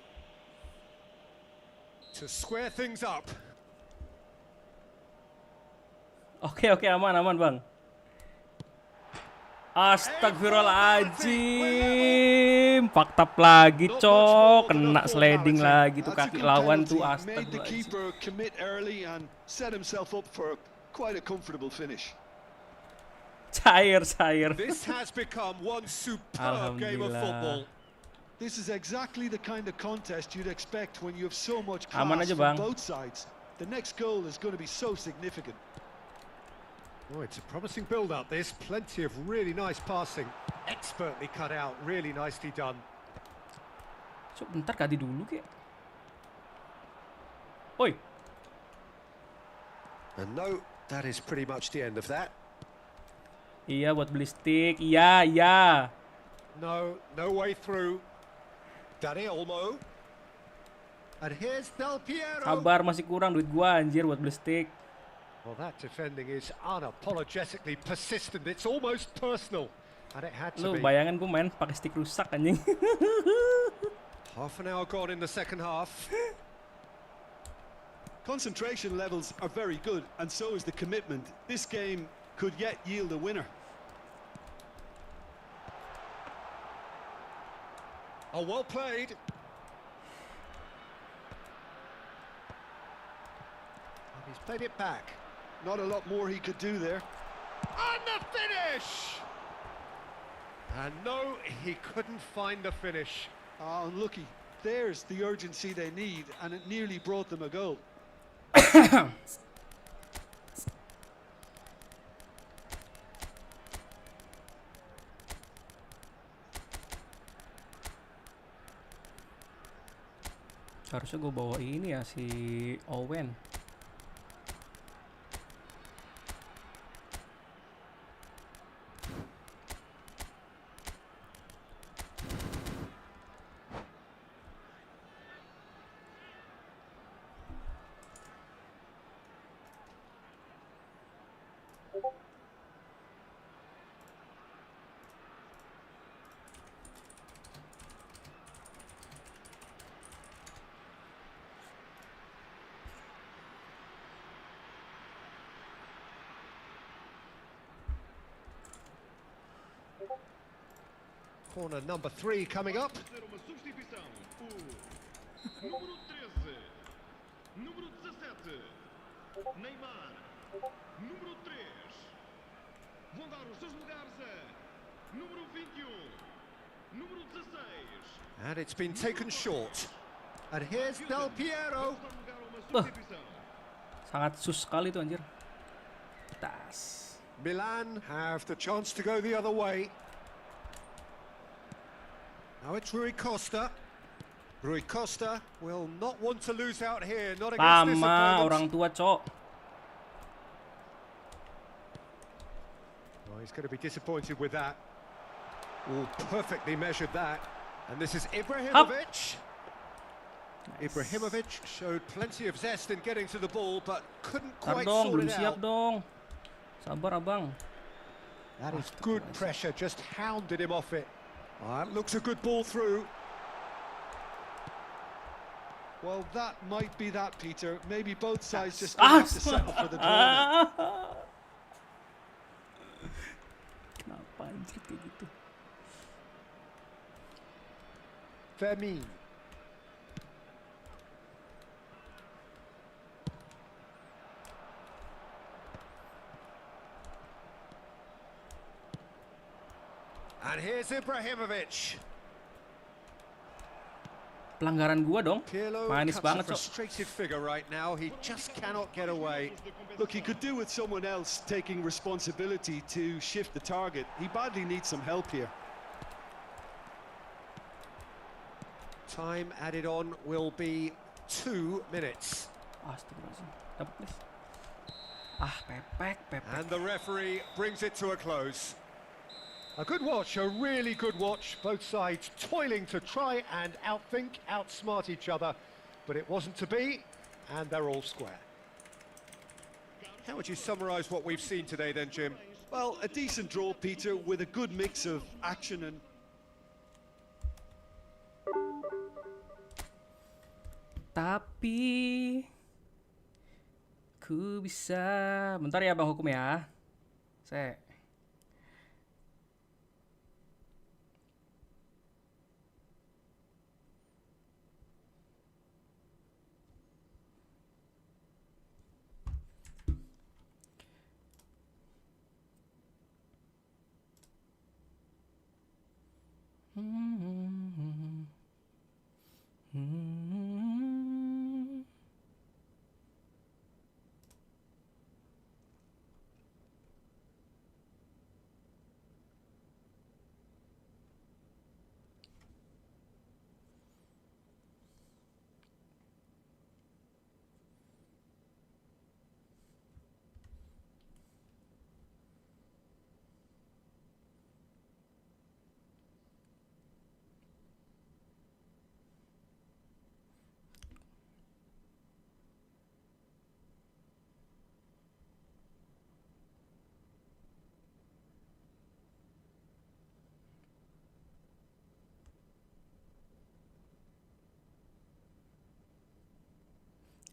To square things up. Oke, aman bang. Astagfirullahaladzim. Fakta lagi cok. Kena sliding lagi tuh That's a kaki good lawan penalty. tuh. Made the Astagfirullahaladzim. keeper commit early and set himself up for quite a comfortable finish. Cair. This has become one superb game of Alhamdulillah. football. This is exactly the kind of contest you'd expect when you have so much Aman class aja, from Bang. both sides. The next goal is going to be so significant. Oh, it's a promising build-up. There's plenty of really nice passing. Expertly cut out, really nicely done. Cok, bentar kadi dulu kek. Oi. And no, that is pretty much the end of that. Iya buat beli stick. Iya. No way through. Dani Olmo. And here's Del Piero. Sabar, masih kurang duit gua anjir buat beli stick. Well, that defending is unapologetically persistent. It's almost personal. And it had to Lu be. bayangan gua main pakai stick rusak anjing. Half an hour gone in the second half. Concentration levels are very good, and so is the commitment. This game could yet yield a winner. Oh, well played. And he's played it back. Not a lot more he could do there. And the finish! And no, he couldn't find the finish. Unlucky. There's the urgency they need, and it nearly brought them a goal. Harusnya gue bawa ini ya si Owen. Corner number 3 coming up. Fazer uma substituição. O número 13, número 17, Neymar, número 3. Vão dar os seus lugares a número 21, número 16. And it's been taken short. And here's Del Piero. Vamos dar lugar a uma substituição. Sangat sus sekali tuh anjir. Tas. Milan have the chance to go the other way. Now it's Rui Costa. Rui Costa will not want to lose out here, not against this Lama orang opponent. tua, cok. Oh, he's going to be disappointed with that. Oh, perfectly measured that. And this is Ibrahimovic. Ibrahimovic showed plenty of zest in getting to the ball, but couldn't Ntar quite dong, sort belum it siap out. dong. Sabar abang. That is good pressure, just hounded him off it. That looks a good ball through. Well, that might be that, Peter. Maybe both sides just gonna have to settle for the draw now. Kenapa anjir kayak gitu? Vermin. And here's Ibrahimovic. Pelanggaran gua dong. Pirlo Manis cuts a banget, cok. frustrated figure right now. He just cannot get away. Look, he could do with someone else taking responsibility to shift the target. He badly needs some help here. Time added on will be 2 minutes. Astagfirullahaladzim. Dapat please. Pepek. And the referee brings it to a close. A good watch, a really good watch. Both sides toiling to try and outthink, outsmart each other, but it wasn't to be, and they're all square. How would you summarise what we've seen today then, Jim? Well, a decent draw, Peter, with a good mix of action and... Tapi ku bisa. Bentar ya Bang Hukum ya. Saya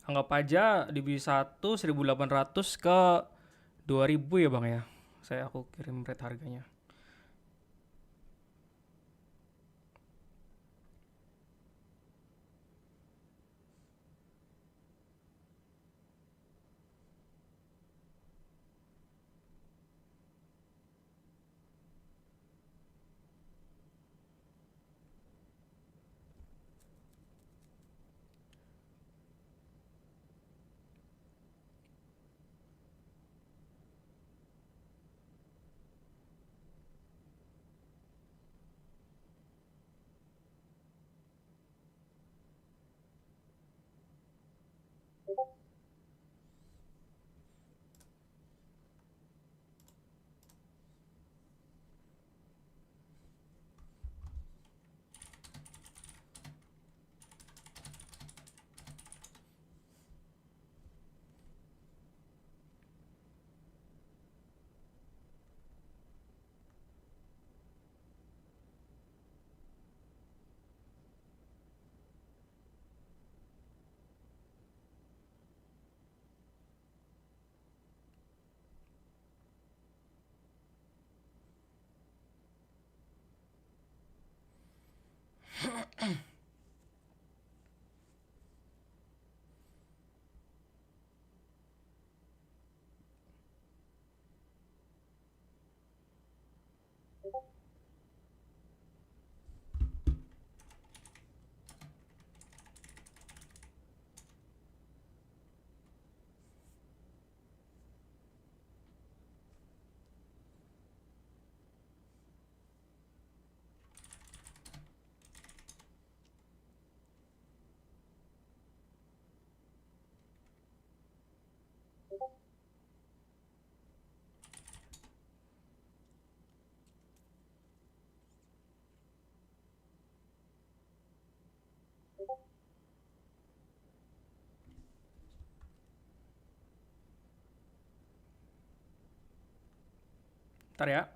anggap aja Divisi 1 1.800 ke 2.000 ya Bang ya. Aku kirim rate harganya. Ntar ya.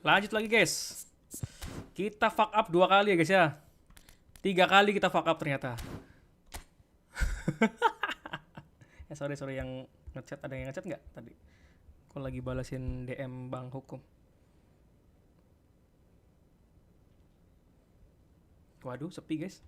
Lanjut lagi guys. Kita fuck up 2 kali ya guys ya. 3 kali kita fuck up ternyata. Sorry yang ngechat, ada yang ngechat nggak tadi? Kok lagi balasin DM Bang Hukum. Waduh, sepi guys.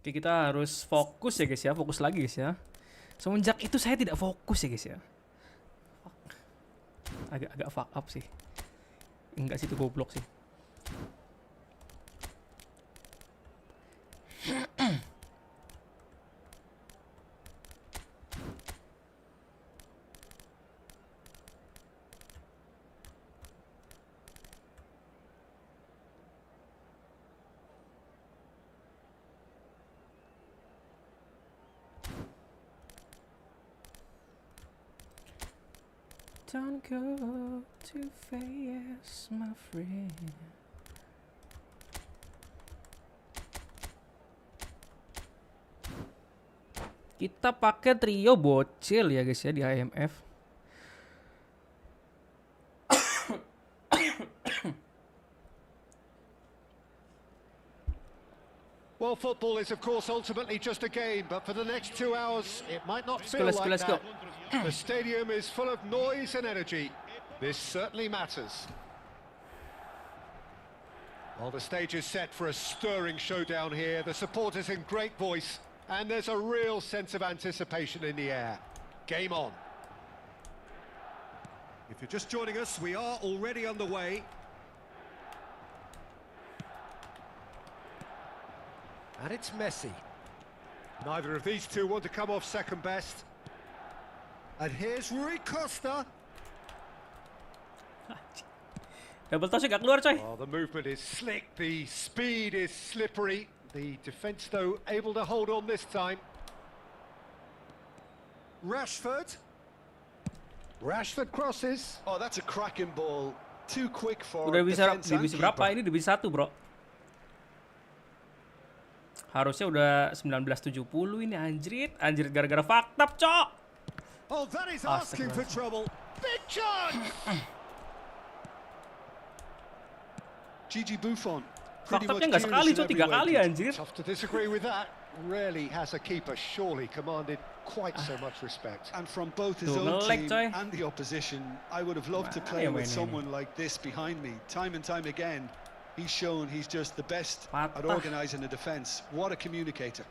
Oke, kita harus fokus ya guys ya, fokus lagi guys ya. Semenjak itu saya tidak fokus ya guys ya. Agak fuck up sih. Enggak sih, itu goblok sih. Don't go too fast, my friend. Kita pakai trio bocil ya guys ya di IMF. Well, football is of course ultimately just a game, but for the next 2 hours, it might not feel Let's like go. that. The stadium is full of noise and energy. This certainly matters. Well, the stage is set for a stirring showdown here. The supporters in great voice, and there's a real sense of anticipation in the air. Game on. If you're just joining us, we are already underway. And it's Messi. Neither of these two want to come off second best. And here's Rui Costa. Double toss gak keluar coy. Oh, the movement is slick, the speed is slippery. The defence, though, able to hold on this time. Rashford. Rashford crosses. Oh, that's a cracking ball. Too quick for Udah bisa defense and divisi berapa keeper. ini? Divisi 1 bro. Harusnya udah 1970 ini anjrit. Anjrit gara-gara fakta cok. Oh, that is asking for trouble. Big chance! Gigi Buffon. Pretty Faktanya much nggak sekali fearless cok, in 3 every kali way. anjir. Tough to disagree with that. Rarely has a keeper surely commanded quite so much respect. And from both his Tuh, own nge-lag, team coy. and the opposition, I would have loved to Mana play ya with mainnya someone like this behind me. Time and time again, he's shown he's just the best at Patah. organising a defence. What a communicator.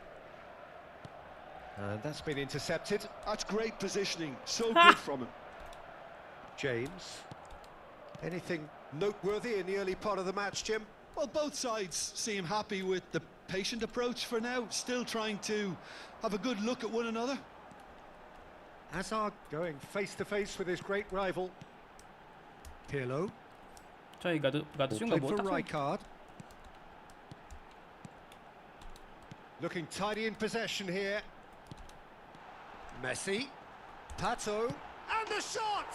And that's been intercepted. That's great positioning. So good from him. James. Anything noteworthy in the early part of the match, Jim? Well, both sides seem happy with the patient approach for now, still trying to have a good look at one another. Hazard going face-to-face with his great rival. Pirlo. Coy, Gattuso nggak Played for botak coy. Rijkaard. Looking tidy in possession here. Messi. Pato. And the shot!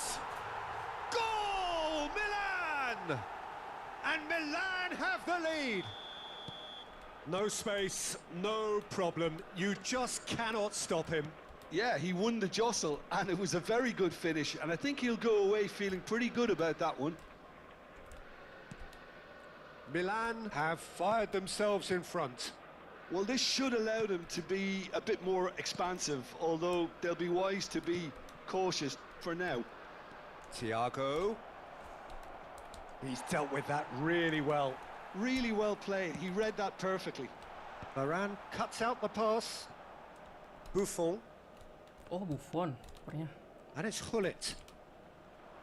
Goal! Milan! And Milan have the lead. No space, no problem. You just cannot stop him. Yeah, he won the jostle, and it was a very good finish, and I think he'll go away feeling pretty good about that one. Milan have fired themselves in front. Well, this should allow them to be a bit more expansive, although they'll be wise to be cautious for now. Thiago. He's dealt with that really well. Really well played. He read that perfectly. Varane cuts out the pass. Buffon. Oh, Buffon. Kipernya. And it's Gullit.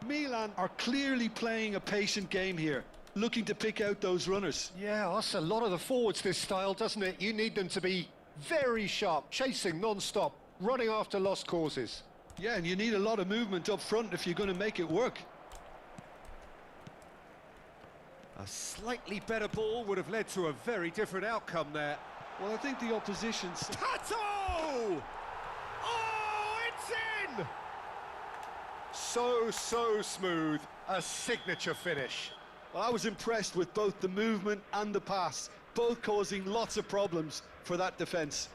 Milan are clearly playing a patient game here, looking to pick out those runners. Yeah, that's a lot of the forwards, this style, doesn't it? You need them to be very sharp, chasing non-stop, running after lost causes. Yeah, and you need a lot of movement up front if you're going to make it work. A slightly better ball would have led to a very different outcome there. Well, I think the opposition's... Pato! Oh, it's in! So smooth. A signature finish. Well, I was impressed with both the movement and the pass, both causing lots of problems for that defence.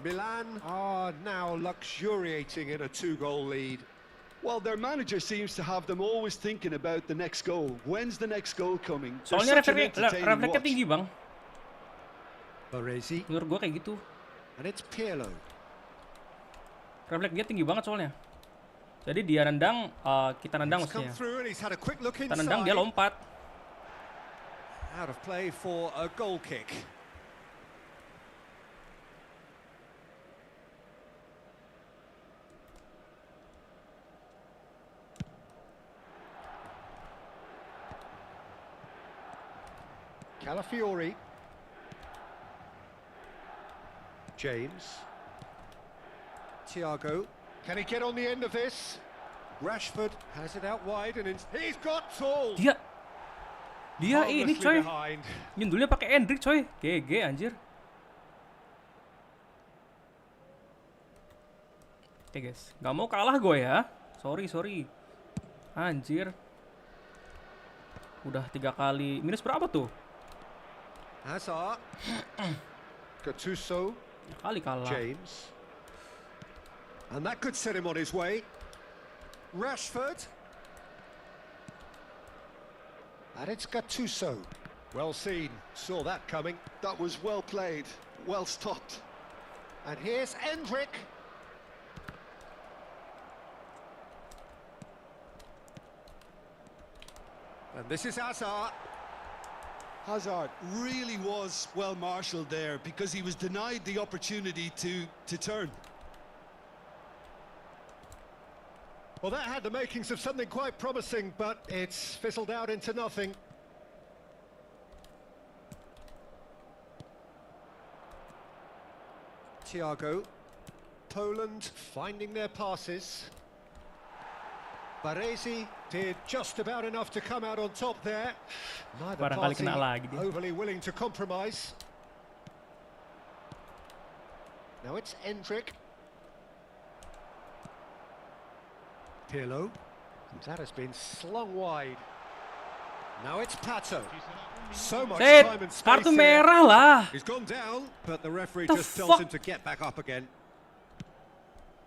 Milan are now luxuriating in a 2-goal lead. Well, their manager seems to have them always thinking about the next goal. When's the next goal coming? They're Soalnya such an entertaining refleksnya watch. tinggi, Bang. Baresi. Menurut gua kayak gitu. And it's Pirlo. Refleks dia tinggi banget soalnya. Jadi dia nendang, kita nendang He's come maksudnya. through and he's had a quick look Kita nendang, dia inside. lompat. Out of play for a goal kick. Calafiori. James. Thiago. Can he get on the end of this? Rashford has it out wide and he's got tall. Dia ini Harmlessly coy. behind. Nyundulnya pakai Endrick coy. GG anjir. Oke guys, nggak mau kalah gue ya. Sorry. Anjir. Udah 3 kali. Minus berapa tuh? Hazard. Gattuso. Kali kalah. James. And that could set him on his way. Rashford. And it's Gattuso. Well seen. Saw that coming. That was well played, well stopped. And here's Endrick. And this is Hazard. Hazard really was well marshalled there because he was denied the opportunity to turn. Well, that had the makings of something quite promising, but it's fizzled out into nothing. Thiago. Poland finding their passes. Baresi did just about enough to come out on top there. Neither Barangkali party kena lagi dia. overly willing to compromise. Now it's Endrick. Pirlo. That has been slung wide. Now it's Pato. So much Set, time and space kartu here. merah lah. He's gone down, but the referee The just tells fuck? him to get back up again.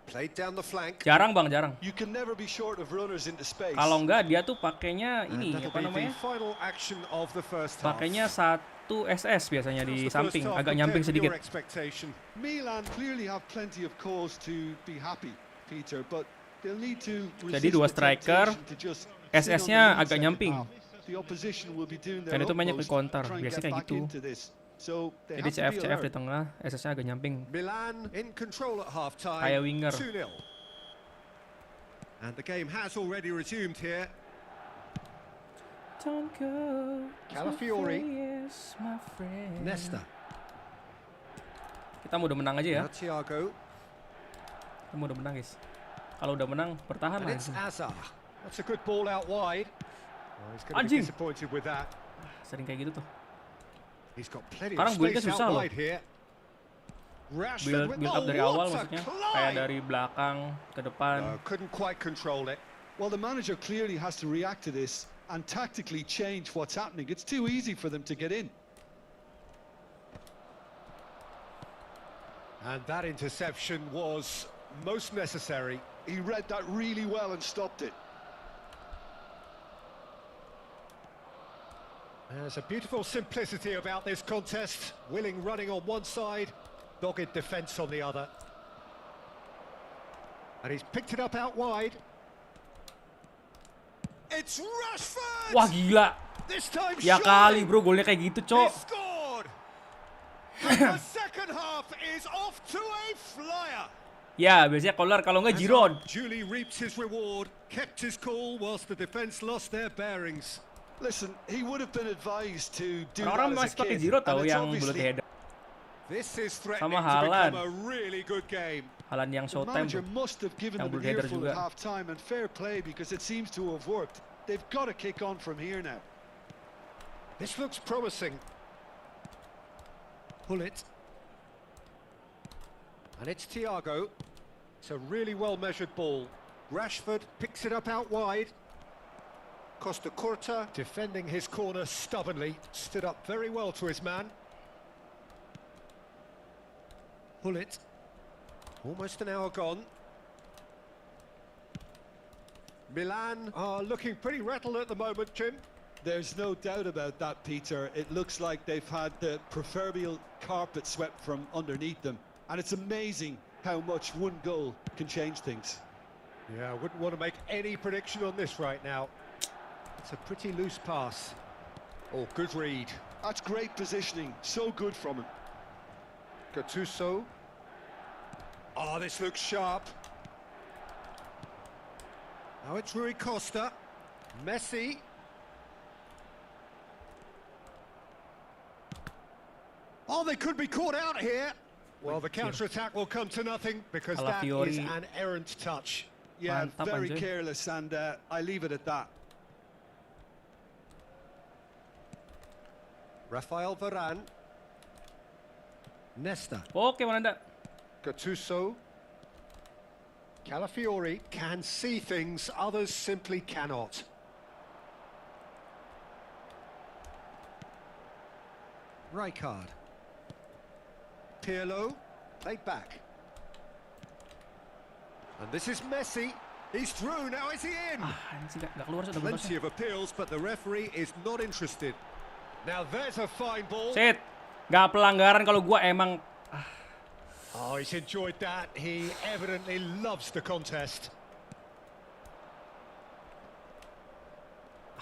Played down the flank. Jarang bang, jarang. You can never be short of runners into space. Kalau enggak dia tuh pakainya And ini that'll apa be namanya? the final action of the first half. Pakainya 1 SS biasanya di How's the samping, first half agak nyamping compared to your sedikit. expectation? Milan clearly have plenty of cause to be happy, Peter, but they'll need to Jadi resist dua the striker, temptation to just SS-nya sit on the agak lead nyamping. second half. The opposition will be doing their Dan itu banyak utmost counter, to try and biasanya get kayak back gitu. into this. So they Jadi have to be CF di alert. tengah, SS-nya agak nyamping. Milan in control at half-time. Kayak winger. 2-0. And the game has already resumed here. Don't go, Calafiori. yes, my friend. Nesta. Kita mau udah menang aja ya. Now Thiago. Kita mau udah menang guys. Kalau udah menang, bertahan And lah. it's Hazard. That's a good ball out wide. Oh, he's going to be Anjing. disappointed with that. Sering kayak gitu tuh. He's got plenty Sekarang of build-nya space susah out loh. wide here. Rashford with Build up dari awal what a maksudnya. climb. Kayak dari belakang ke depan. No, couldn't quite control it. Well, the manager clearly has to react to this and tactically change what's happening. It's too easy for them to get in. And that interception was most necessary. He read that really well and stopped it. There's a beautiful simplicity about this contest. Willing running on one side, dogged defence on the other. And he's picked it up out wide. It's Rashford! Wah gila. This time Ya kali bro, golnya kayak gitu, He Cok. scored. And the second half is off to a flyer. Ya, biasanya Kolar kalau nggak Giroud. Julie reaps his reward, kept his cool whilst the defence lost their bearings. Listen, he would have been advised to do Orang-orang that as a masih pakai kid. Giroud tahu And it's yang obviously bullet header. This is Sama threatening to become Haaland. a really good game. Haaland yang the showtime manager tuh. must have given Yang them an bullet header earful juga. at half-time, and fair play because it seems to have worked. They've got to kick on from here now. This looks promising. Pull it. And it's Thiago. It's a really well-measured ball. Rashford picks it up out wide. Costa Curta, defending his corner stubbornly, stood up very well to his man. Pull it. Almost an hour gone. Milan are looking pretty rattled at the moment, Jim. There's no doubt about that, Peter. It looks like they've had the proverbial carpet swept from underneath them. And it's amazing how much one goal can change things. Yeah, I wouldn't want to make any prediction on this right now. It's a pretty loose pass. Oh, good read. That's great positioning. So good from him. Gattuso. Oh, this looks sharp. Now it's Rui Costa. Messi. Oh, they could be caught out here. Well, the counter-attack will come to nothing because that is an errant touch. Yeah, Mantap, very anjay. careless, and I leave it at that. Rafael Varane. Nesta. Oke, Mananda. Gattuso. Calafiori can see things others simply cannot. Rijkaard. Pirlo, laid back. And this is Messi. He's through, now is he in? Ini sih nggak keluar sudah Plenty of appeals, but the referee is not interested. Now there's a fine ball. Set. Nggak pelanggaran kalau gua emang. Oh, he's enjoyed that. He evidently loves the contest.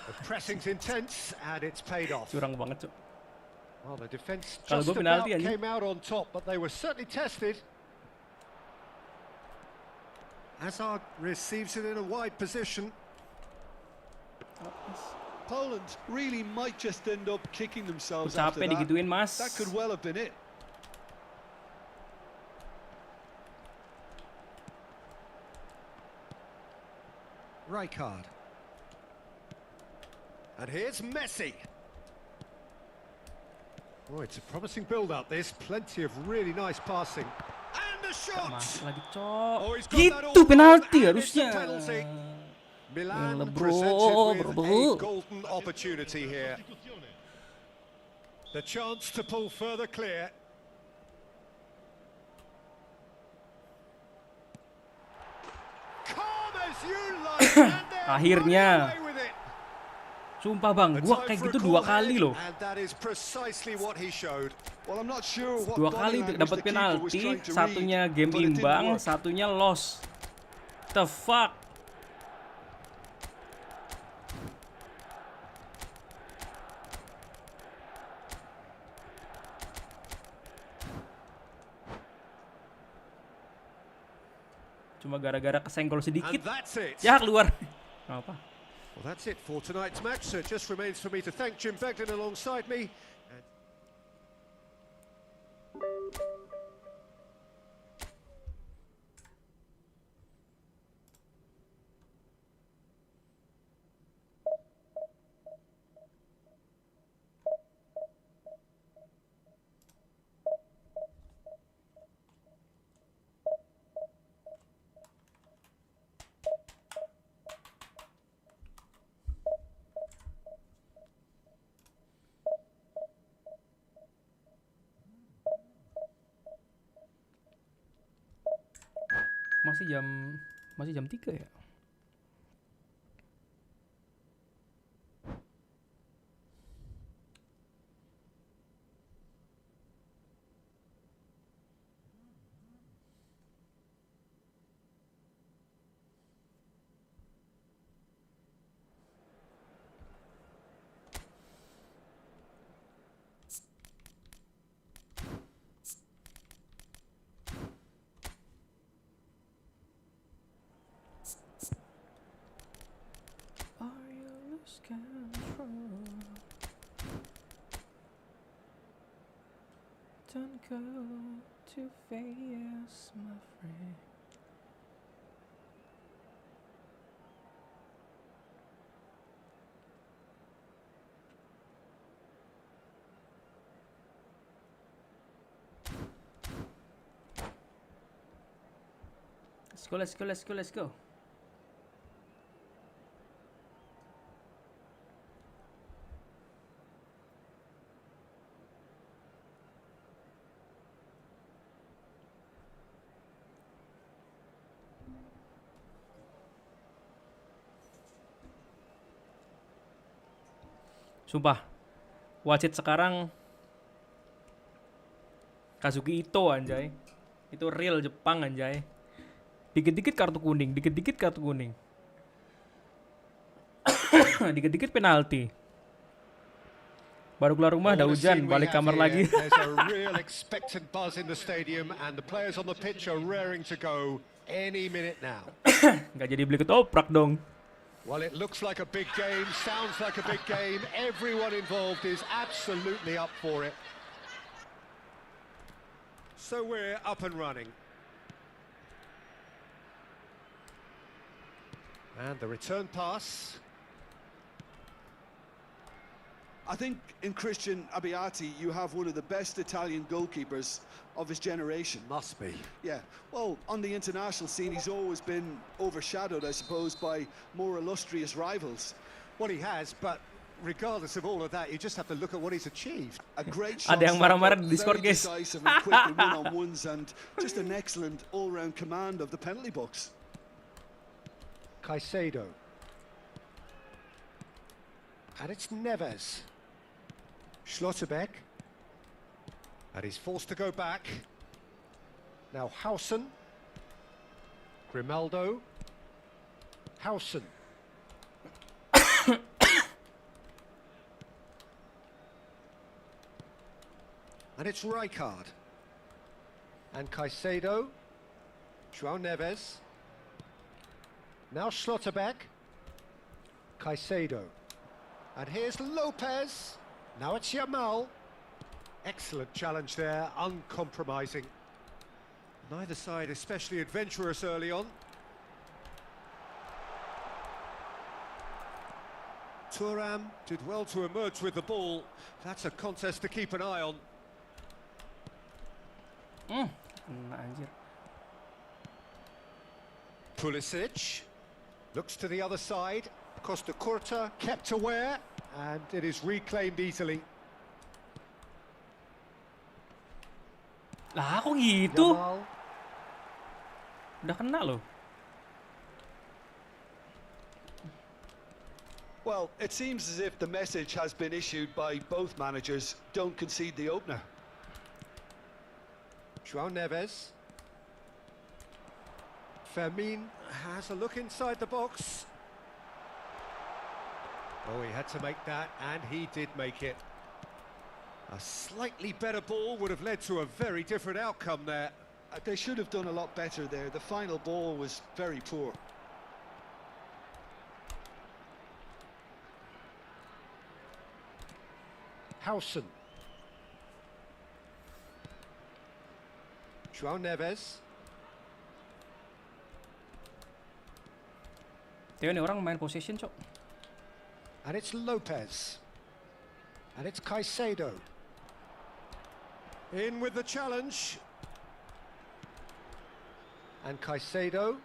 The pressing's intense, and it's paid off. Curang banget, Cuk. Well, the defence Kalau just gua about penalti, anjing. came out on top, but they were certainly tested. Hazard receives it in a wide position. Poland really might just end up kicking themselves after Capek that. digituin, Mas. That could well have been it. Rijkaard. And here's Messi. Oh, it's a promising build-up. There's plenty of really nice passing. And the shot! Masuk lagi, Cok. Oh, he's got that all Gitu wrong, penalti and it's a harusnya. penalty. Milan Yalah, presented with bro. a golden opportunity here. The chance to pull further clear. Calm as you like, and they're Akhirnya. running away with it. Sumpah bang, A gua time kayak for a gitu cool 2 kali head, loh. And that is precisely what he showed. Well, I'm not sure what 2 body kali language dapat the keeper was penalti, trying to satunya read, game but it didn't imbang, work. satunya loss. The fuck? Cuma gara-gara kesenggol And sedikit, that's it. ya keluar. Nggak apa. Well, that's it for tonight's match. So it just remains for me to thank Jim Begden alongside me. Masih jam 3 ya? Don't go too fast, my friend. Let's go. Sumpah, wasit sekarang Kazuki Ito anjay. Itu real Jepang anjay. Dikit-dikit kartu kuning. Dikit-dikit penalti. Baru keluar rumah ada hujan, balik kamar lagi. There's a real expectant buzz in the stadium and the players on the pitch are raring to go any minute now. Nggak jadi beli ketoprak dong. Well, it looks like a big game, sounds like a big game. Everyone involved is absolutely up for it. So we're up and running. And the return pass. I think in Christian Abbiati, you have one of the best Italian goalkeepers of his generation. Must be. Yeah, well, on the international scene, he's always been overshadowed, I suppose, by more illustrious rivals. Well, he has, but regardless of all of that, you just have to look at what he's achieved. A great shot, Ada yang marah-marah di very Discord, guys. decisive and quick in one-on-ones, and just an excellent all-round command of the penalty box. Caicedo. And it's Neves. Schlotterbeck. And he's forced to go back. Now Hausen. Grimaldo. Hausen. And it's Rijkaard. And Caicedo. João Neves. Now Schlotterbeck. Caicedo. And here's Lopez. Now it's Yamal. Excellent challenge there, uncompromising. Neither side especially adventurous early on. Thuram did well to emerge with the ball. That's a contest to keep an eye on. Anjir. Pulisic looks to the other side. Costa Curta kept aware, and it is reclaimed easily. Lah, kok gitu? Yamal. Udah kena loh. Well, it seems as if the message has been issued by both managers: don't concede the opener. João Neves. Fermin has a look inside the box. Oh, he had to make that, and he did make it. A slightly better ball would have led to a very different outcome there. They should have done a lot better there. The final ball was very poor. Hausen. João Neves. Teo nih orang main possession, cok. And it's Lopez. And it's Caicedo. In with the challenge. And Caicedo.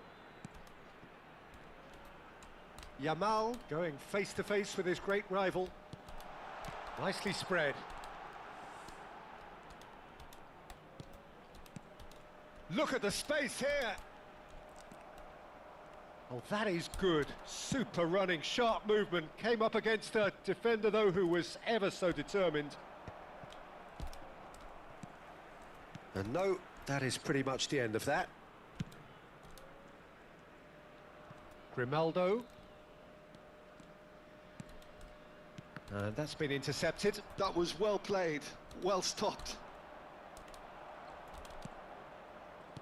Yamal going face to face with his great rival. Nicely spread. Look at the space here. Oh, that is good. Super running, sharp movement. Came up against a defender, though, who was ever so determined. And no, that is pretty much the end of that. Grimaldo. And that's been intercepted. That was well played, well stopped.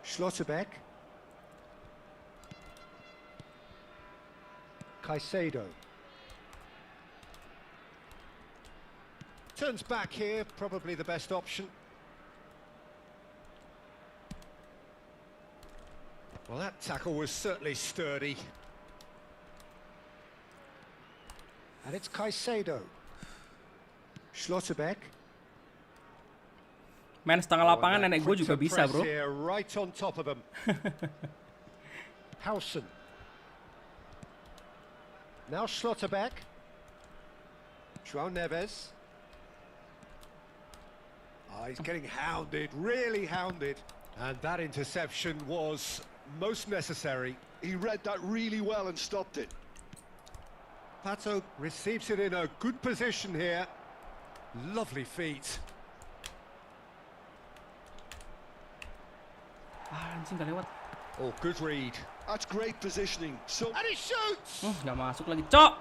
Schlotterbeck. Caicedo. Turns back here, probably the best option. Well, that tackle was certainly sturdy. And it's Caicedo. Schlotterbeck. Main setengah Oh, lapangan and that nenek gue quick juga to bisa, press bro. here, right on top of them. Howson. Now Schlotterbeck. João Neves. Oh, he's getting hounded, really hounded. And that interception was most necessary. He read that really well and stopped it. Pato receives it in a good position here. Lovely feet. Ah, anjing gak lewat. Oh, good read. That's great positioning. So And he shoots! Gak masuk lagi, cok.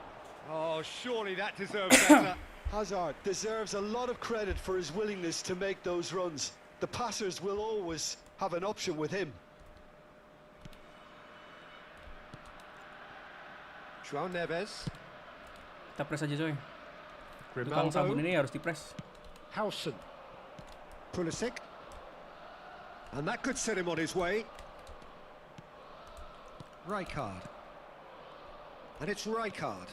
Oh, surely that deserves better. Hazard deserves a lot of credit for his willingness to make those runs. The passers will always have an option with him. João Neves. Kita press aja, coy. Tukang sabun Grimaldo. ini harus dipress. Howson. Pulisic. And that could set him on his way. Rijkaard. And it's Rijkaard.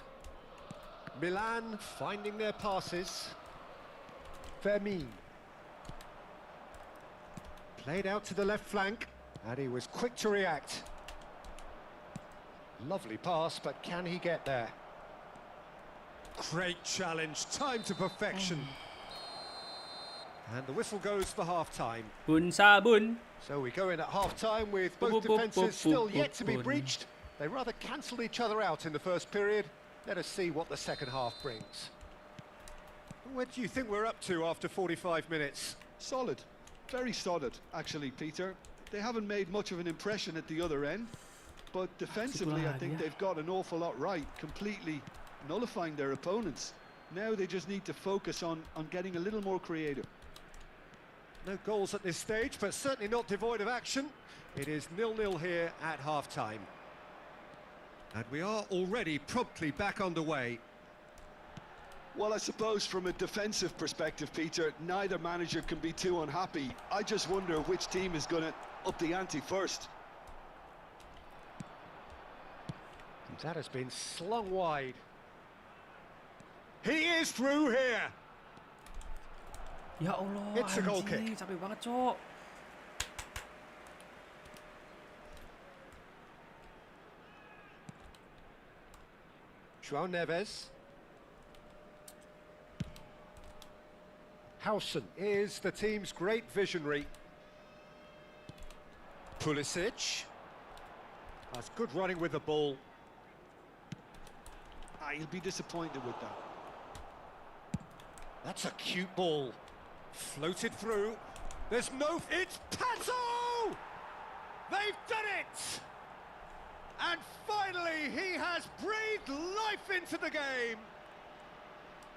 Milan finding their passes. Fermin. Played out to the left flank. And he was quick to react. Lovely pass, but can he get there? Great challenge, time to perfection. And the whistle goes for half-time. Bun sabun. So we go in at half-time with both Boop, boop, boop, defences boop, still boop, yet to be boop. breached. They rather cancelled each other out in the first period. Let us see what the second half brings. Where do you think we're up to after 45 minutes? Solid. Very solid, actually, Peter. They haven't made much of an impression at the other end, but defensively I think they've got an awful lot right, completely nullifying their opponents. Now they just need to focus on getting a little more creative. No goals at this stage, but certainly not devoid of action. It is 0-0 here at half-time. And we are already promptly back underway. Well, I suppose from a defensive perspective, Peter, neither manager can be too unhappy. I just wonder which team is going to up the ante first. That has been slung wide. He is through here. Ya Allah, It's a goal anjing, kick. capek banget, cok. João Neves. Howson is the team's great visionary. Pulisic. That's good running with the ball. He'll be disappointed with that. That's a cute ball. Floated through. There's no... It's Pato! They've done it! And finally, he has breathed life into the game.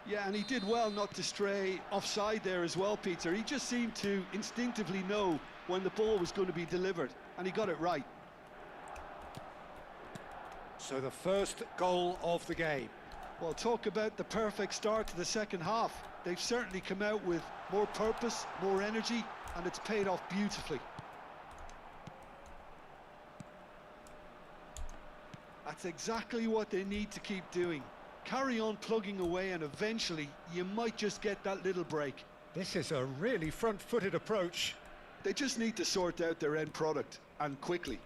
Yeah, and he did well not to stray offside there as well, Peter. He just seemed to instinctively know when the ball was going to be delivered, and he got it right. So the first goal of the game. Well, talk about the perfect start to the second half. They've certainly come out with more purpose, more energy, and it's paid off beautifully. That's exactly what they need to keep doing. Carry on plugging away, and eventually you might just get that little break. This is a really front-footed approach. They just need to sort out their end product, and quickly.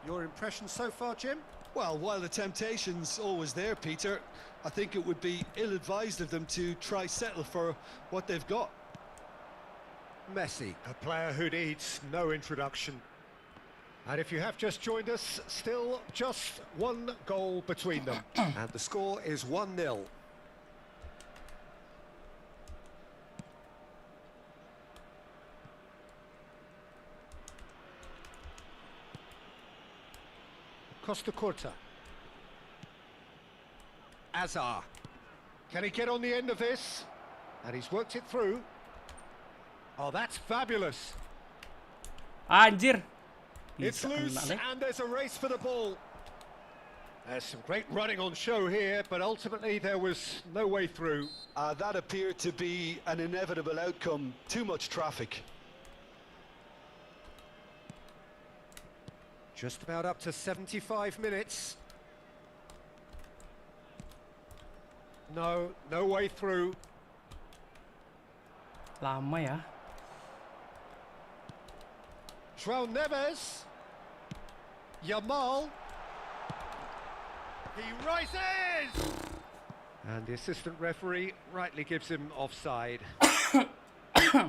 Your impression so far, Jim? Well, while the temptation's always there, Peter, I think it would be ill-advised of them to try settle for what they've got. Messi, a player who needs no introduction. And if you have just joined us, still just one goal between them. And the score is 1-0. Costa Curta. Azar. Can he get on the end of this? And he's worked it through. Oh, that's fabulous. Anjir. It's Bisa loose kena nih. and there's a race for the ball. There's some great running on show here, but ultimately there was no way through. That appeared to be an inevitable outcome. Too much traffic. Just about up to 75 minutes. No way through. Lama ya. João Neves. Yamal. He rises! And the assistant referee rightly gives him offside.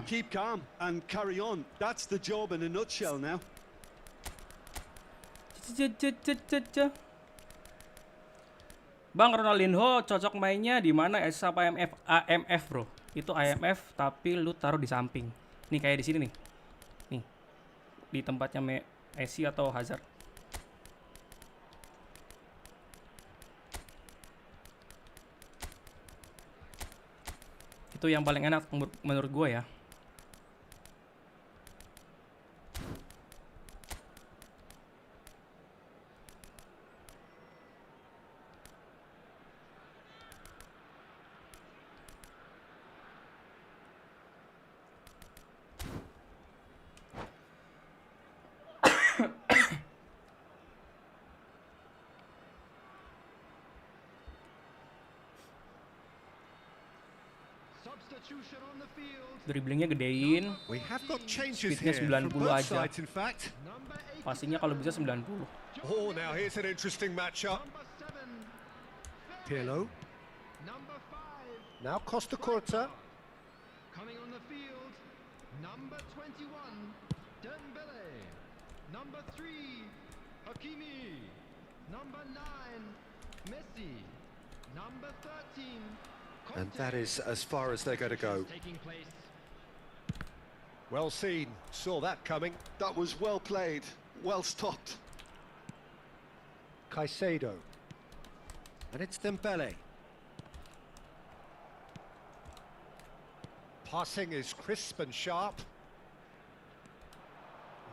Keep calm and carry on. That's the job in a nutshell now. Bang, Ronaldinho cocok mainnya di mana S apa AMF? AMF, bro. Itu AMF tapi lu taruh di samping. Nih kayak di sini nih. Nih. Di tempatnya Messi atau Hazard. Itu yang paling enak menurut gue ya. Substitution on the field. Dribblingnya gedein. We have got changes Speednya here from 90 both aja. sides, in fact. Number 8. Pastinya kalau bisa 90. Oh, now here's an interesting matchup. Number 7. Pirlo. Number 5. Now Costa Curta. Coming on the field. Number 21. Dembele. Number 3. Hakimi. Number 9. Messi. Number 13. And that is as far as they're going to go. Taking place. Well seen. Saw that coming. That was well played, well stopped. Caicedo. And it's Dembele. Passing is crisp and sharp.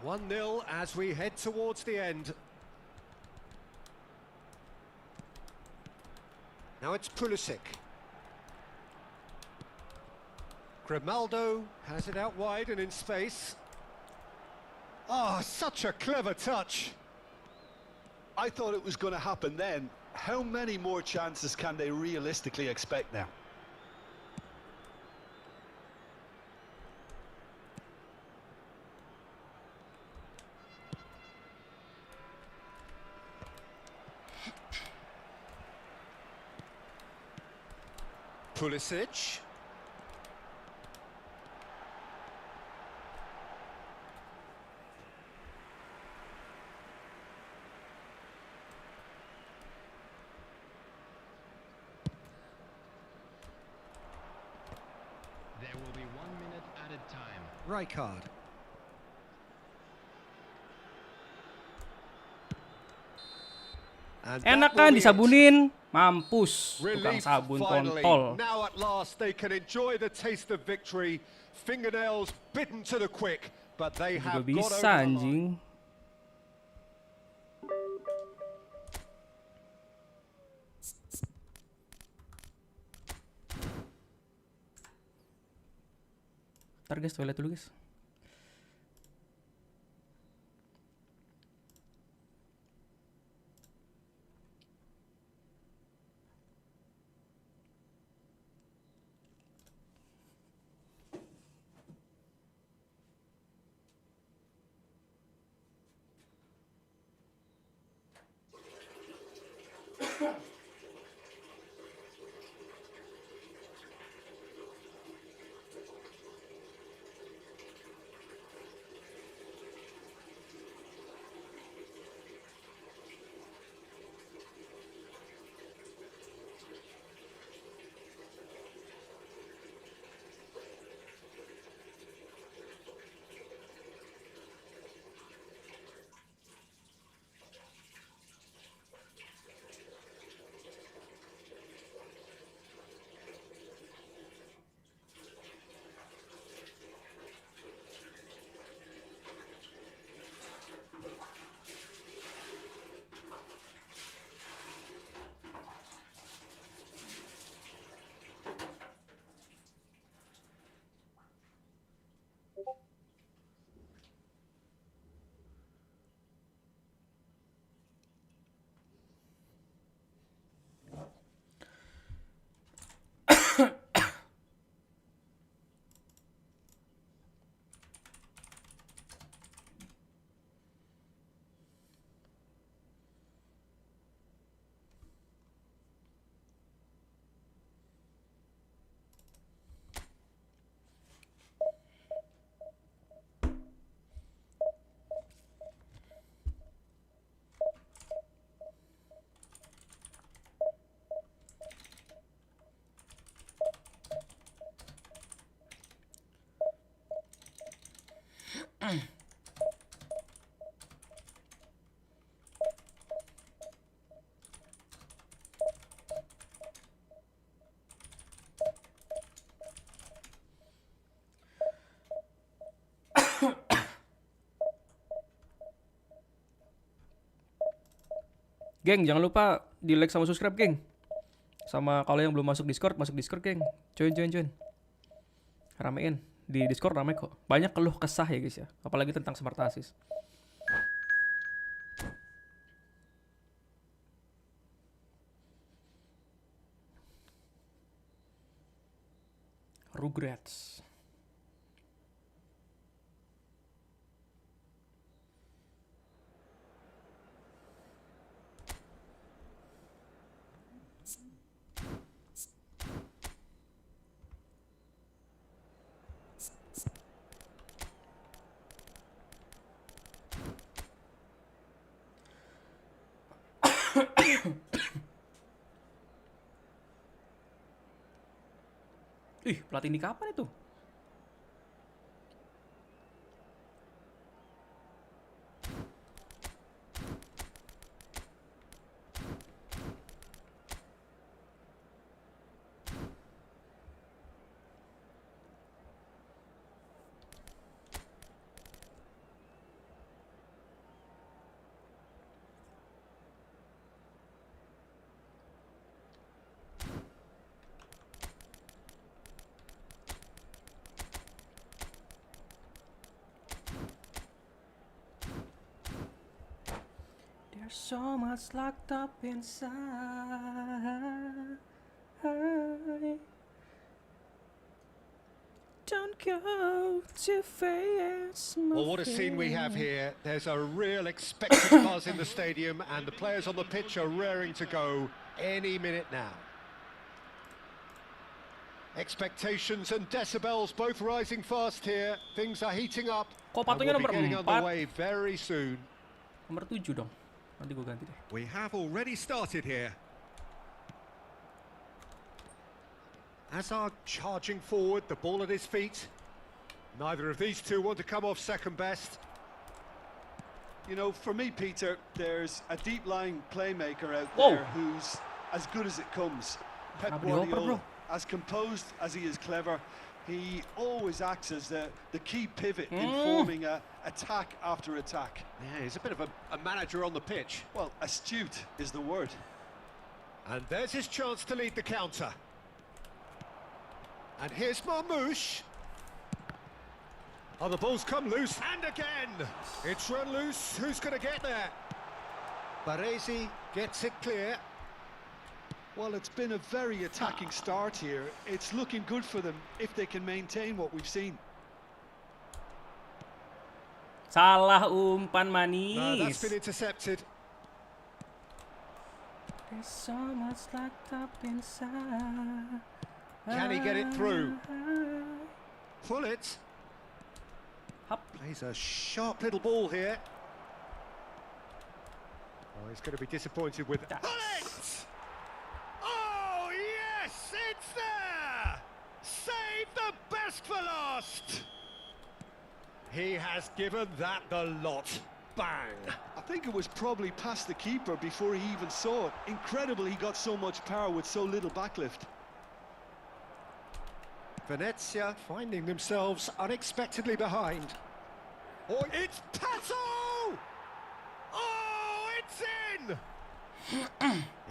1-0 as we head towards the end. Now it's Pulisic. Grimaldo has it out wide and in space. Oh, such a clever touch. I thought it was going to happen then. How many more chances can they realistically expect now? Pulisic. There will be 1 minute added time. Rijkaard. And that Enak will kan be it. disabunin? Mampus. Tukang Relief sabun finally. kontol. Now at last they can enjoy the taste of victory. Fingernails bitten to the quick, but they Juga have got bisa over the line. anjing. Ntar guys, toilet dulu guys. Geng, jangan lupa di like sama subscribe, geng. Sama kalau yang belum masuk Discord, geng. Join. Ramein. Di Discord rame kok. Banyak keluh kesah ya guys ya. Apalagi tentang smart assist. Regrets. Ih, pelatih ini kapan itu? There's so much locked up inside. Don't go too fast. Well, what a scene we have here. There's a real expectant buzz in the stadium, and the players on the pitch are raring to go any minute now. Expectations and decibels both rising fast here. Things are heating up. Kok And patungnya we'll be nomor getting 4? underway very soon. Nomor 7 dong. Nanti gue ganti deh. We have already started here. Hazard charging forward, the ball at his feet. Neither of these two want to come off second best. You know, for me, Peter, there's a deep-lying playmaker out Whoa. there who's as good as it comes. Pep Kenapa dioper, Guardiola, bro? as composed as he is clever, he always acts as the key pivot in forming attack after attack. Yeah, he's a bit of a manager on the pitch. Well, astute is the word. And there's his chance to lead the counter. And here's Marmoush. Oh, the ball's come loose, and again! It's run loose, who's going to get there? Baresi gets it clear. Well, it's been a very attacking start here. It's looking good for them if they can maintain what we've seen. Salah umpan No, that's manis. been intercepted. There's so much locked up inside. Can he get it through? Pull it. Hup. Plays a sharp little ball here. Oh, he's going to be disappointed with that. Pull it! Oh, yes, it's there! Save the best for last! He has given that the lot. Bang! I think it was probably past the keeper before he even saw it. Incredible he got so much power with so little backlift. Venezia finding themselves unexpectedly behind. Oh, it's Pato! Oh, it's in!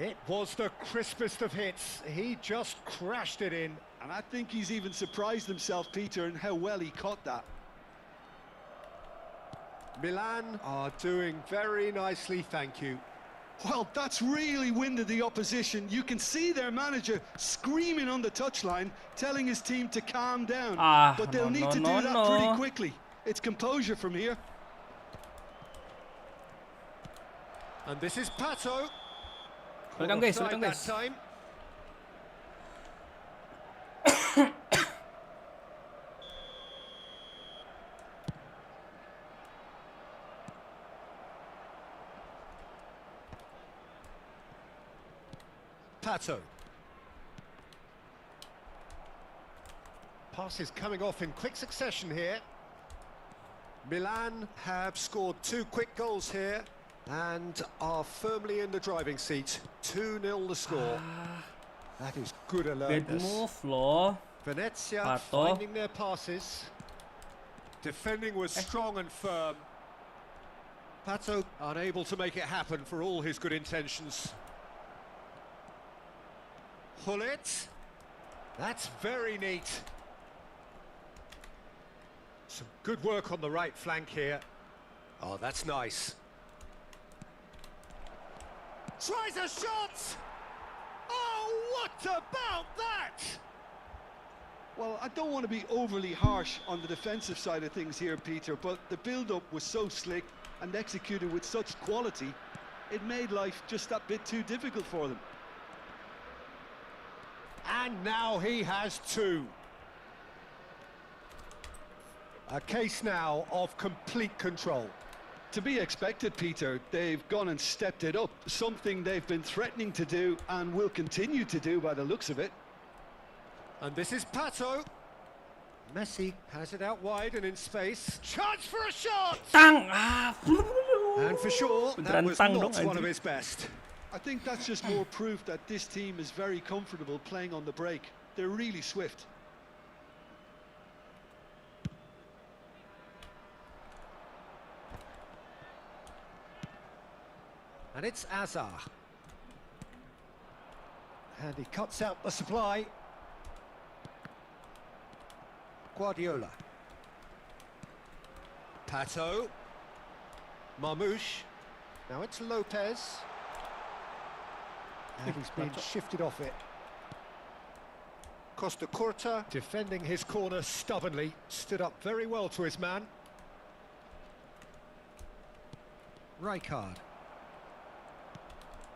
It was the crispest of hits. He just crashed it in. And I think he's even surprised himself, Peter, in how well he caught that. Milan are doing very nicely, thank you. Well, that's really winded the opposition. You can see their manager screaming on the touchline, telling his team to calm down. But they'll need to do that pretty quickly. It's composure from here. And this is Pato. Welcome guys, Offside welcome that guys. time. Pato. Passes coming off in quick succession here. Milan have scored 2 quick goals here and are firmly in the driving seat. 2-0 the score. That is good Bad alertness. move loh. Venezia Pato. finding their passes. Defending was strong and firm. Pato unable to make it happen for all his good intentions. Hullet. That's very neat. Some good work on the right flank here. Oh, that's nice. Tries a shot! Oh, what about that? Well, I don't want to be overly harsh on the defensive side of things here, Peter, but the build-up was so slick and executed with such quality, it made life just that bit too difficult for them. And now he has 2. A case now of complete control. To be expected, Peter. They've gone and stepped it up, something they've been threatening to do and will continue to do by the looks of it. And this is Pato. Messi has it out wide and in space. Chance for a shot! Tang! And for sure, that Beneran was tang not dong, one of anjing. his best. I think that's just more proof that this team is very comfortable playing on the break. They're really swift. And it's Azar. And he cuts out the supply. Guardiola. Pato. Marmouche. Now it's Lopez. And he's been shifted off it. Costa Curta defending his corner stubbornly. Stood up very well to his man. Rijkaard.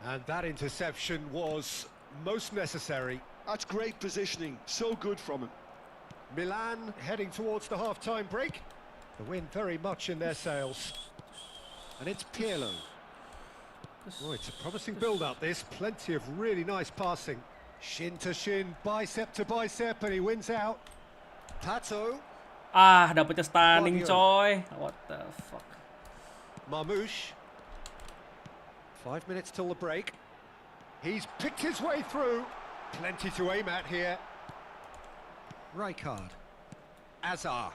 And that interception was most necessary. That's great positioning, so good from him. Milan heading towards the half-time break. The wind very much in their sails. And it's Pirlo. Oh, it's a promising build-up, this. Plenty of really nice passing. Shin to shin, bicep to bicep, and he wins out. Pato. Dapetnya stunning, Guardiola. coy. What the fuck? Marmouche. 5 minutes till the break. He's picked his way through. Plenty to aim at here. Rijkaard. Azar.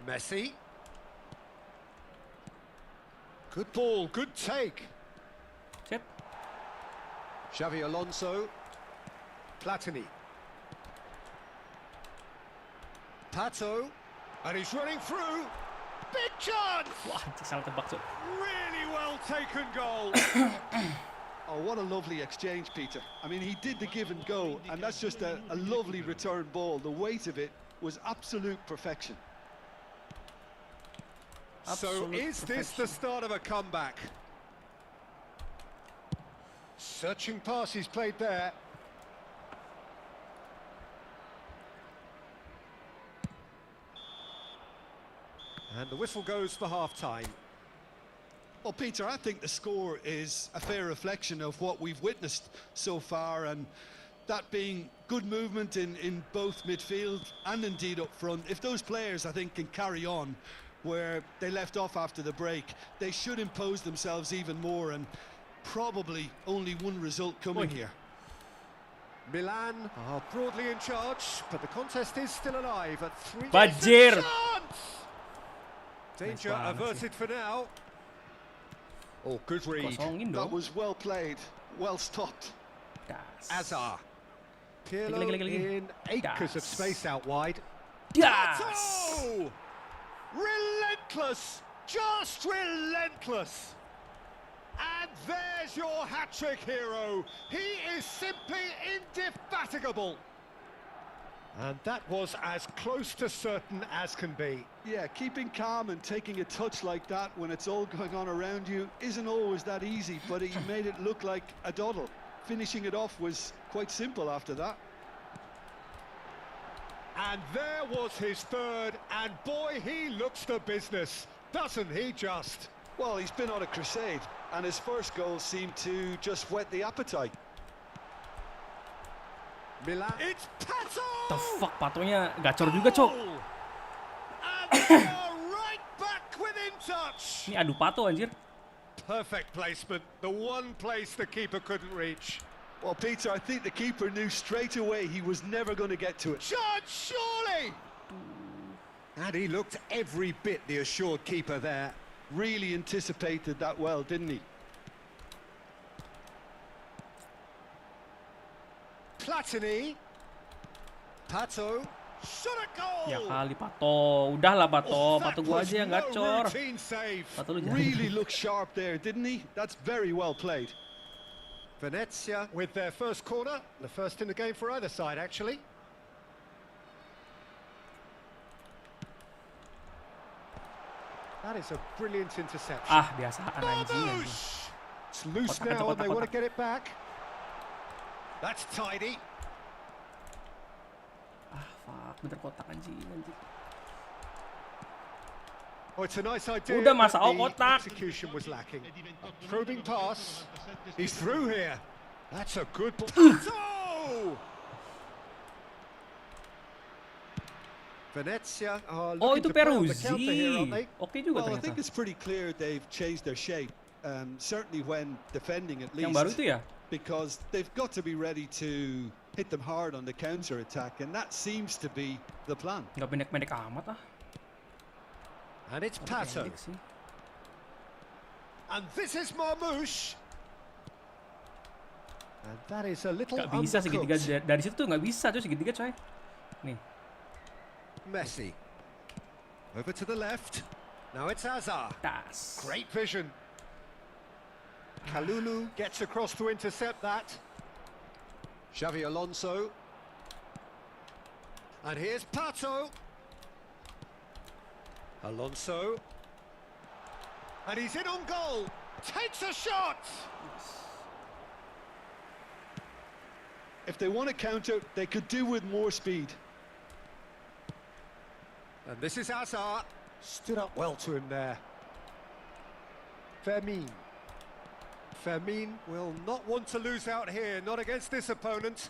Messi. Good ball, good take. Shit. Xavi Alonso. Platini. Pato. And he's running through. Big chance! Wah, anjing, salah tebak, cok. Really well taken goal. Oh, what a lovely exchange, Peter. I mean, he did the give and go, and that's just a lovely return ball. The weight of it was absolute perfection. So Absolute is this the start of a comeback? Searching pass he's played there. And the whistle goes for half-time. Well, Peter, I think the score is a fair reflection of what we've witnessed so far, and that being good movement in both midfield and indeed up front. If those players, I think, can carry on where they left off after the break, they should impose themselves even more, and probably only one result coming here. Milan are broadly in charge, but the contest is still alive at 3. Bajir. Chance! Danger Nice one, averted for now. Oh, good read. Kosongin That dong. was well played, well stopped. Das. Azar. Pirlo Lagi. in acres of Das. space out wide. Das. Pato! Relentless! Just relentless! And there's your hat-trick hero. He is simply indefatigable. And that was as close to certain as can be. Yeah, keeping calm and taking a touch like that when it's all going on around you isn't always that easy, but he made it look like a doddle. Finishing it off was quite simple after that. And there was his third, and boy, he looks the business, doesn't he just? Well, he's been on a crusade, and his first goal seemed to just whet the appetite. Milan. It's Pato! The fuck, Patonya gacor juga, cok. And they are right touch. Ini adu pato anjir. Perfect placement. The one place the keeper couldn't reach. Well, Peter, I think the keeper knew straight away he was never going to get to it. Shot, surely! And he looked every bit the assured keeper there. Really anticipated that well, didn't he? Platini. Pato. Shot a goal! Ya kali Pato. Udahlah Pato. Oh, Pato that gua was aja yang gacor. no routine save. Pato lu jangan. Really looked sharp there, didn't he? That's very well played. Venezia with their first corner. The first in the game for either side, actually. That is a brilliant interception. Ah, biasaan anjing. Babush! It's loose Kotak, now kotak, and they want to kotak. get it back. That's tidy. Ah, fuck. Bener kotak anjing. Oh, it's a nice idea. Udah, but masa the kotak. execution was lacking. A probing pass. He's through here. That's a good ball. Oh! Venezia are Oh, looking itu to play on the counter here, aren't Peruzzi. they? Oke juga Well, I think ternyata. it's pretty clear they've changed their shape. Certainly when defending at Yang least. baru itu ya? Because they've got to be ready to hit them hard on the counter attack, and that seems to be the plan. Nggak pendek-pendek amat ah. And it's Tapi Pato. pendek sih. And this is Marmouche. And that is a little Nggak bisa segitiga uncooked. dari situ tuh nggak bisa tuh segitiga coy. Nih. Messi. Over to the left. Now it's Hazard. Tas. Great vision. Kalulu gets across to intercept that. Xavi Alonso. And here's Pato. Alonso. And he's in on goal. Takes a shot. If they want to counter, they could do with more speed. And this is Hazard. Stood up well to him there. Fermin. Fermin will not want to lose out here, not against this opponent.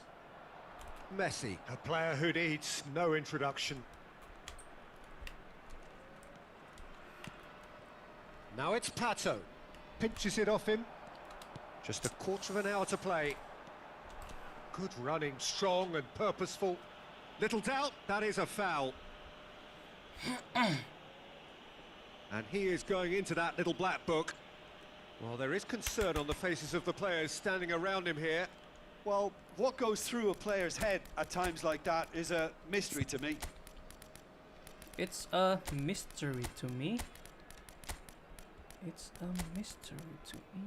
Messi, a player who needs no introduction. Now it's Pato. Pinches it off him. Just a quarter of an hour to play. Good running, strong and purposeful. Little doubt, that is a foul. And he is going into that little black book. Well, there is concern on the faces of the players standing around him here. Well, what goes through a player's head at times like that is a mystery to me. It's a mystery to me. It's a mystery to me.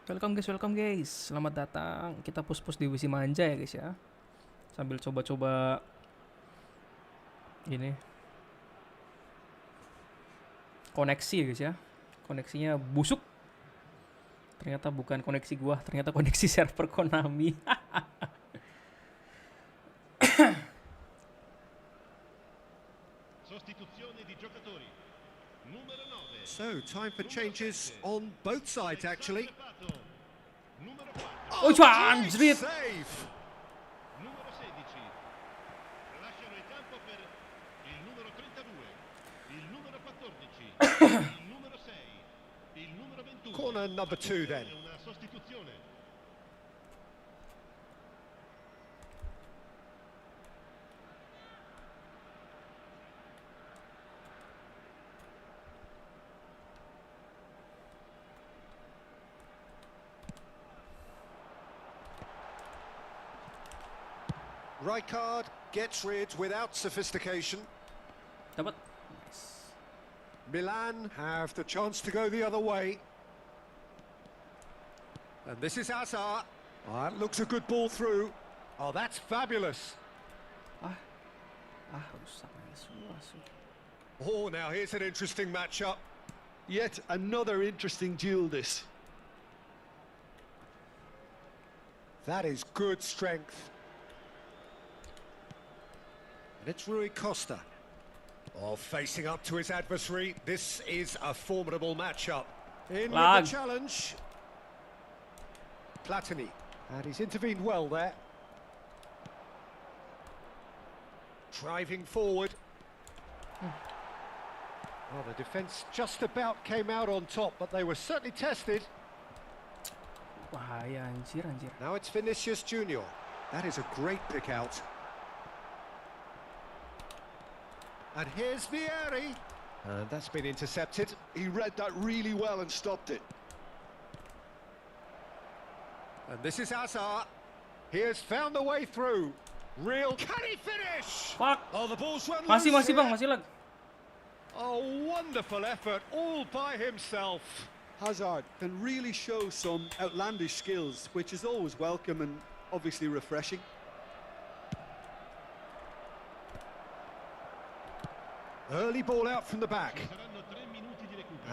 Welcome guys. Selamat datang. Kita push-push divisi manja ya guys ya. Sambil coba-coba ini koneksi ya guys ya. Koneksinya busuk. Ternyata bukan koneksi gua, ternyata koneksi server Konami. Sostituzione di giocatori. Numero 9. So, time for changes on both sides, actually. Numero 4. Oh, great anjrit. save! Numero 16. Lasciano il campo per il numero 32, il numero 14, il numero 6, il numero 21. Corner number 2 then. Una sostituzione. Rijkaard gets rid without sophistication. Dapat. Nice. Milan have the chance to go the other way. And this is Hazard. Oh, that looks a good ball through. Oh, that's fabulous. Rusak. Oh, now here's an interesting matchup. Yet another interesting duel this. That is good strength. And it's Rui Costa. Oh, facing up to his adversary. This is a formidable matchup. In with Lag. the challenge. Platini. And he's intervened well there. Driving forward. Well, the defence just about came out on top, but they were certainly tested. Bahaya anjir. Now it's Vinicius Junior. That is a great pick out. And here's Vieri. And that's been intercepted. He read that really well and stopped it. And this is Hazard. He has found the way through. Real. Can he finish? Fuck. Oh, the ball's run Masih loose bang, here. masih lag. A wonderful effort, all by himself. Hazard can really show some outlandish skills, which is always welcome and obviously refreshing. Early ball out from the back.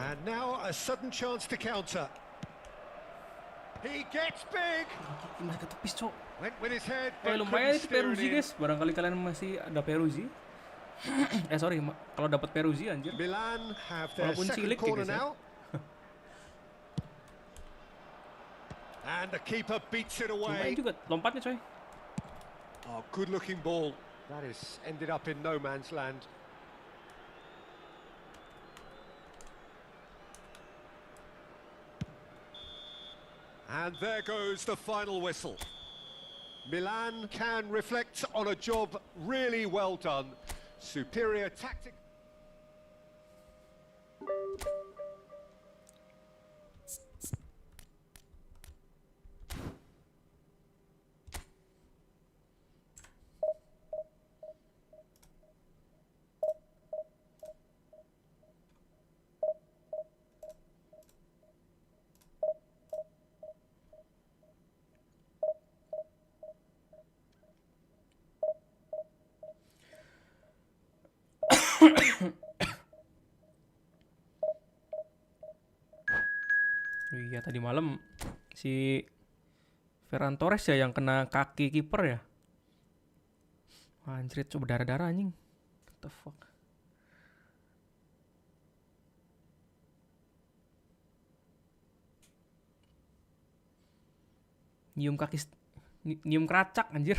And now a sudden chance to counter. He gets big. Masih ketepis, Cok. Went with his head, Oh, but lumayan couldn't itu steer it Peruzzi, in. guys. Barangkali kalian masih ada Peruzzi. Sorry, kalau dapat Peruzzi anjir. Milan have their Walaupun second cilik ya, corner guys, ya. now. And the keeper beats it Lumayan away. juga lompatnya, coy. Oh, good-looking ball. That is ended up in no man's land. And there goes the final whistle. Milan can reflect on a job really well done. Superior tactic. Oh iya, tadi malam si Ferran Torres ya yang kena kaki kiper ya. Anjir, coba darah-darah anjing. What the fuck. Nyium kaki, nyium keracak anjir.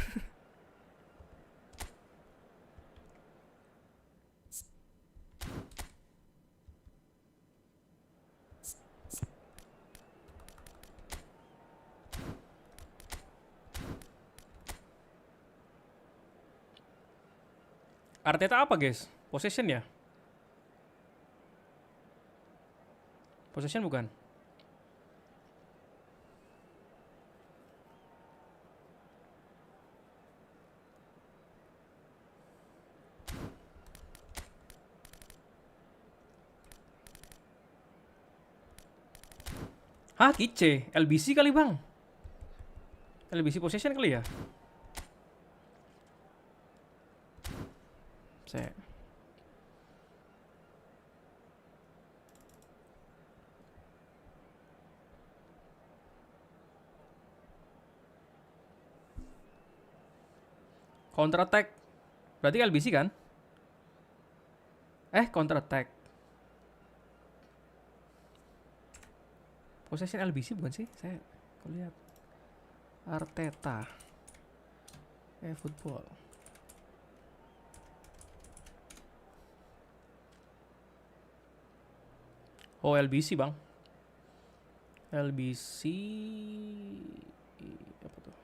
Arteta apa, guys? Possession ya? Possession bukan? Hah, Kice? LBC kali, Bang? LBC possession kali ya? Saya counter attack. Berarti LBC kan? Counter attack. Possession LBC bukan sih? Saya lihat. Arteta. Efootball. Oh, LBC, Bang. LBC apa tuh?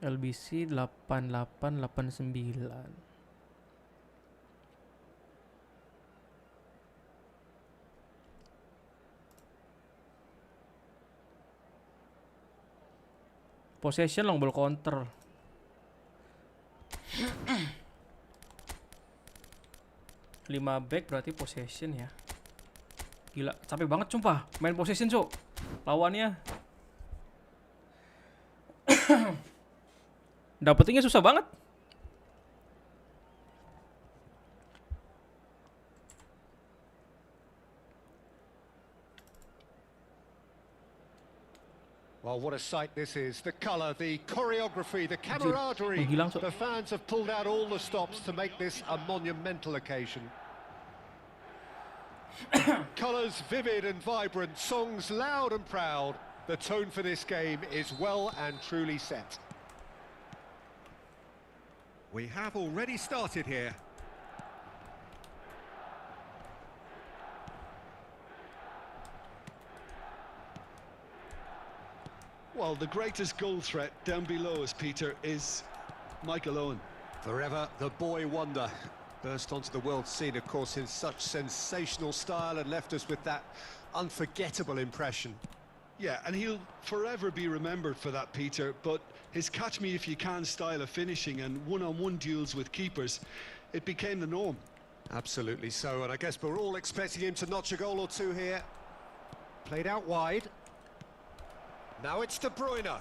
LBC 8889. Possession long ball counter. Lima back berarti possession ya. Gila, capek banget sumpah main possession, Cok. Lawannya dapetinnya susah banget. Well, what a sight this is. The colour, the choreography, the camaraderie. Menghilang, Cok. The fans have pulled out all the stops to make this a monumental occasion. Colours vivid and vibrant, songs loud and proud. The tone for this game is well and truly set. We have already started here. Well, the greatest goal threat down below us, Peter, is Michael Owen. Forever the boy wonder. Burst onto the world scene, of course, in such sensational style and left us with that unforgettable impression. Yeah, and he'll forever be remembered for that, Peter, but his catch-me-if-you-can style of finishing and one-on-one duels with keepers, it became the norm. Absolutely so, and I guess we're all expecting him to notch a goal or two here. Played out wide. Now it's De Bruyne.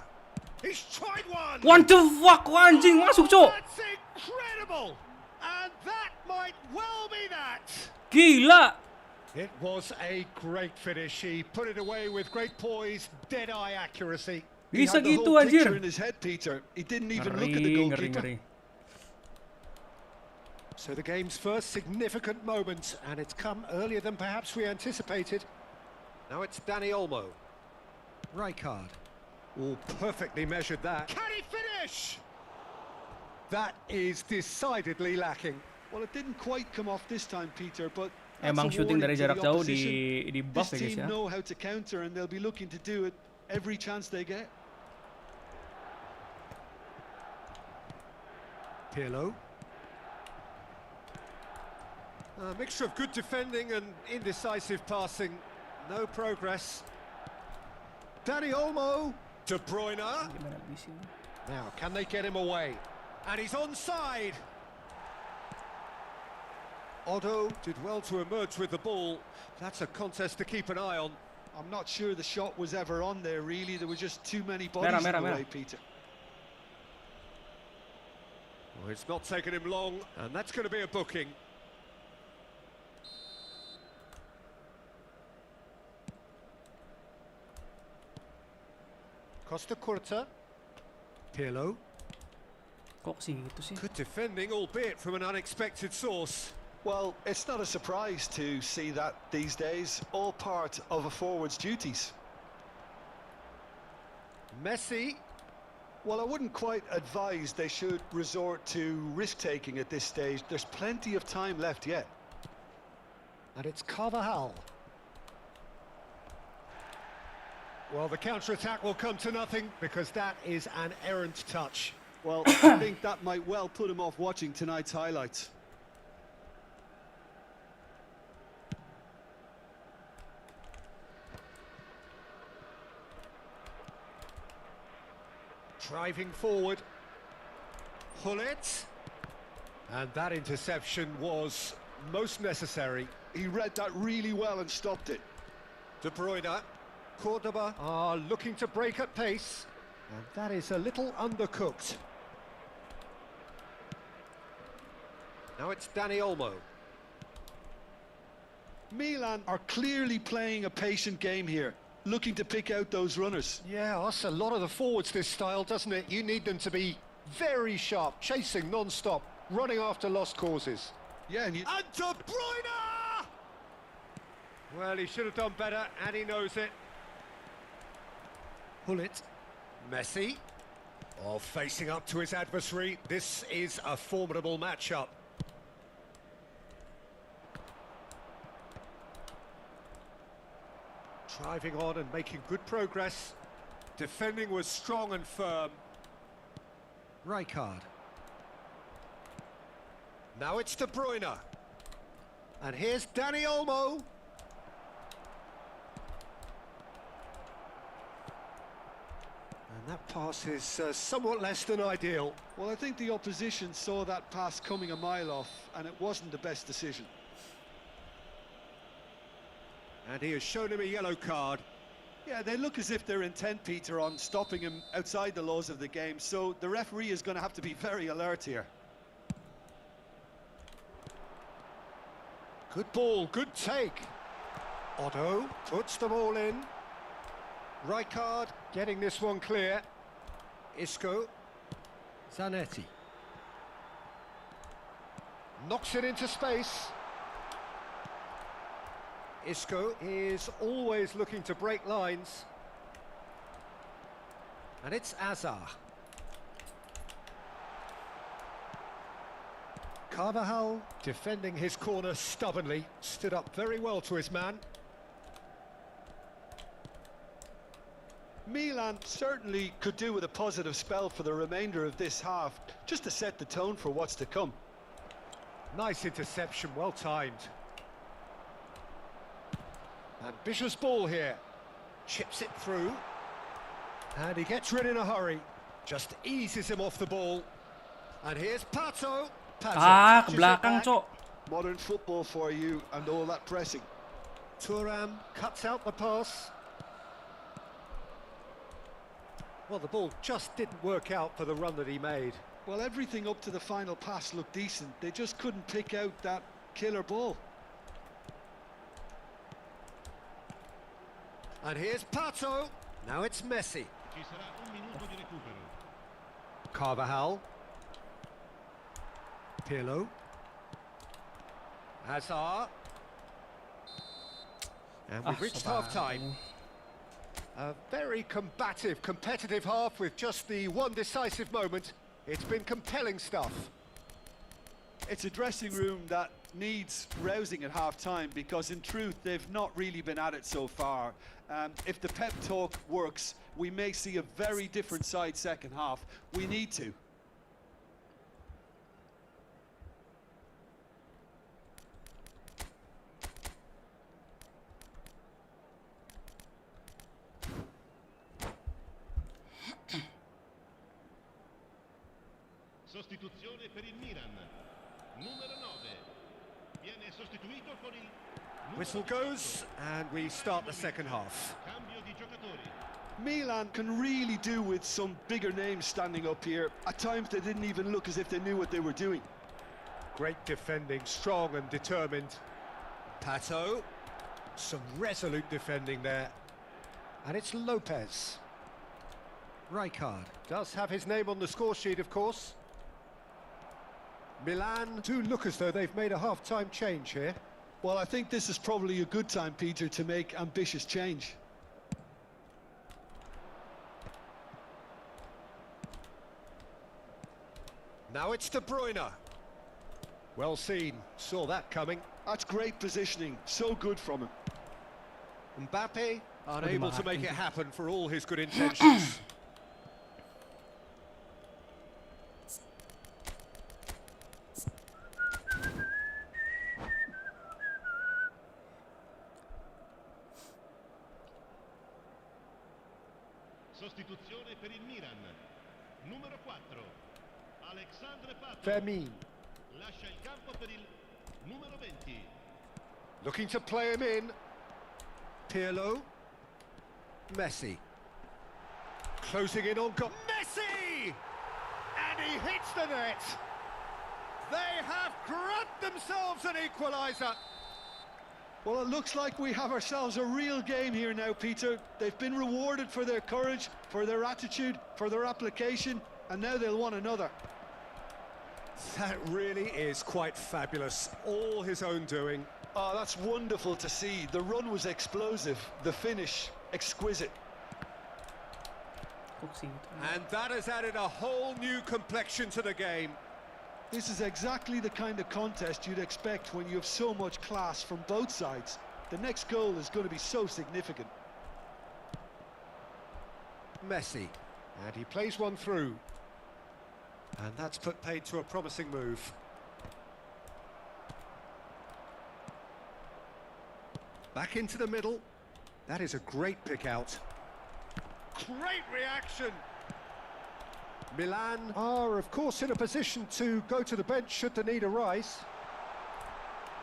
He's tried one! What the fuck? Wah, anjing, masuk, cok. That's incredible! And that might well be that! Gila. It was a great finish. He put it away with great poise, dead-eye accuracy. He Bisa had the gitu, whole picture anjir. in his head, Peter. He didn't even look at Ngeri, the ngeri, goalkeeper. ngeri. So the game's first significant moment, and it's come earlier than perhaps we anticipated. Now it's Dani Olmo. Rijkaard. All perfectly measured that. Can he finish? That is decidedly lacking. Well, it didn't quite come off this time, Peter, but Emang that's a shooting dari warning to jarak the jauh opposition. di buff This ya guys team ya. know how to counter, and they'll be looking to do it every chance they get. Pirlo. A mixture of good defending and indecisive passing. No progress. Dani Olmo. De Bruyne. Gimana bisa? Now, can they get him away? And he's onside. Otto did well to emerge with the ball. That's a contest to keep an eye on. I'm not sure the shot was ever on there, really. There were just too many bodies Merah, in the merah, way, merah. Peter. Well, it's not taken him long, and that's going to be a booking. Costa Curta. Pirlo. Kok sih gitu sih? Good defending, albeit from an unexpected source. Well, it's not a surprise to see that these days, all part of a forward's duties. Messi. Well, I wouldn't quite advise they should resort to risk-taking at this stage. There's plenty of time left yet. And it's Carvajal. Well, the counter-attack will come to nothing because that is an errant touch. Well, I think that might well put him off watching tonight's highlights. Driving forward. Hullet. And that interception was most necessary. He read that really well and stopped it. De Bruyne. Cordoba are looking to break at pace. And that is a little undercooked. Now it's Dani Olmo. Milan are clearly playing a patient game here, looking to pick out those runners. Yeah, that's a lot of the forwards, this style, doesn't it? You need them to be very sharp, chasing non-stop, running after lost causes. Yeah, and And De Bruyne! Well, he should have done better, and he knows it. Hullet. Messi. Oh, facing up to his adversary. This is a formidable matchup. Driving on and making good progress. Defending was strong and firm. Rijkaard. Now it's De Bruyne. And here's Dani Olmo. And that pass is somewhat less than ideal. well, I think the opposition saw that pass coming a mile off, and it wasn't the best decision. And he has shown him a yellow card. Yeah, they look as if they're intent, Peter, on stopping him outside the laws of the game, so the referee is going to have to be very alert here. Good ball, good take. Otto puts the ball in. Rijkaard getting this one clear. Isco. Zanetti. Knocks it into space. Isco is always looking to break lines. And it's Azar. Carvajal defending his corner stubbornly, stood up very well to his man. Milan certainly could do with a positive spell for the remainder of this half, just to set the tone for what's to come. Nice interception, well timed. Ambitious ball here. Chips it through. And he gets rid in a hurry. Just eases him off the ball. And here's Pato. Pato Ah, ke touches it belakang, back. Cok. Modern football for you and all that pressing. Thuram cuts out the pass. Well, the ball just didn't work out for the run that he made. Well, everything up to the final pass looked decent. They just couldn't pick out that killer ball. And here's Pato. Now it's Messi. Ci sarà un minuto di recupero. Carvajal. Pirlo. Hazard. And we've reached half-time. A very combative, competitive half with just the one decisive moment. It's been compelling stuff. It's a dressing room that needs rousing at half-time because in truth they've not really been at it so far. If the pep talk works, we may see a very different side second half. We need to. Sostituzione per il Milan. Numero 9. Viene sostituito con il numero Whistle goes, and we start the second half. Cambio di giocatori. Milan can really do with some bigger names standing up here. At times they didn't even look as if they knew what they were doing. Great defending, strong and determined. Pato. Some resolute defending there. And it's Lopez. Rijkaard does have his name on the score sheet, of course. Milan do look as though they've made a half-time change here. Well, I think this is probably a good time, Peter, to make ambitious change. Now it's De Bruyne. Well seen, saw that coming. That's great positioning, so good from him. Mbappe unable to make it maken. happen for all his good intentions. Sostituzione per il Milan. Numero 4. Alexandre Pato. Firmino Lascia il campo per il numero 20. looking to play him in. Pirlo. Messi. Closing in on goal. Messi! And he hits the net. They have grabbed themselves an equaliser. Well, it looks like we have ourselves a real game here now, Peter. They've been rewarded for their courage, for their attitude, for their application, and now they'll want another. That really is quite fabulous. All his own doing. Oh, that's wonderful to see. The run was explosive, the finish exquisite. And that has added a whole new complexion to the game. This is exactly the kind of contest you'd expect when you have so much class from both sides. The next goal is going to be so significant. Messi. And he plays one through. And that's put paid to a promising move. Back into the middle. That is a great pick out. Great reaction! Milan are, of course, in a position to go to the bench should the need arise.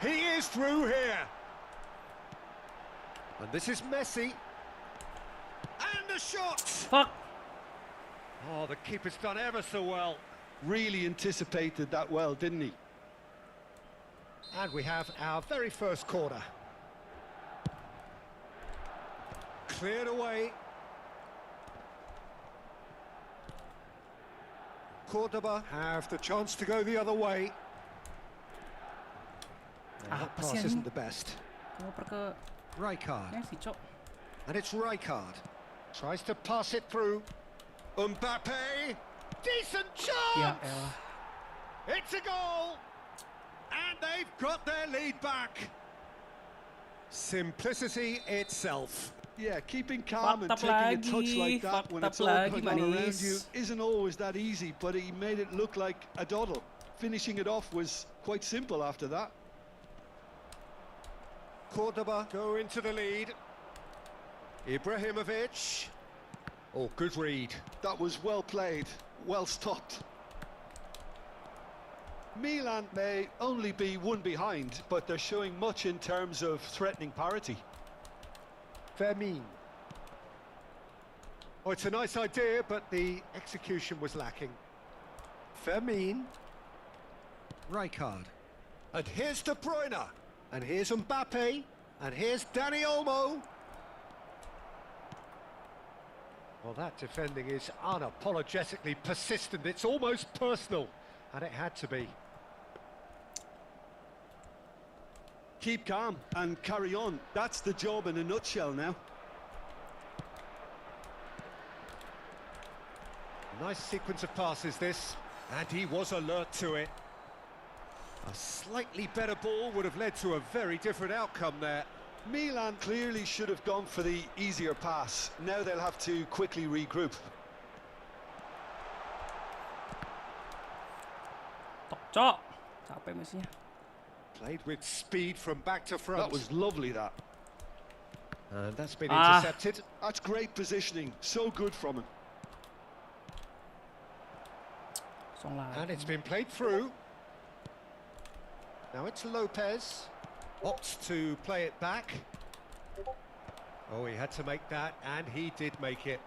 He is through here. And this is Messi. And the shot! Fuck. Oh, the keeper's done ever so well. Really anticipated that well, didn't he? And we have our very first corner. Cleared away. Cordoba have the chance to go the other way. Ah, That apa sih pass anjing? isn't the best. ngoper ke Rijkaard. Messi, Cok. And it's Rijkaard. Tries to pass it through. Mbappe. Decent Ya chance! elah. It's a goal! And they've got their lead back. Simplicity itself. Yeah, keeping calm and Faktap taking a touch lagi, like that when faktap it's all lagi, going on around manis. you isn't always that easy, but he made it look like a doddle. Finishing it off was quite simple after that. Cordoba go into the lead. Ibrahimovic. Oh, good read. That was well played, well stopped. Milan may only be one behind, but they're showing much in terms of threatening parity. Fermin. Oh, it's a nice idea, but the execution was lacking. Fermin. Rijkaard. And here's De Bruyne. And here's Mbappe. And here's Dani Olmo. Well, that defending is unapologetically persistent. It's almost personal. And it had to be. Keep calm and carry on. That's the job in a nutshell now. Nice sequence of passes, this. And he was alert to it. A slightly better ball would have led to a very different outcome there. Milan clearly should have gone for the easier pass. Now they'll have to quickly regroup. Tok, Cok. Capek Messi-nya. Played with speed from back to front. That was lovely, that. And that's been Ah. intercepted. That's great positioning. So good from him. Kosong lagi. And it's been played through. Now it's Lopez. Opts to play it back. Oh, he had to make that, and he did make it.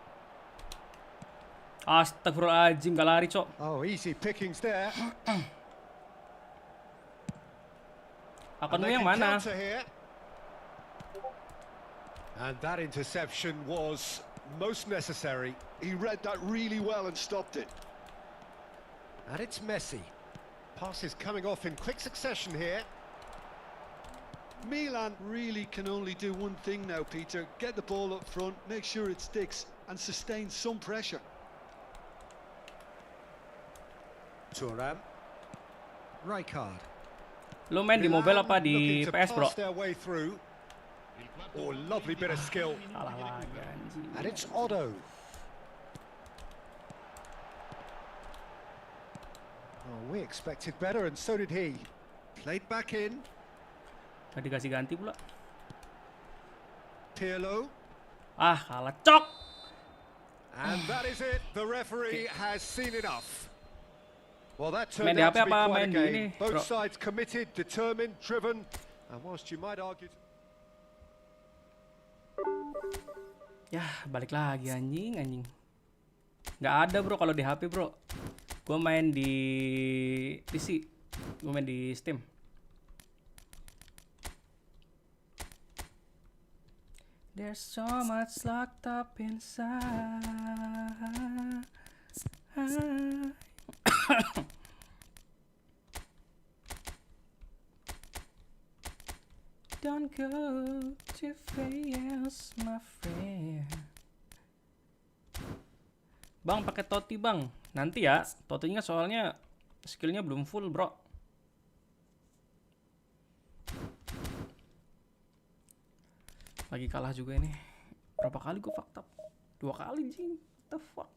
Astagfirullahaladzim, gak lari, Cok. Oh, easy pickings there. Akunmu they yang can mana? counter here. And that interception was most necessary. He read that really well and stopped it. And it's Messi. Passes coming off in quick succession here. Milan really can only do one thing now, Peter. Get the ball up front, make sure it sticks, and sustain some pressure. Thuram. Rijkaard. Lu main di mobile apa di Looking to PS, bro? pass their way through. Oh, lovely bit of skill. Salah lagi, anjing. And it's Otto. Oh, we expected better, and so did he. Played back in. Gak dikasih ganti pula. Pirlo. Kalah, Cok. And that is it. The referee has seen enough. Well, that Main turned di out HP to be apa quite a main di game. ini, bro? Both sides committed, determined, driven. And whilst you might argue... Yah, balik lagi anjing. Nggak ada, bro, kalau di HP, bro. Gue main di PC. Gue main di Steam. There's so much locked up inside. Don't go too fast, my friend. Bang, pakai Totti, Bang. Nanti ya, Totinya soalnya skillnya belum full, bro. Lagi kalah juga ini. Berapa kali gue fucked up? 2 kali, jing. What the fuck?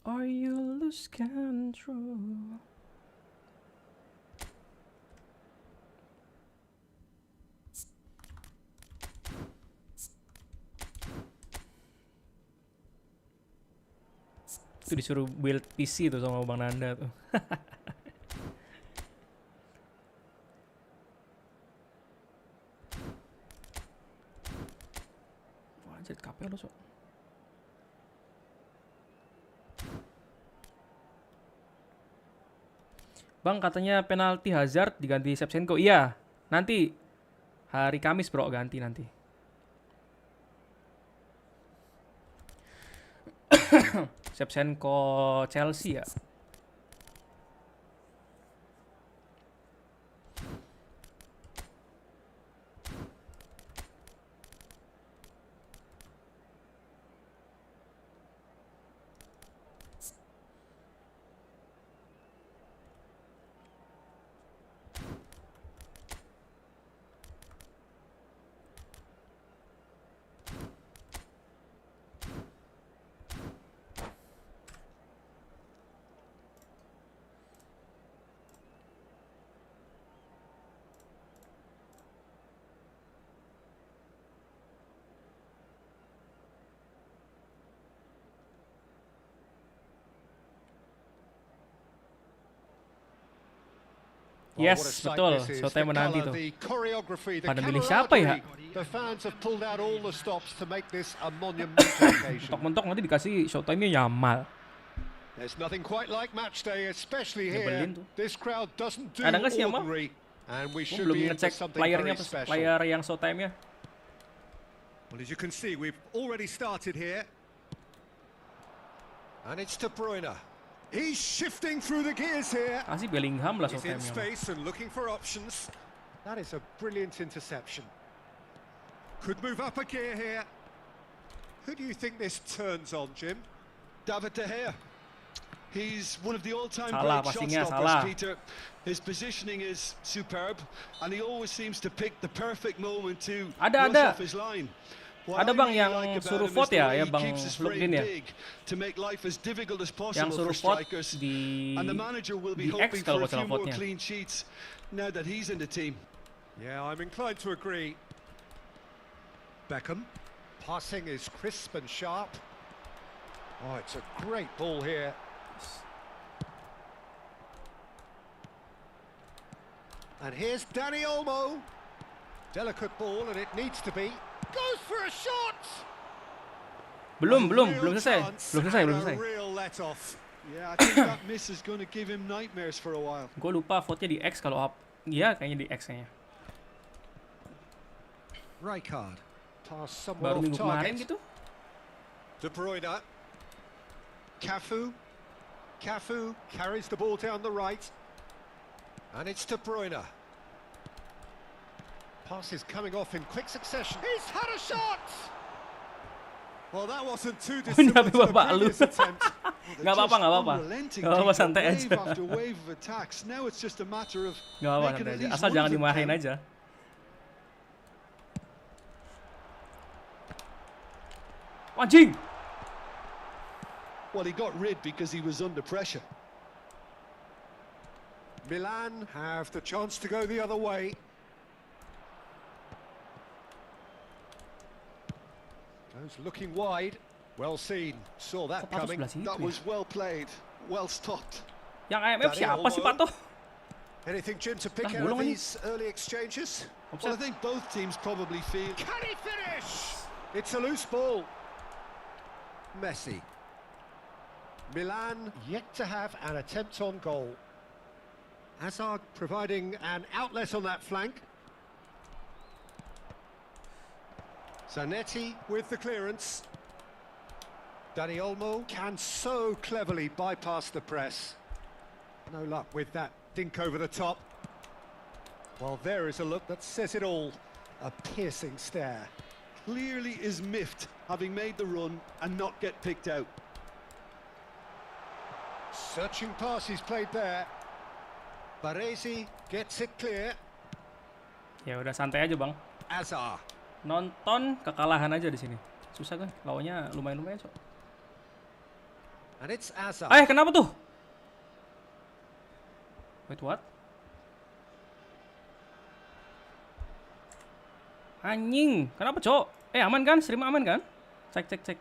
Or you lose control. Itu disuruh build PC tuh sama Bang Nanda tuh. Wah, jadi KP lo, so. Bang, katanya penalti Hazard diganti Shevchenko. Iya, nanti hari Kamis bro, ganti nanti. Shevchenko Chelsea ya. Well, Yes, what a sight betul. this is. Showtime The menanti colour, tuh. the choreography, the Pada milih siapa ya? camaraderie. The fans have pulled out all the stops to make this a monumental occasion. Mentok-mentok nanti dikasih Showtime-nya Yamal. There's nothing quite like match day, especially here. Nyebelin tuh. This crowd doesn't do Ada nggak sih Yamal? ordinary, and we Gue should belum be in for ngecek something playernya, very special. player yang Showtime-nya. Well, as you can see, we've already started here. And it's De Bruyne. He's shifting through the gears here. Kasih Bellingham lah He's in Showtime-nya. space and looking for options. That is a brilliant interception. Could move up a gear here. Who do you think this turns on, Jim? David De Gea. He's one of the all-time Salah, great shot passingnya stoppers, salah. Peter. His positioning is superb, and he always seems to pick the perfect moment to Ada. rush off his line. What Ada I bang really yang like about suruh him is vote the ya, way ya he bang keeps his frame Lukdin ya. big to make life as difficult as Yang possible suruh for vote strikers. di And the manager will be di X hoping kalau for a nggak salah few more vote-nya. clean sheets now that he's in the team. Yeah, I'm inclined to agree. Beckham. Passing is crisp and sharp. Oh, it's a great ball here. And here's Dani Olmo. Delicate ball, and it needs to be. Goes for a shot! Belum Real selesai. chance Belum selesai. and a real let-off. Yeah, I think that miss is going to give him nightmares for a while. Gue lupa vote-nya di X kalau up. Iya, kayaknya di X kayaknya. Rijkaard. Pass somewhere Baru off minggu kemarin target. gitu. De Bruyne. Cafu. Cafu carries the ball down the right. And it's De Bruyne. Pass is coming off in quick succession. He's had a shot! Well, that wasn't too Ini dissimilar apa to the bapak lu? previous attempt. Nggak apa-apa, nggak apa-apa. Unrelenting, Nggak apa-apa, Peter, santai wave aja. after wave of attacks. Now it's just a matter of Gak apa-apa, making santai at aja. least Asal one jangan of them dimarahin count. aja. Anjing! Well, he got rid because he was under pressure. Milan have the chance to go the other way. Goes looking wide. Well seen. Saw that Kok Pato coming. sebelah situ That ya? was well played, well stopped. Yang IMF Dani siapa sih Olmo. Pato? Anything, Jim, to pick Ah, out of bolong ini. these early exchanges? Well, I think both teams probably feel Can he finish? It's a loose ball. Messi. Milan yet to have an attempt on goal. Hazard providing an outlet on that flank. Zanetti with the clearance. Dani Olmo can so cleverly bypass the press. No luck with that dink over the top. Well, there is a look that says it all. A piercing stare. clearly is miffed having made the run and not get picked out. Searching pass he's played there. Baresi gets it clear. Ya udah santai aja bang. Azar. Nonton kekalahan aja di sini. Susah kan? Lawannya lumayan so. And it's Azar. Kenapa tuh? Wait, what? Anjing, kenapa cok? Aman kan? Stream aman kan? Cek.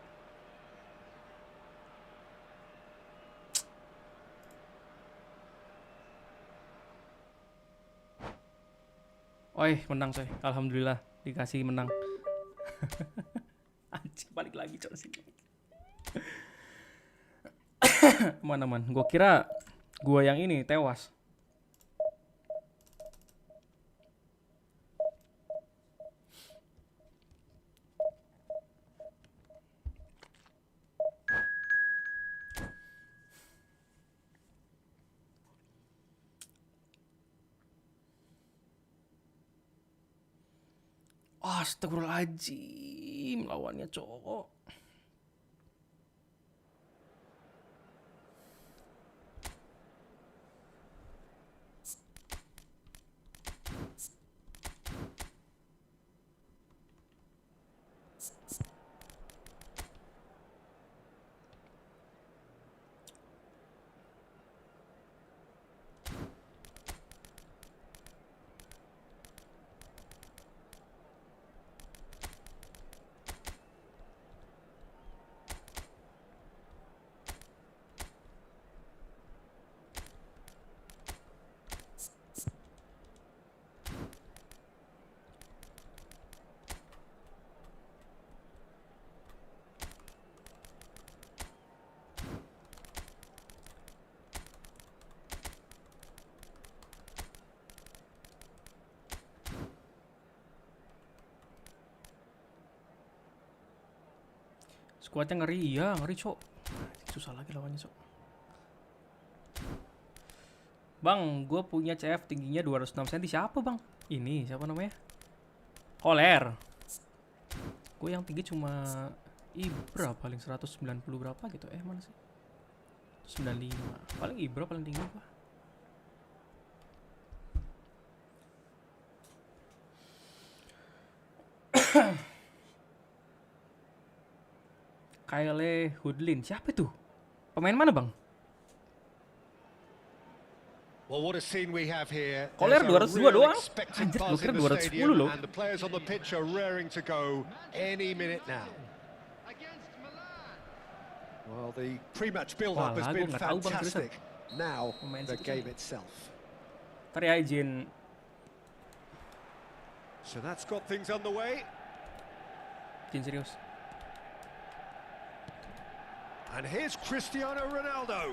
Menang coy. Alhamdulillah dikasih menang. Anjing, balik lagi cok sini. Aman. Gua kira gua yang ini tewas. Astagfirullahaladzim, lawannya cowok. Skuadnya ngeri, iya ngeri cok. Susah lagi lawannya cok. Bang, gue punya CF tingginya 206 cm. Siapa bang? Ini siapa namanya? Koler. Gue yang tinggi cuma Ibra paling 190 berapa gitu. Mana sih? 95. Paling Ibra paling tinggi gua. Kyle Hoodlin. Siapa tuh? Pemain mana bang? Well, what a scene we have here. Koler There's a 202 real doang. expectant Anjir, lu buzz kira in the 210 stadium, loh. and the players on the pitch are raring to go any minute now. Well, the pre-match build-up has Wah, been gua nggak tahu, Bang, fantastic. Now, Pemain the situ game siapa? itself. Ntar ya izin. So that's got things underway. Izin serius. And here's Cristiano Ronaldo.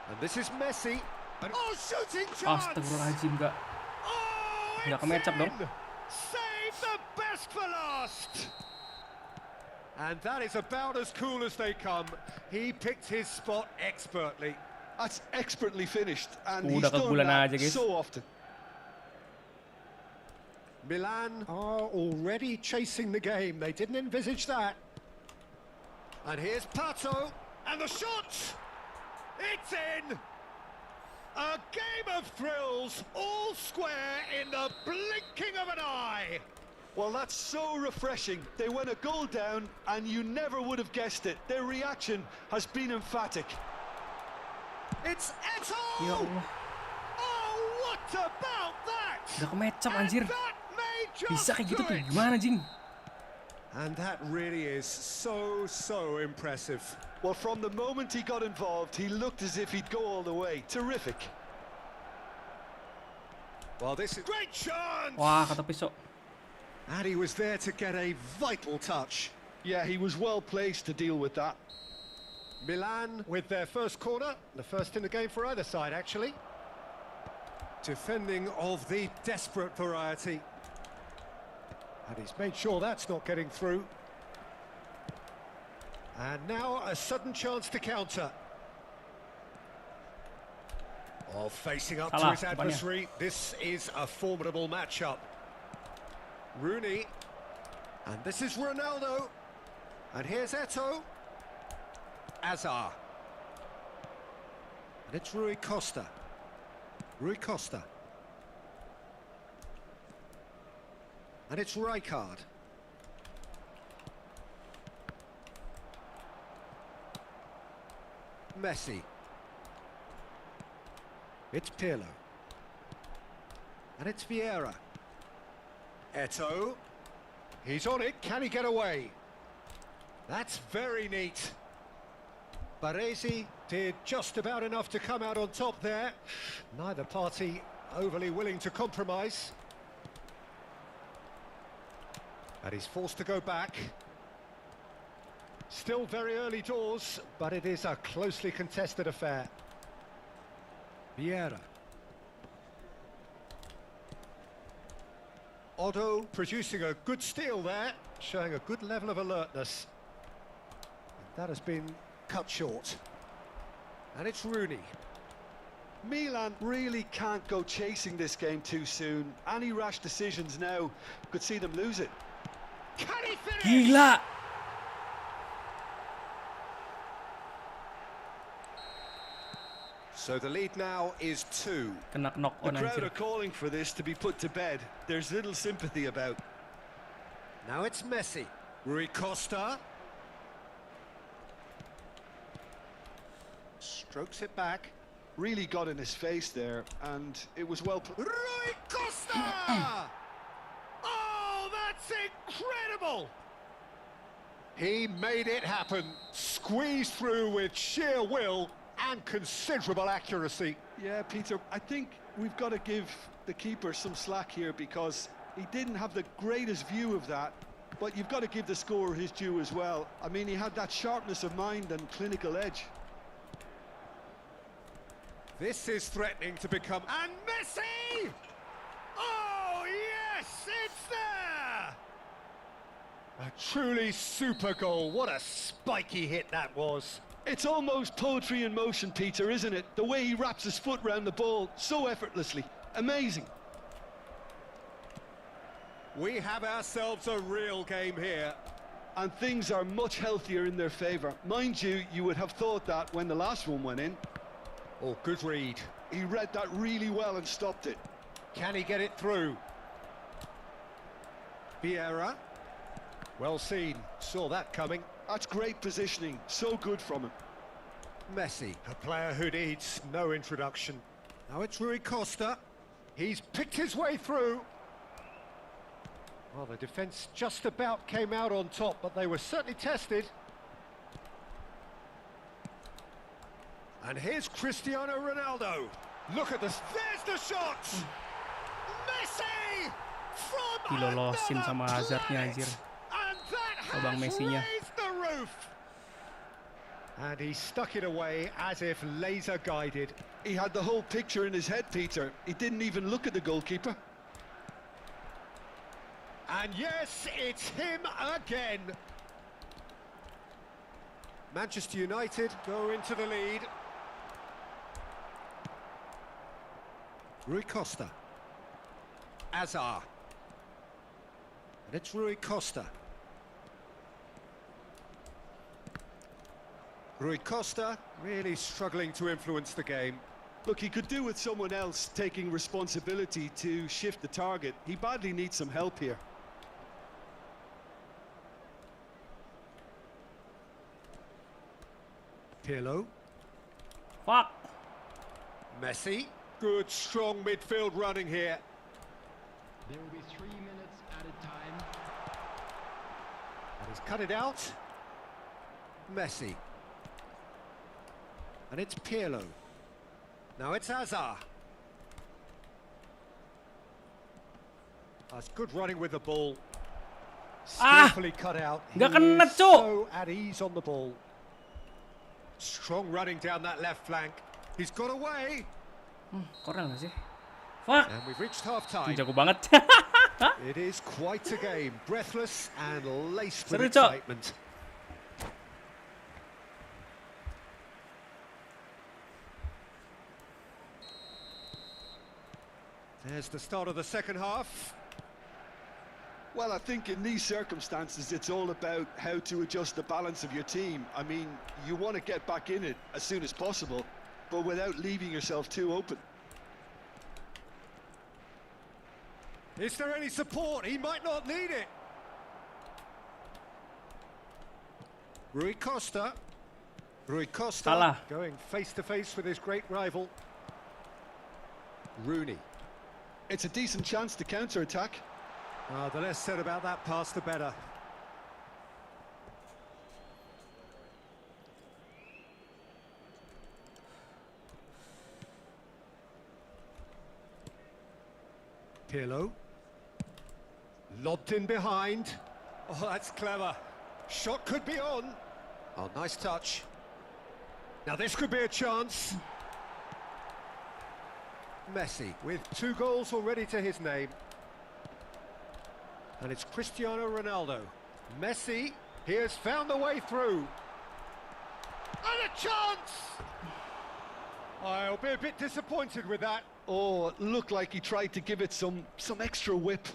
And this is Messi. And oh, shooting chance! Astagfirullahaladzim, enggak. Oh, Nggak it's kemecap dong. in! Save the best for last! And that is about as cool as they come. He picked his spot expertly. That's expertly finished, and Udah he's done kebulan that aja, guys. so often. Milan are already chasing the game. They didn't envisage that. And here's Pato. And the shot! It's in! A game of thrills, all square in the blinking of an eye. Well, that's so refreshing. They went a goal down, and you never would have guessed it. Their reaction has been emphatic. It's Eto! Ya Allah. Oh, what about that? Udah kemecap And anjir. that may just Bisa kayak gitu do tuh. it. Gimana jing? And that really is so impressive. Well, from the moment he got involved, he looked as if he'd go all the way. Terrific. Well, this is great chance! Wah, kata pisau. And he was there to get a vital touch. Yeah, he was well placed to deal with that. Milan with their first corner, the first in the game for either side, actually. Defending of the desperate variety. And he's made sure that's not getting through. And now a sudden chance to counter. Oh, facing up to Salah, his adversary. This is a formidable matchup. Rooney. And this is Ronaldo. And here's Eto. Azar. And it's Rui Costa. Rui Costa. And it's Rijkaard. Messi. It's Pirlo. And it's Vieira. Eto. He's on it. Can he get away? That's very neat. Baresi did just about enough to come out on top there. Neither party overly willing to compromise. And he's forced to go back. Still very early doors, but it is a closely contested affair. Vieira. Otto producing a good steal there, showing a good level of alertness. And that has been cut short. And it's Rooney. Milan really can't go chasing this game too soon. Any rash decisions now could see them lose it. Can he finish? Gila. So the lead now is 2. Kena knock The on crowd anjir. are calling for this to be put to bed. There's little sympathy about. Now it's Messi. Rui Costa. Strokes it back. Really got in his face there, and it was well put. Rui Costa! Oh, that's incredible! He made it happen. Squeezed through with sheer will and considerable accuracy. Yeah, Peter, I think we've got to give the keeper some slack here because he didn't have the greatest view of that, but you've got to give the scorer his due as well. I mean, he had that sharpness of mind and clinical edge. This is threatening to become... And Messi! Oh, yes, it's there! A truly super goal. What a spiky hit that was. It's almost poetry in motion, Peter, isn't it? The way he wraps his foot round the ball so effortlessly. Amazing. We have ourselves a real game here. And things are much healthier in their favour. Mind you, you would have thought that when the last one went in. Oh, good read. He read that really well and stopped it. Can he get it through? Vieira. Well seen. Saw that coming. That's great positioning. So good from him. Messi, a player who needs no introduction. Now it's Rui Costa. He's picked his way through. Well, the defence just about came out on top, but they were certainly tested. And here's Cristiano Ronaldo. Look at this. There's the shot! Messi! From Dilolosin sama another Hazardnya planet! anjir. And that Abang has Messi-nya. raised the roof! And he stuck it away as if laser guided. He had the whole picture in his head, Peter. He didn't even look at the goalkeeper. And yes, it's him again. Manchester United go into the lead. Rui Costa. Azar. And it's Rui Costa. Rui Costa really struggling to influence the game. Look, he could do with someone else taking responsibility to shift the target. He badly needs some help here. Pirlo. Fuck. Messi. Good, strong midfield running here. There will be 3 minutes at a time. And he's cut it out. Messi. And it's Pirlo. Now it's Azar. That's good running with the ball. Skillfully cut out. He Nggak kena, is Cuk. so at ease on the ball. Strong running down that left flank. He's got away. Korang gak sih? Fuck. And we've reached half-time. Jago banget. It is quite a game. Breathless and laced with Seru, Cok. excitement. There's the start of the second half. Well, I think in these circumstances, it's all about how to adjust the balance of your team. I mean, you want to get back in it as soon as possible, but without leaving yourself too open. Is there any support? He might not need it. Rui Costa. Rui Costa Salah. going face to face with his great rival. Rooney. It's a decent chance to counter-attack. The less said about that pass, the better. Pirlo. Lobbed in behind. Oh, that's clever. Shot could be on. Oh, nice touch. Now this could be a chance. Messi with 2 goals already to his name. And it's Cristiano Ronaldo. Messi, he has found the way through. And a chance! I'll be a bit disappointed with that. Oh, it looked like he tried to give it some extra whip.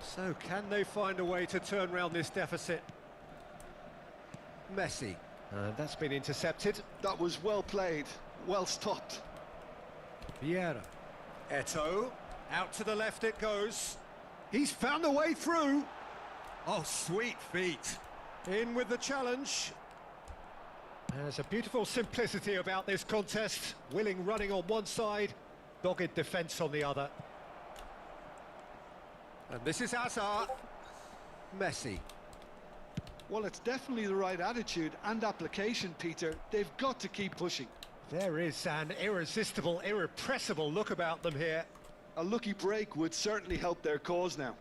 So can they find a way to turn round this deficit? Messi. That's been intercepted. That was well played, well stopped. Vieira. Eto'o. Out to the left it goes. He's found a way through. Oh, sweet feet. In with the challenge. There's a beautiful simplicity about this contest. Willing running on one side, dogged defence on the other. And this is Hazard. Messi. Well, it's definitely the right attitude and application, Peter. They've got to keep pushing. There is an irresistible, irrepressible look about them here. A lucky break would certainly help their cause now.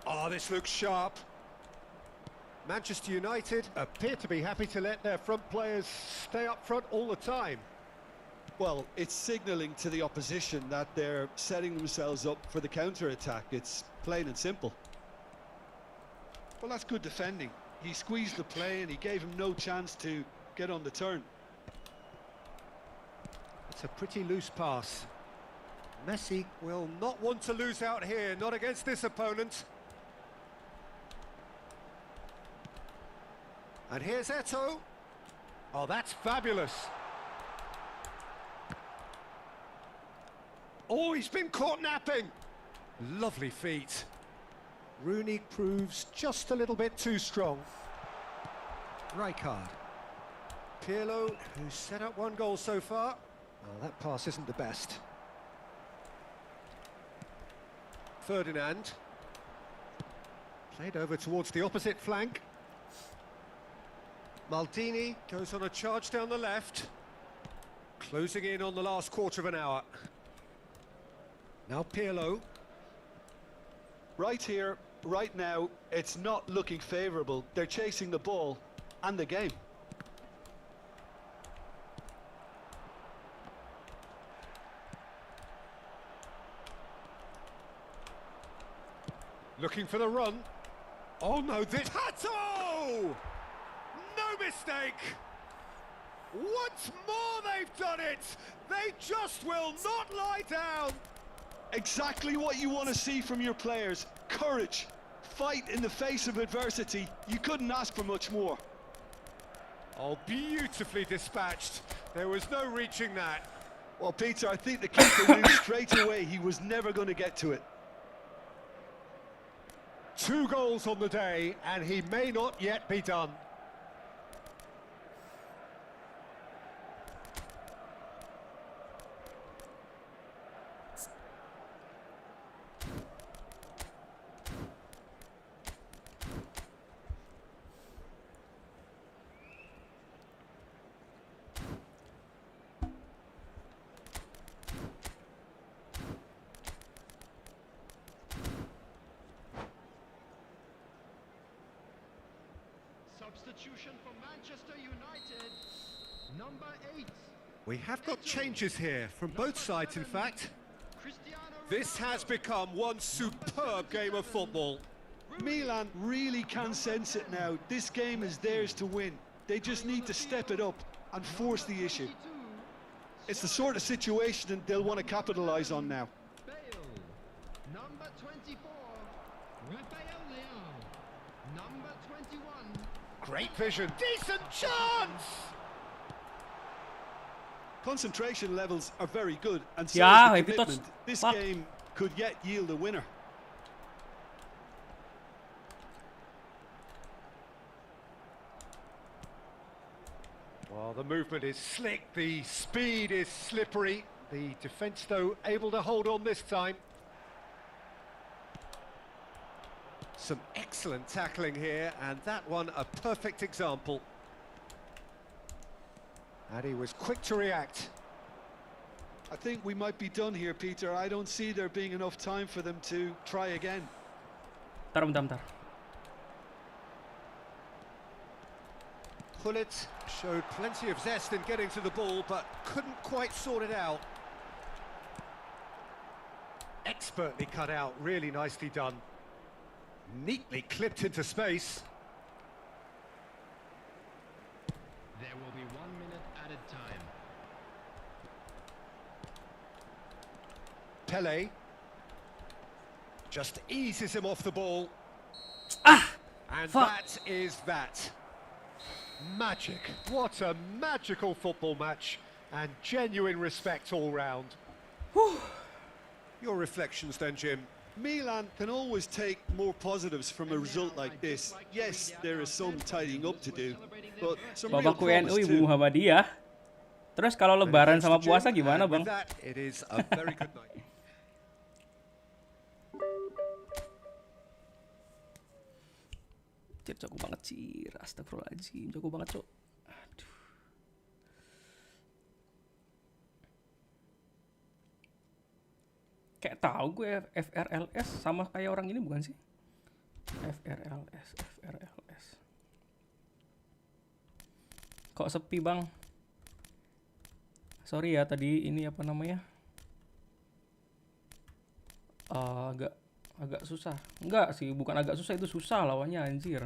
Oh, this looks sharp. Manchester United appear to be happy to let their front players stay up front all the time. Well, it's signalling to the opposition that they're setting themselves up for the counter-attack. It's plain and simple. Well, that's good defending. He squeezed the play and he gave him no chance to get on the turn. It's a pretty loose pass. Messi will not want to lose out here, not against this opponent. And here's Eto'o. Oh, that's fabulous. Oh, he's been caught napping. Lovely feet. Rooney proves just a little bit too strong. Rijkaard. Pirlo, who's set up one goal so far. Oh, that pass isn't the best. Ferdinand. Played over towards the opposite flank. Maldini goes on a charge down the left. Closing in on the last quarter of an hour. Now Pirlo. Right here, right now, it's not looking favourable. They're chasing the ball and the game. Looking for the run. Oh no, this Hato! No mistake! Once more they've done it! They just will not lie down! Exactly what you want to see from your players. Courage. Fight in the face of adversity. You couldn't ask for much more. Oh, beautifully dispatched. There was no reaching that. Well, Peter, I think the keeper knew straight away he was never going to get to it. 2 goals on the day, and he may not yet be done. Substitution for Manchester United, number 8. We have got changes here, from both sides in fact. This has become one superb game of football. Milan really can sense it now. This game is theirs to win. They just need to step it up and force the issue. It's the sort of situation that they'll want to capitalise on now. Number 24, Rafael Leão. Number 21. Great vision. Decent chance! Concentration levels are very good, and so Yeah, is if the it commitment. touch- This fuck. game could yet yield a winner. Well, the movement is slick, the speed is slippery. The defence, though, able to hold on this time. Some excellent tackling here, and that one a perfect example. And he was quick to react. I think we might be done here, Peter. I don't see there being enough time for them to try again. Bentar. Pullet showed plenty of zest in getting to the ball, but couldn't quite sort it out. Expertly cut out, really nicely done. Neatly clipped into space. There will be 1 minute added time. Pele just eases him off the ball. And Fuck. that is that. Magic. What a magical football match, and genuine respect all round. Your reflections then, Jim? Milan can always take more positives from a result like this. Yes, there is some tidying up to do, but some real Bapakku NU, promise Ibu too. Muhammadiyah. Terus kalau lebaran Many thanks sama to Jim, puasa gimana, and Bang? with that, it is a very good night. Cir, jago banget, Cir. Astagfirullahaladzim, jago banget, Cok. Aduh. Kayak tahu gue FRLS sama kayak orang ini bukan sih? FRLS. Kok sepi, Bang? Sorry ya, tadi ini apa namanya? Agak susah. Enggak sih, bukan agak susah, itu susah lawannya, anjir.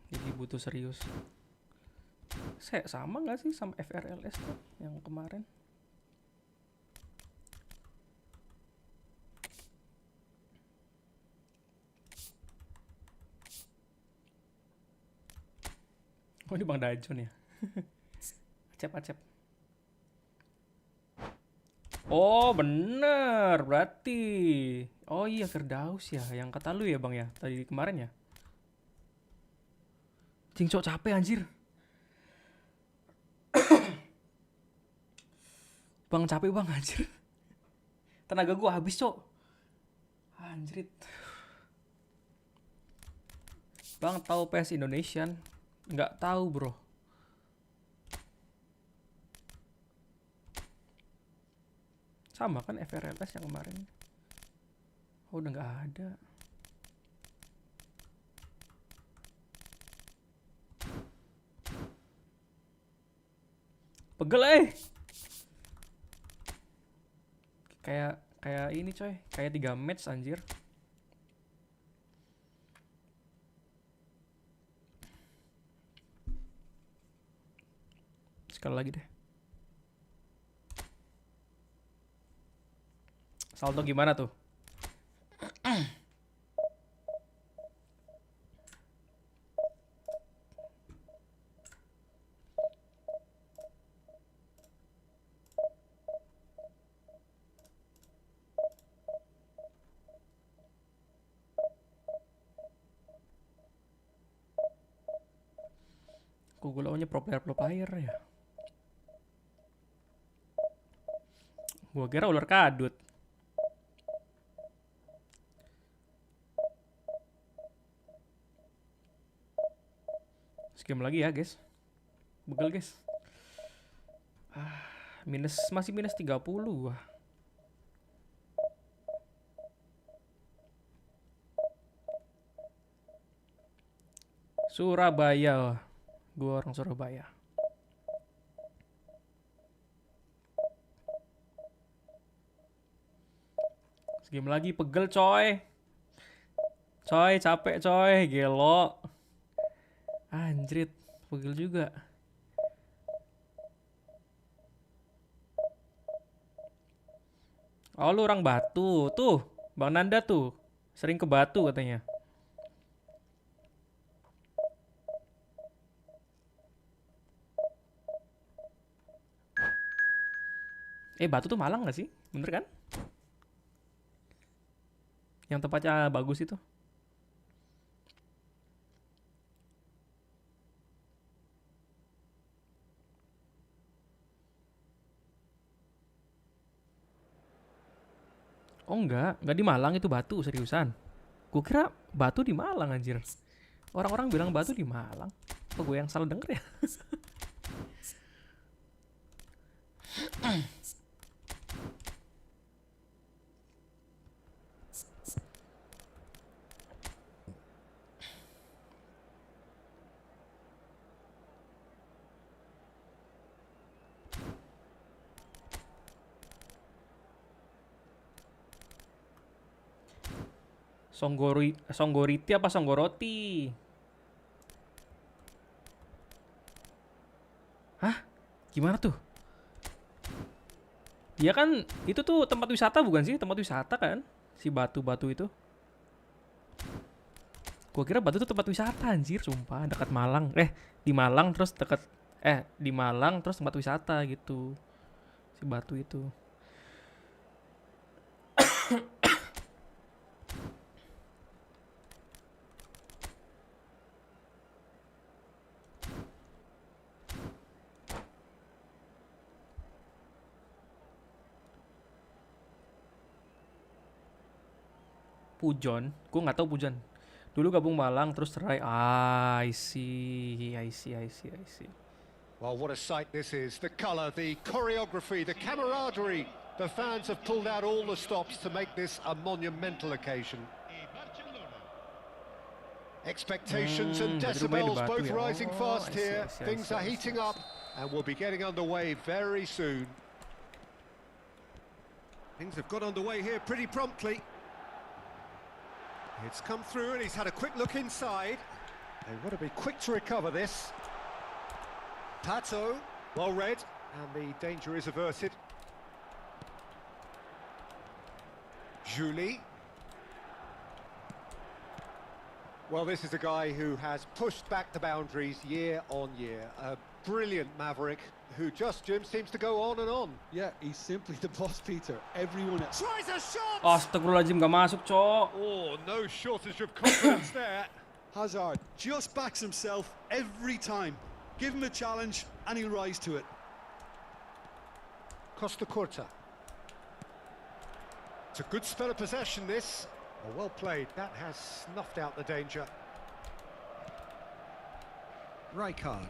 Jadi butuh serius. Sama nggak sih sama FRLS tuh yang kemarin? Oh, ini Bang Dajon ya? Acep. Oh, bener berarti. Oh iya, Firdaus ya, yang kata lu ya, Bang ya, tadi kemarin ya. Cingcok capek anjir. Bang capek, Bang, anjir. Tenaga gua habis, Cok. Anjrit. Bang tahu PS Indonesian? Nggak tahu, bro. Sama kan FRLS yang kemarin. Oh, udah nggak ada. Pegel, Kayak ini, coy. Kayak 3 match, anjir. Sekali lagi deh. Saldo gimana tuh? Kok gue lawannya pro player ya? Gua kira ular kadut. Game lagi ya, guys. Begel, guys. Masih minus 30. Surabaya. Gua orang Surabaya. Game lagi, pegel, coy. Coy, capek, coy. Gelo. Anjrit, pegel juga. Oh, lu orang Batu. Tuh, Bang Nanda tuh. Sering ke Batu katanya. Batu tuh Malang gak sih? Bener kan? Yang tempatnya bagus itu. Oh enggak di Malang, itu Batu, seriusan. Gue kira Batu di Malang, anjir. Orang-orang bilang Batu di Malang. Apa gue yang salah denger ya? Songgoriti apa Songgoroti? Hah? Gimana tuh? Dia kan itu tuh tempat wisata bukan sih? Tempat wisata kan? Si batu-batu itu. Gua kira batu itu tempat wisata anjir, sumpah, dekat Malang. Di Malang terus di Malang terus tempat wisata gitu. Si batu itu. Pujon, gue nggak tahu Pujon. Dulu gabung Malang terus Rai. I see. Well, what a sight this is. The colour, the choreography, the camaraderie. The fans have pulled out all the stops to make this a monumental occasion. Expectations and decibels both rising fast here. Things are heating up and we'll be getting underway very soon. Things have got underway here pretty promptly. It's come through and he's had a quick look inside. They want to be quick to recover this. Pato, well read, and the danger is averted. Julie. Well, this is a guy who has pushed back the boundaries year on year. A brilliant maverick who just, Jim, seems to go on and on. Yeah, he's simply the boss, Peter. Everyone else. Tries a shot! Astagfirullahaladzim, gak masuk, Cok. Oh, no shortage of confidence there. Hazard just backs himself every time. Give him a challenge and he'll rise to it. Costa Curta. It's a good spell of possession, this. Oh, well played. That has snuffed out the danger. Rijkaard.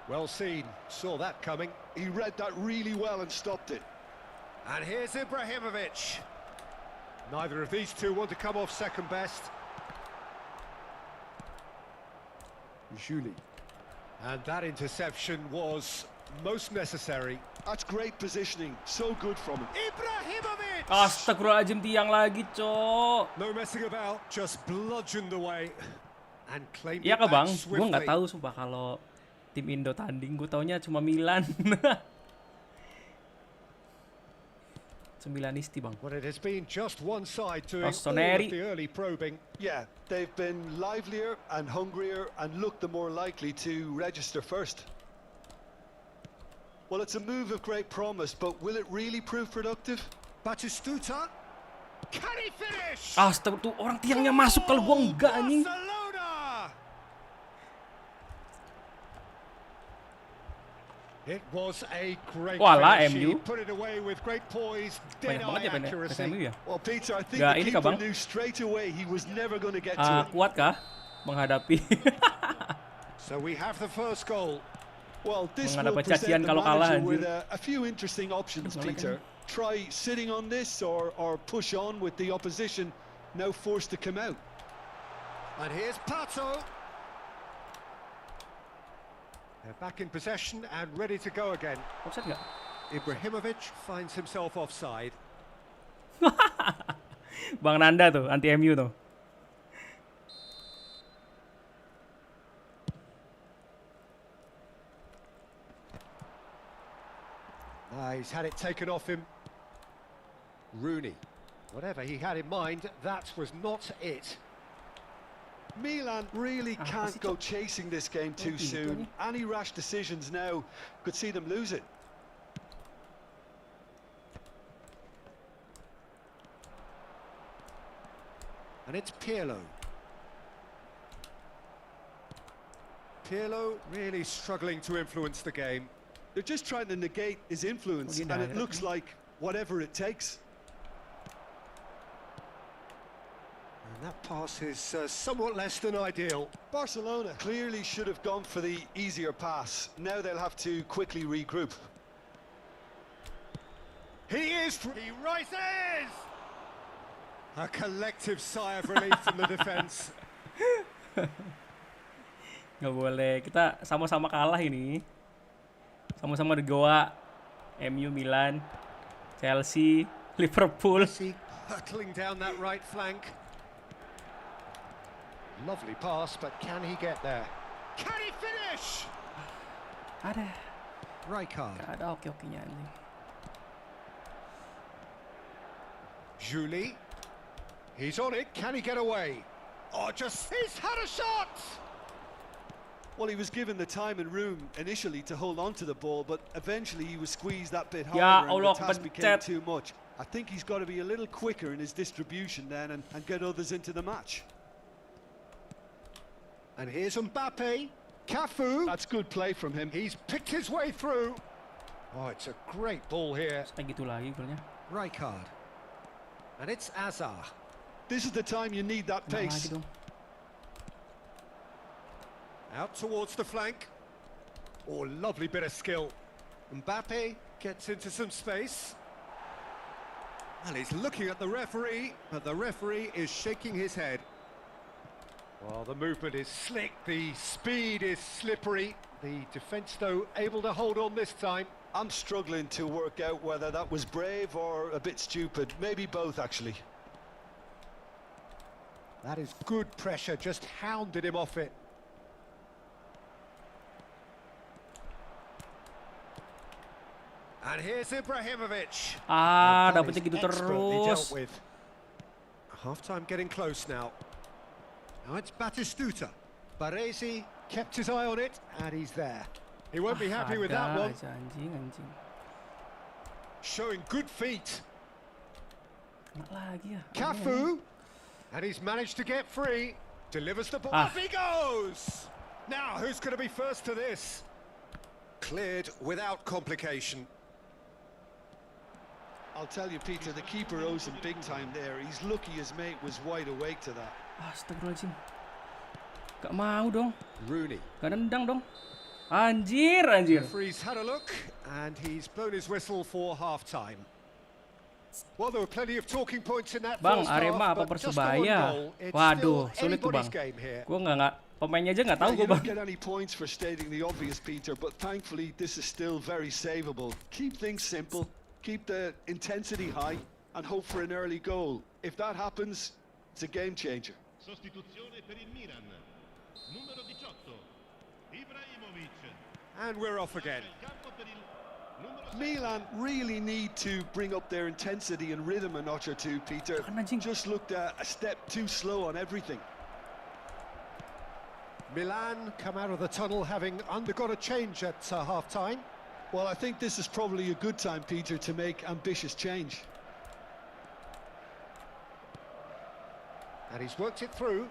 Well seen. Saw that coming. He read that really well and stopped it. And here's Ibrahimovic. Neither of these two want to come off second best. Julie. And that interception was most necessary. That's great positioning. So good from him. Ibrahimovic! Astagfirullahaladzim, tiang lagi, Cok. No messing about, just bludgeoned away. And claimed Iya it kah back bang? Gue swiftly. nggak tahu sumpah kalau tim Indo tanding. Gue taunya cuma Milan. Milanisti bang. Well, it has been just one side doing all of Rossoneri. the early probing. Yeah, they've been livelier and hungrier and looked the more likely to register first. Well, it's a move of great promise, but will it really prove productive? Batistuta. Can he finish? Astaga, tuh orang tiangnya masuk kalau gua enggak anjing. Barcelona! It was a great Walah, finish. He MU. put it away with great poise, Banyak banget dead-eye ya MU accuracy. ya. Well, Peter, I think Nggak, the ini kah, keeper Bang? knew straight away he was never going to get to it. Kuat kah menghadapi? So we have the first goal. Well, this Menghadapi will present cacian the kalau kalah, manager with anjir. a few interesting options, Boleh Peter. Try sitting on this or push on with the opposition now forced to come out. And here's Pato. They're back in possession and ready to go again. Offside nggak? Ibrahimovic finds himself offside. Bang Nanda tuh, anti MU tuh. He's had it taken off him. Rooney. Whatever he had in mind, that was not it. Milan really can't pasti go chasing this game too gitu soon. nih. Any rash decisions now could see them lose it. And it's Pirlo. Pirlo really struggling to influence the game. They're just trying to negate his influence, and it looks like whatever it takes. And that pass is somewhat less than ideal. Barcelona clearly should have gone for the easier pass. Now they'll have to quickly regroup. He rises! A collective sigh of relief from the defence. Nggak boleh, kita sama-sama kalah ini. Sama-sama di Goa. MU, Milan, Chelsea, Liverpool. Messi hurtling down that right flank. Lovely pass, but can he get there? Can he finish? Ada. Rijkaard. Gak ada oke-okenya anjing. Julie. He's on it. Can he get away? Oh, he's had a shot! Well, he was given the time and room initially to hold on to the ball, but eventually he was squeezed that bit harder Ya and Allah, the task became kepencet. too much. I think he's got to be a little quicker in his distribution then and get others into the match. And here's Mbappe. Cafu. That's good play from him. He's picked his way through. Oh, it's a great ball here. Kayak gitu lagi golnya. Rijkaard. And it's Azar. This is the time you need that Kena lagi pace. dong. Out towards the flank. Oh, lovely bit of skill. Mbappe gets into some space. And he's looking at the referee, but the referee is shaking his head. Well, the movement is slick, the speed is slippery. The defence, though, able to hold on this time. I'm struggling to work out whether that was brave or a bit stupid. Maybe both, actually. That is good pressure, just hounded him off it. And here's Ibrahimovic. Ah, And that dapetnya is gitu expertly terus. dealt with. Half-time getting close now. Now it's Batistuta. Baresi kept his eye on it, and he's there. He won't be happy with that one. Aja, anjing. Showing good feet. Kena lagi ya. Cafu. And he's managed to get free. Delivers the ball. Ah. Off he goes! Now, who's going to be first to this? Cleared without complication. I'll tell you, Peter, the keeper owes him big time there. He's lucky his mate was wide awake to that. Astagfirullahaladzim. Gak mau dong. Rooney. Gak nendang dong. Anjir. Referee's had a look, and he's blown his whistle for half-time. Well, there were plenty of talking points in that Bang, first Arema half, apa but just the one Persebaya? goal. It's Waduh, still sulit tuh anybody's bang. game here. Gue nggak pemainnya aja nggak tahu You gue don't bang. get any points for stating the obvious, Peter, but thankfully this is still very savable. Keep things simple, keep the intensity high, and hope for an early goal. If that happens, it's a game changer. Sostituzione per il Milan. Numero 18. Ibrahimovic. And we're off again. Nel campo per il numero Milan really need to bring up their intensity and rhythm a notch or two, Peter. Anjing. Just looked a step too slow on everything. Milan come out of the tunnel having undergone a change at half-time. Well, I think this is probably a good time, Peter, to make ambitious change. And he's worked it through.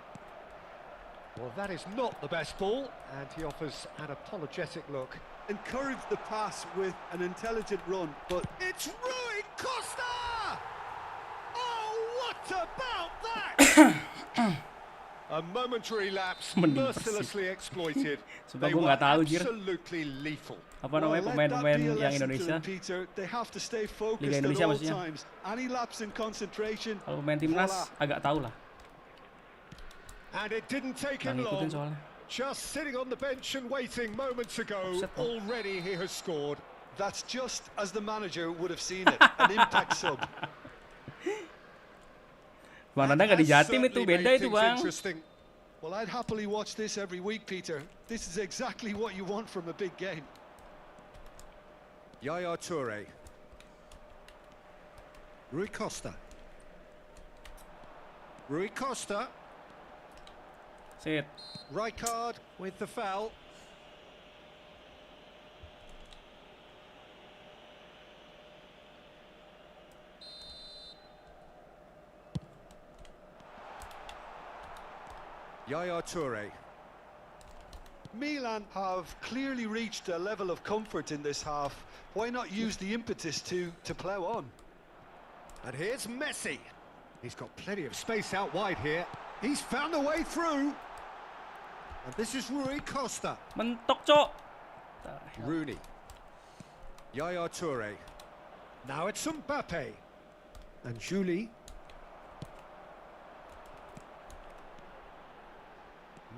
Well, that is not the best ball, and he offers an apologetic look. Encourage the pass with an intelligent run, but It's Rui Costa! Oh, what about that? A momentary lapse, Mending mercilessly exploited. Sumpah They gue were nggak tahu, Jir. absolutely lethal. Apa well, namanya let that pemain-pemain be a yang lesson to Indonesia. them, Peter. They have to stay focused Liga at Indonesia all maksudnya. times. Any lapse in concentration. Kalau pemain timnas Voila. agak tahu lah. And it didn't take Nggak him ngikutin long. soalnya. Just sitting on the bench and waiting moments ago, Offset, no? already he has scored. That's just as the manager would have seen it. An impact sub. Bang Nanda nggak di Jatim itu, Certainly beda made itu things bang. interesting. Well, I'd happily watch this every week, Peter. This is exactly what you want from a big game. Yaya Toure. Rui Costa. Rui Costa. Sit. Rijkaard with the foul. Yaya Toure. Milan have clearly reached a level of comfort in this half. Why not use the impetus to plough on? And here's Messi. He's got plenty of space out wide here. He's found a way through. And this is Rui Costa. Mentok, Cok. Rooney. Yaya Toure. Now it's Mbappe. And Julie.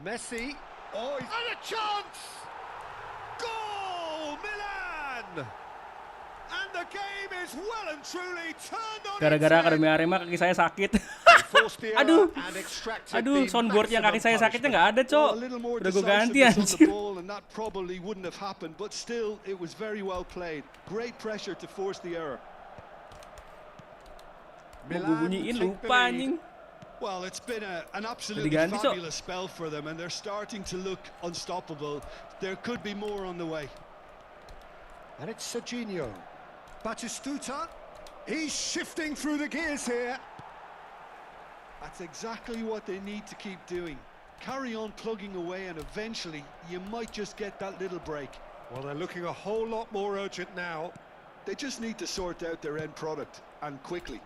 Messi. Oh, he's had a chance! Goal, Milan! And And the game is well and truly turned on Gara-gara its head. Akademi Arema kaki saya sakit. They forced the Aduh. error and extracted Aduh, the soundboardnya kaki saya maximum sakitnya nggak ada, Cok. Well, a little more Udah gue ganti decisiveness on the anjir. ball, and that probably wouldn't have happened. But still, it was very well played. Great pressure to force the error. Mau gue bunyiin lupa anjing. Well, it's been an absolutely Diganti, Cok. fabulous spell for them, and they're starting to look unstoppable. There could be more on the way. And it's Serginho. Batistuta. He's shifting through the gears here. That's exactly what they need to keep doing. Carry on plugging away, and eventually you might just get that little break. Well, they're looking a whole lot more urgent now. They just need to sort out their end product, and quickly.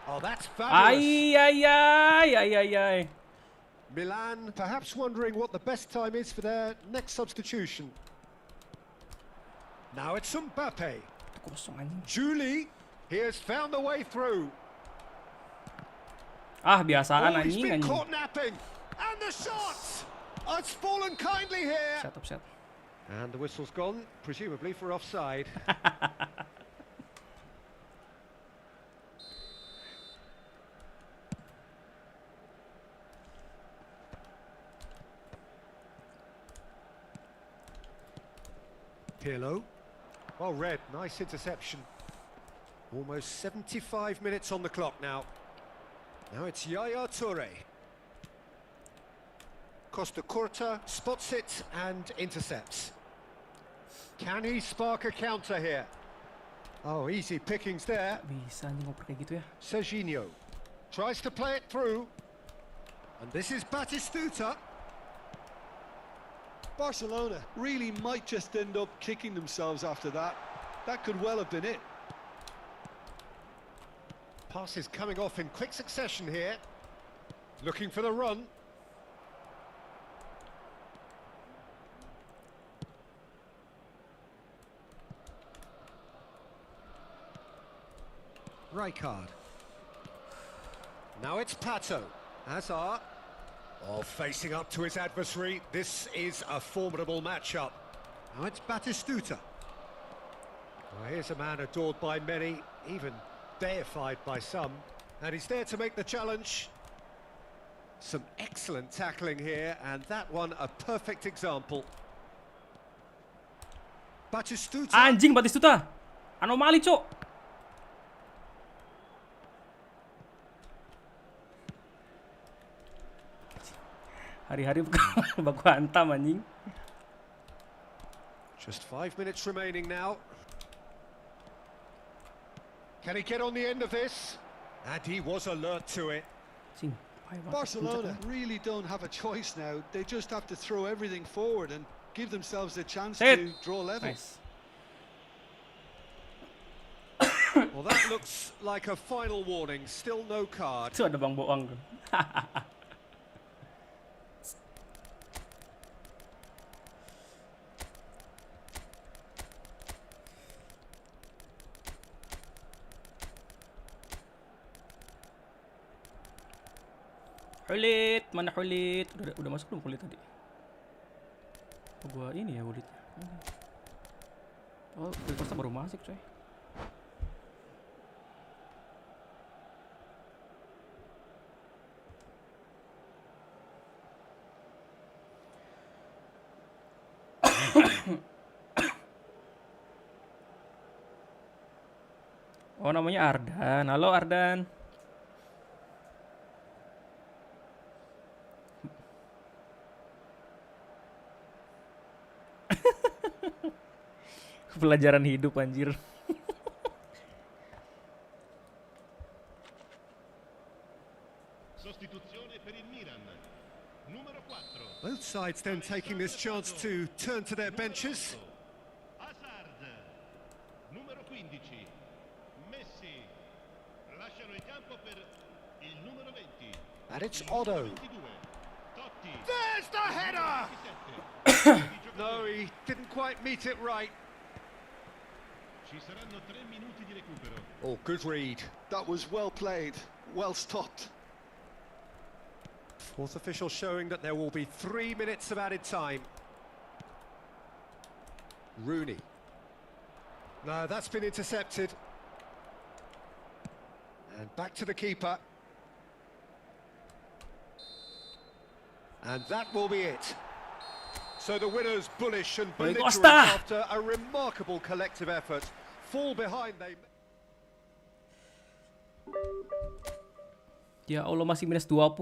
Oh, that's fabulous. Ay. Milan perhaps wondering what the best time is for their next substitution. Now it's Mbappe. Kosong anjing. Julie, he has found the way through. Ah, biasaan Oh, he's anjing been anjing. caught napping. And the shot! Oh, it's fallen kindly here. Set. And the whistle's gone, presumably for offside. Pirlo. Well read, nice interception. Almost 75 minutes on the clock now. Now it's Yaya Toure. Costa Curta spots it and intercepts. Can he spark a counter here? Oh, easy pickings there. Bisa anjing ngoper kayak gitu ya. Serginho tries to play it through. And this is Batistuta. Barcelona really might just end up kicking themselves after that. That could well have been it. Passes coming off in quick succession here. Looking for the run. Rijkaard. Now it's Pato. Hazard. Oh, facing up to his adversary. This is a formidable matchup. Now it's Batistuta. Well, here's a man adored by many, even deified by some. And he's there to make the challenge. Some excellent tackling here, and that one a perfect example. Batistuta. Anjing Batistuta. Anomali, Cok. Hari-hari baku hantam anjing. Just 5 minutes remaining now. Can he get on the end of this? And he was alert to it. Cing. Barcelona really don't have a choice now. They just have to throw everything forward and give themselves a chance to draw level. Nice. Well, that looks like a final warning. Still no card. Itu ada Bang Boong tuh. Hulit, mana Hulit? Udah masuk belum Hulit tadi? Oh, gua ini ya Hulitnya. Oh, Costa baru masuk, coy. Oh, namanya Ardan. Halo Ardan. Pelajaran hidup anjir. Sostituzione per il Milan. Numero 4. Both sides then taking this chance to turn to their benches. Hazard. Numero 15. Messi. Lasciano il campo per il numero 20. And it's Otto. 22. Totti. There's the header! 27. No, he didn't quite meet it right. Ci saranno 3 minuti di recupero. Oh, good read. That was well played, well stopped. Fourth official showing that there will be 3 minutes of added time. Rooney. No, that's been intercepted. And back to the keeper. And that will be it. So the winners bullish and belligerent Costa. after a remarkable collective effort. Fall behind they... Ya Allah, masih minus 20.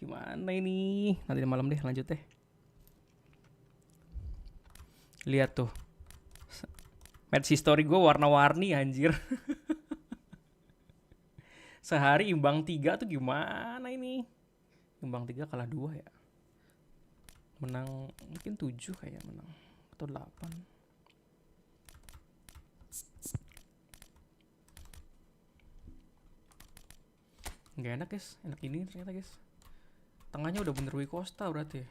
Gimana ini? Nanti malam deh lanjut deh. Lihat tuh. Match history gue warna-warni anjir. Sehari imbang 3 tuh gimana ini? Imbang 3 kalah 2 ya. Menang mungkin 7 kayak menang. Atau 8. Nggak enak guys. Enak ini ternyata guys. Tengahnya udah bener Rui Costa berarti.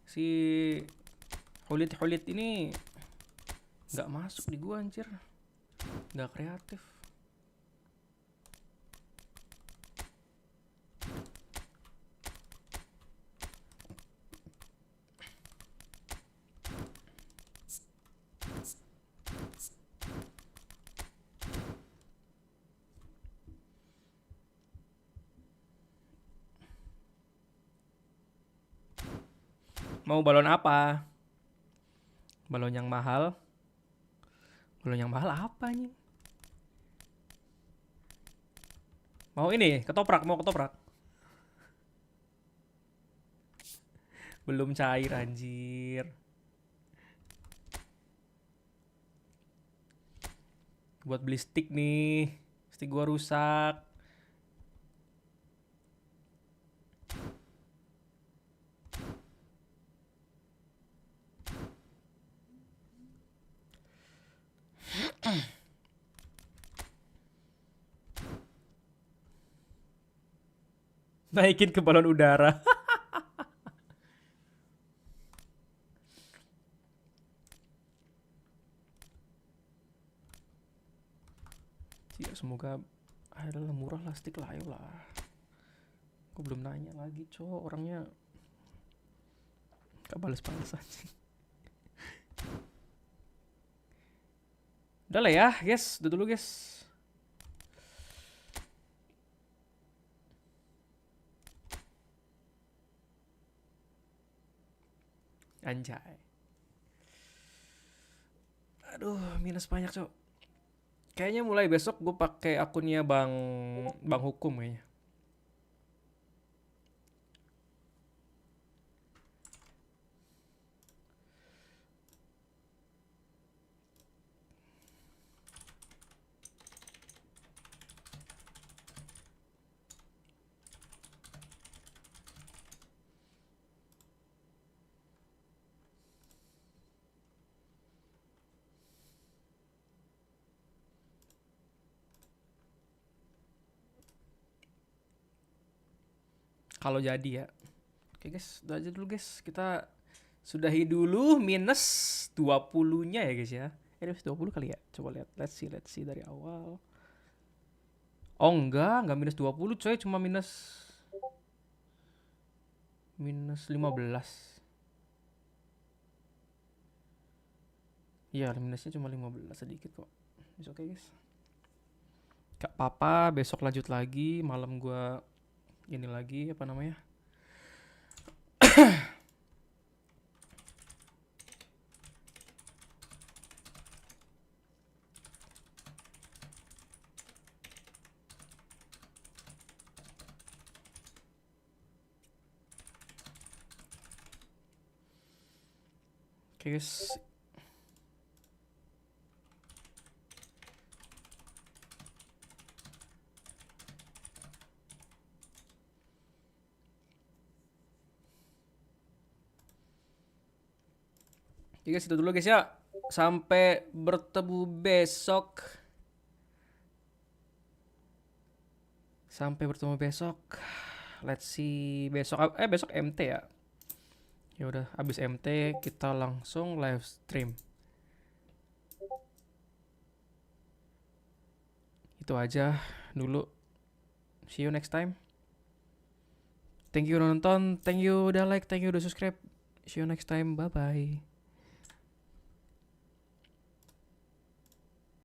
Si Hulit ini nggak masuk di gua anjir. Nggak kreatif. Mau balon apa? Balon yang mahal? Balon yang mahal apa nih? Mau ini, ketoprak, mau ketoprak. Belum cair anjir. Buat beli stick nih. Stick gua rusak. Naikin ke balon udara. Ya, semoga adalah murah lah stick lah, ayolah. Gue belum nanya lagi, cowok orangnya gak balas-balas aja. Udah lah ya, guys. Udah dulu, guys. Anjay. Aduh, minus banyak, cok. Kayaknya mulai besok gue pakai akunnya Bang Hukum kayaknya. Kalau jadi ya. Oke guys, udah aja dulu guys. Kita sudahi dulu minus 20-nya ya guys ya. Minus 20 kali ya. Coba lihat. Let's see dari awal. Oh enggak minus 20 coy, cuma minus 15. Iya, minusnya cuma 15 sedikit kok. It's okay guys. Gak apa-apa, besok lanjut lagi. Malam gua ini lagi apa namanya? Oke guys. Oke guys, itu dulu guys ya. Sampai bertemu besok. Let's see besok. Besok MT ya. Ya udah, abis MT kita langsung live stream. Itu aja dulu. See you next time. Thank you udah nonton, thank you udah like, thank you udah subscribe. See you next time, bye bye.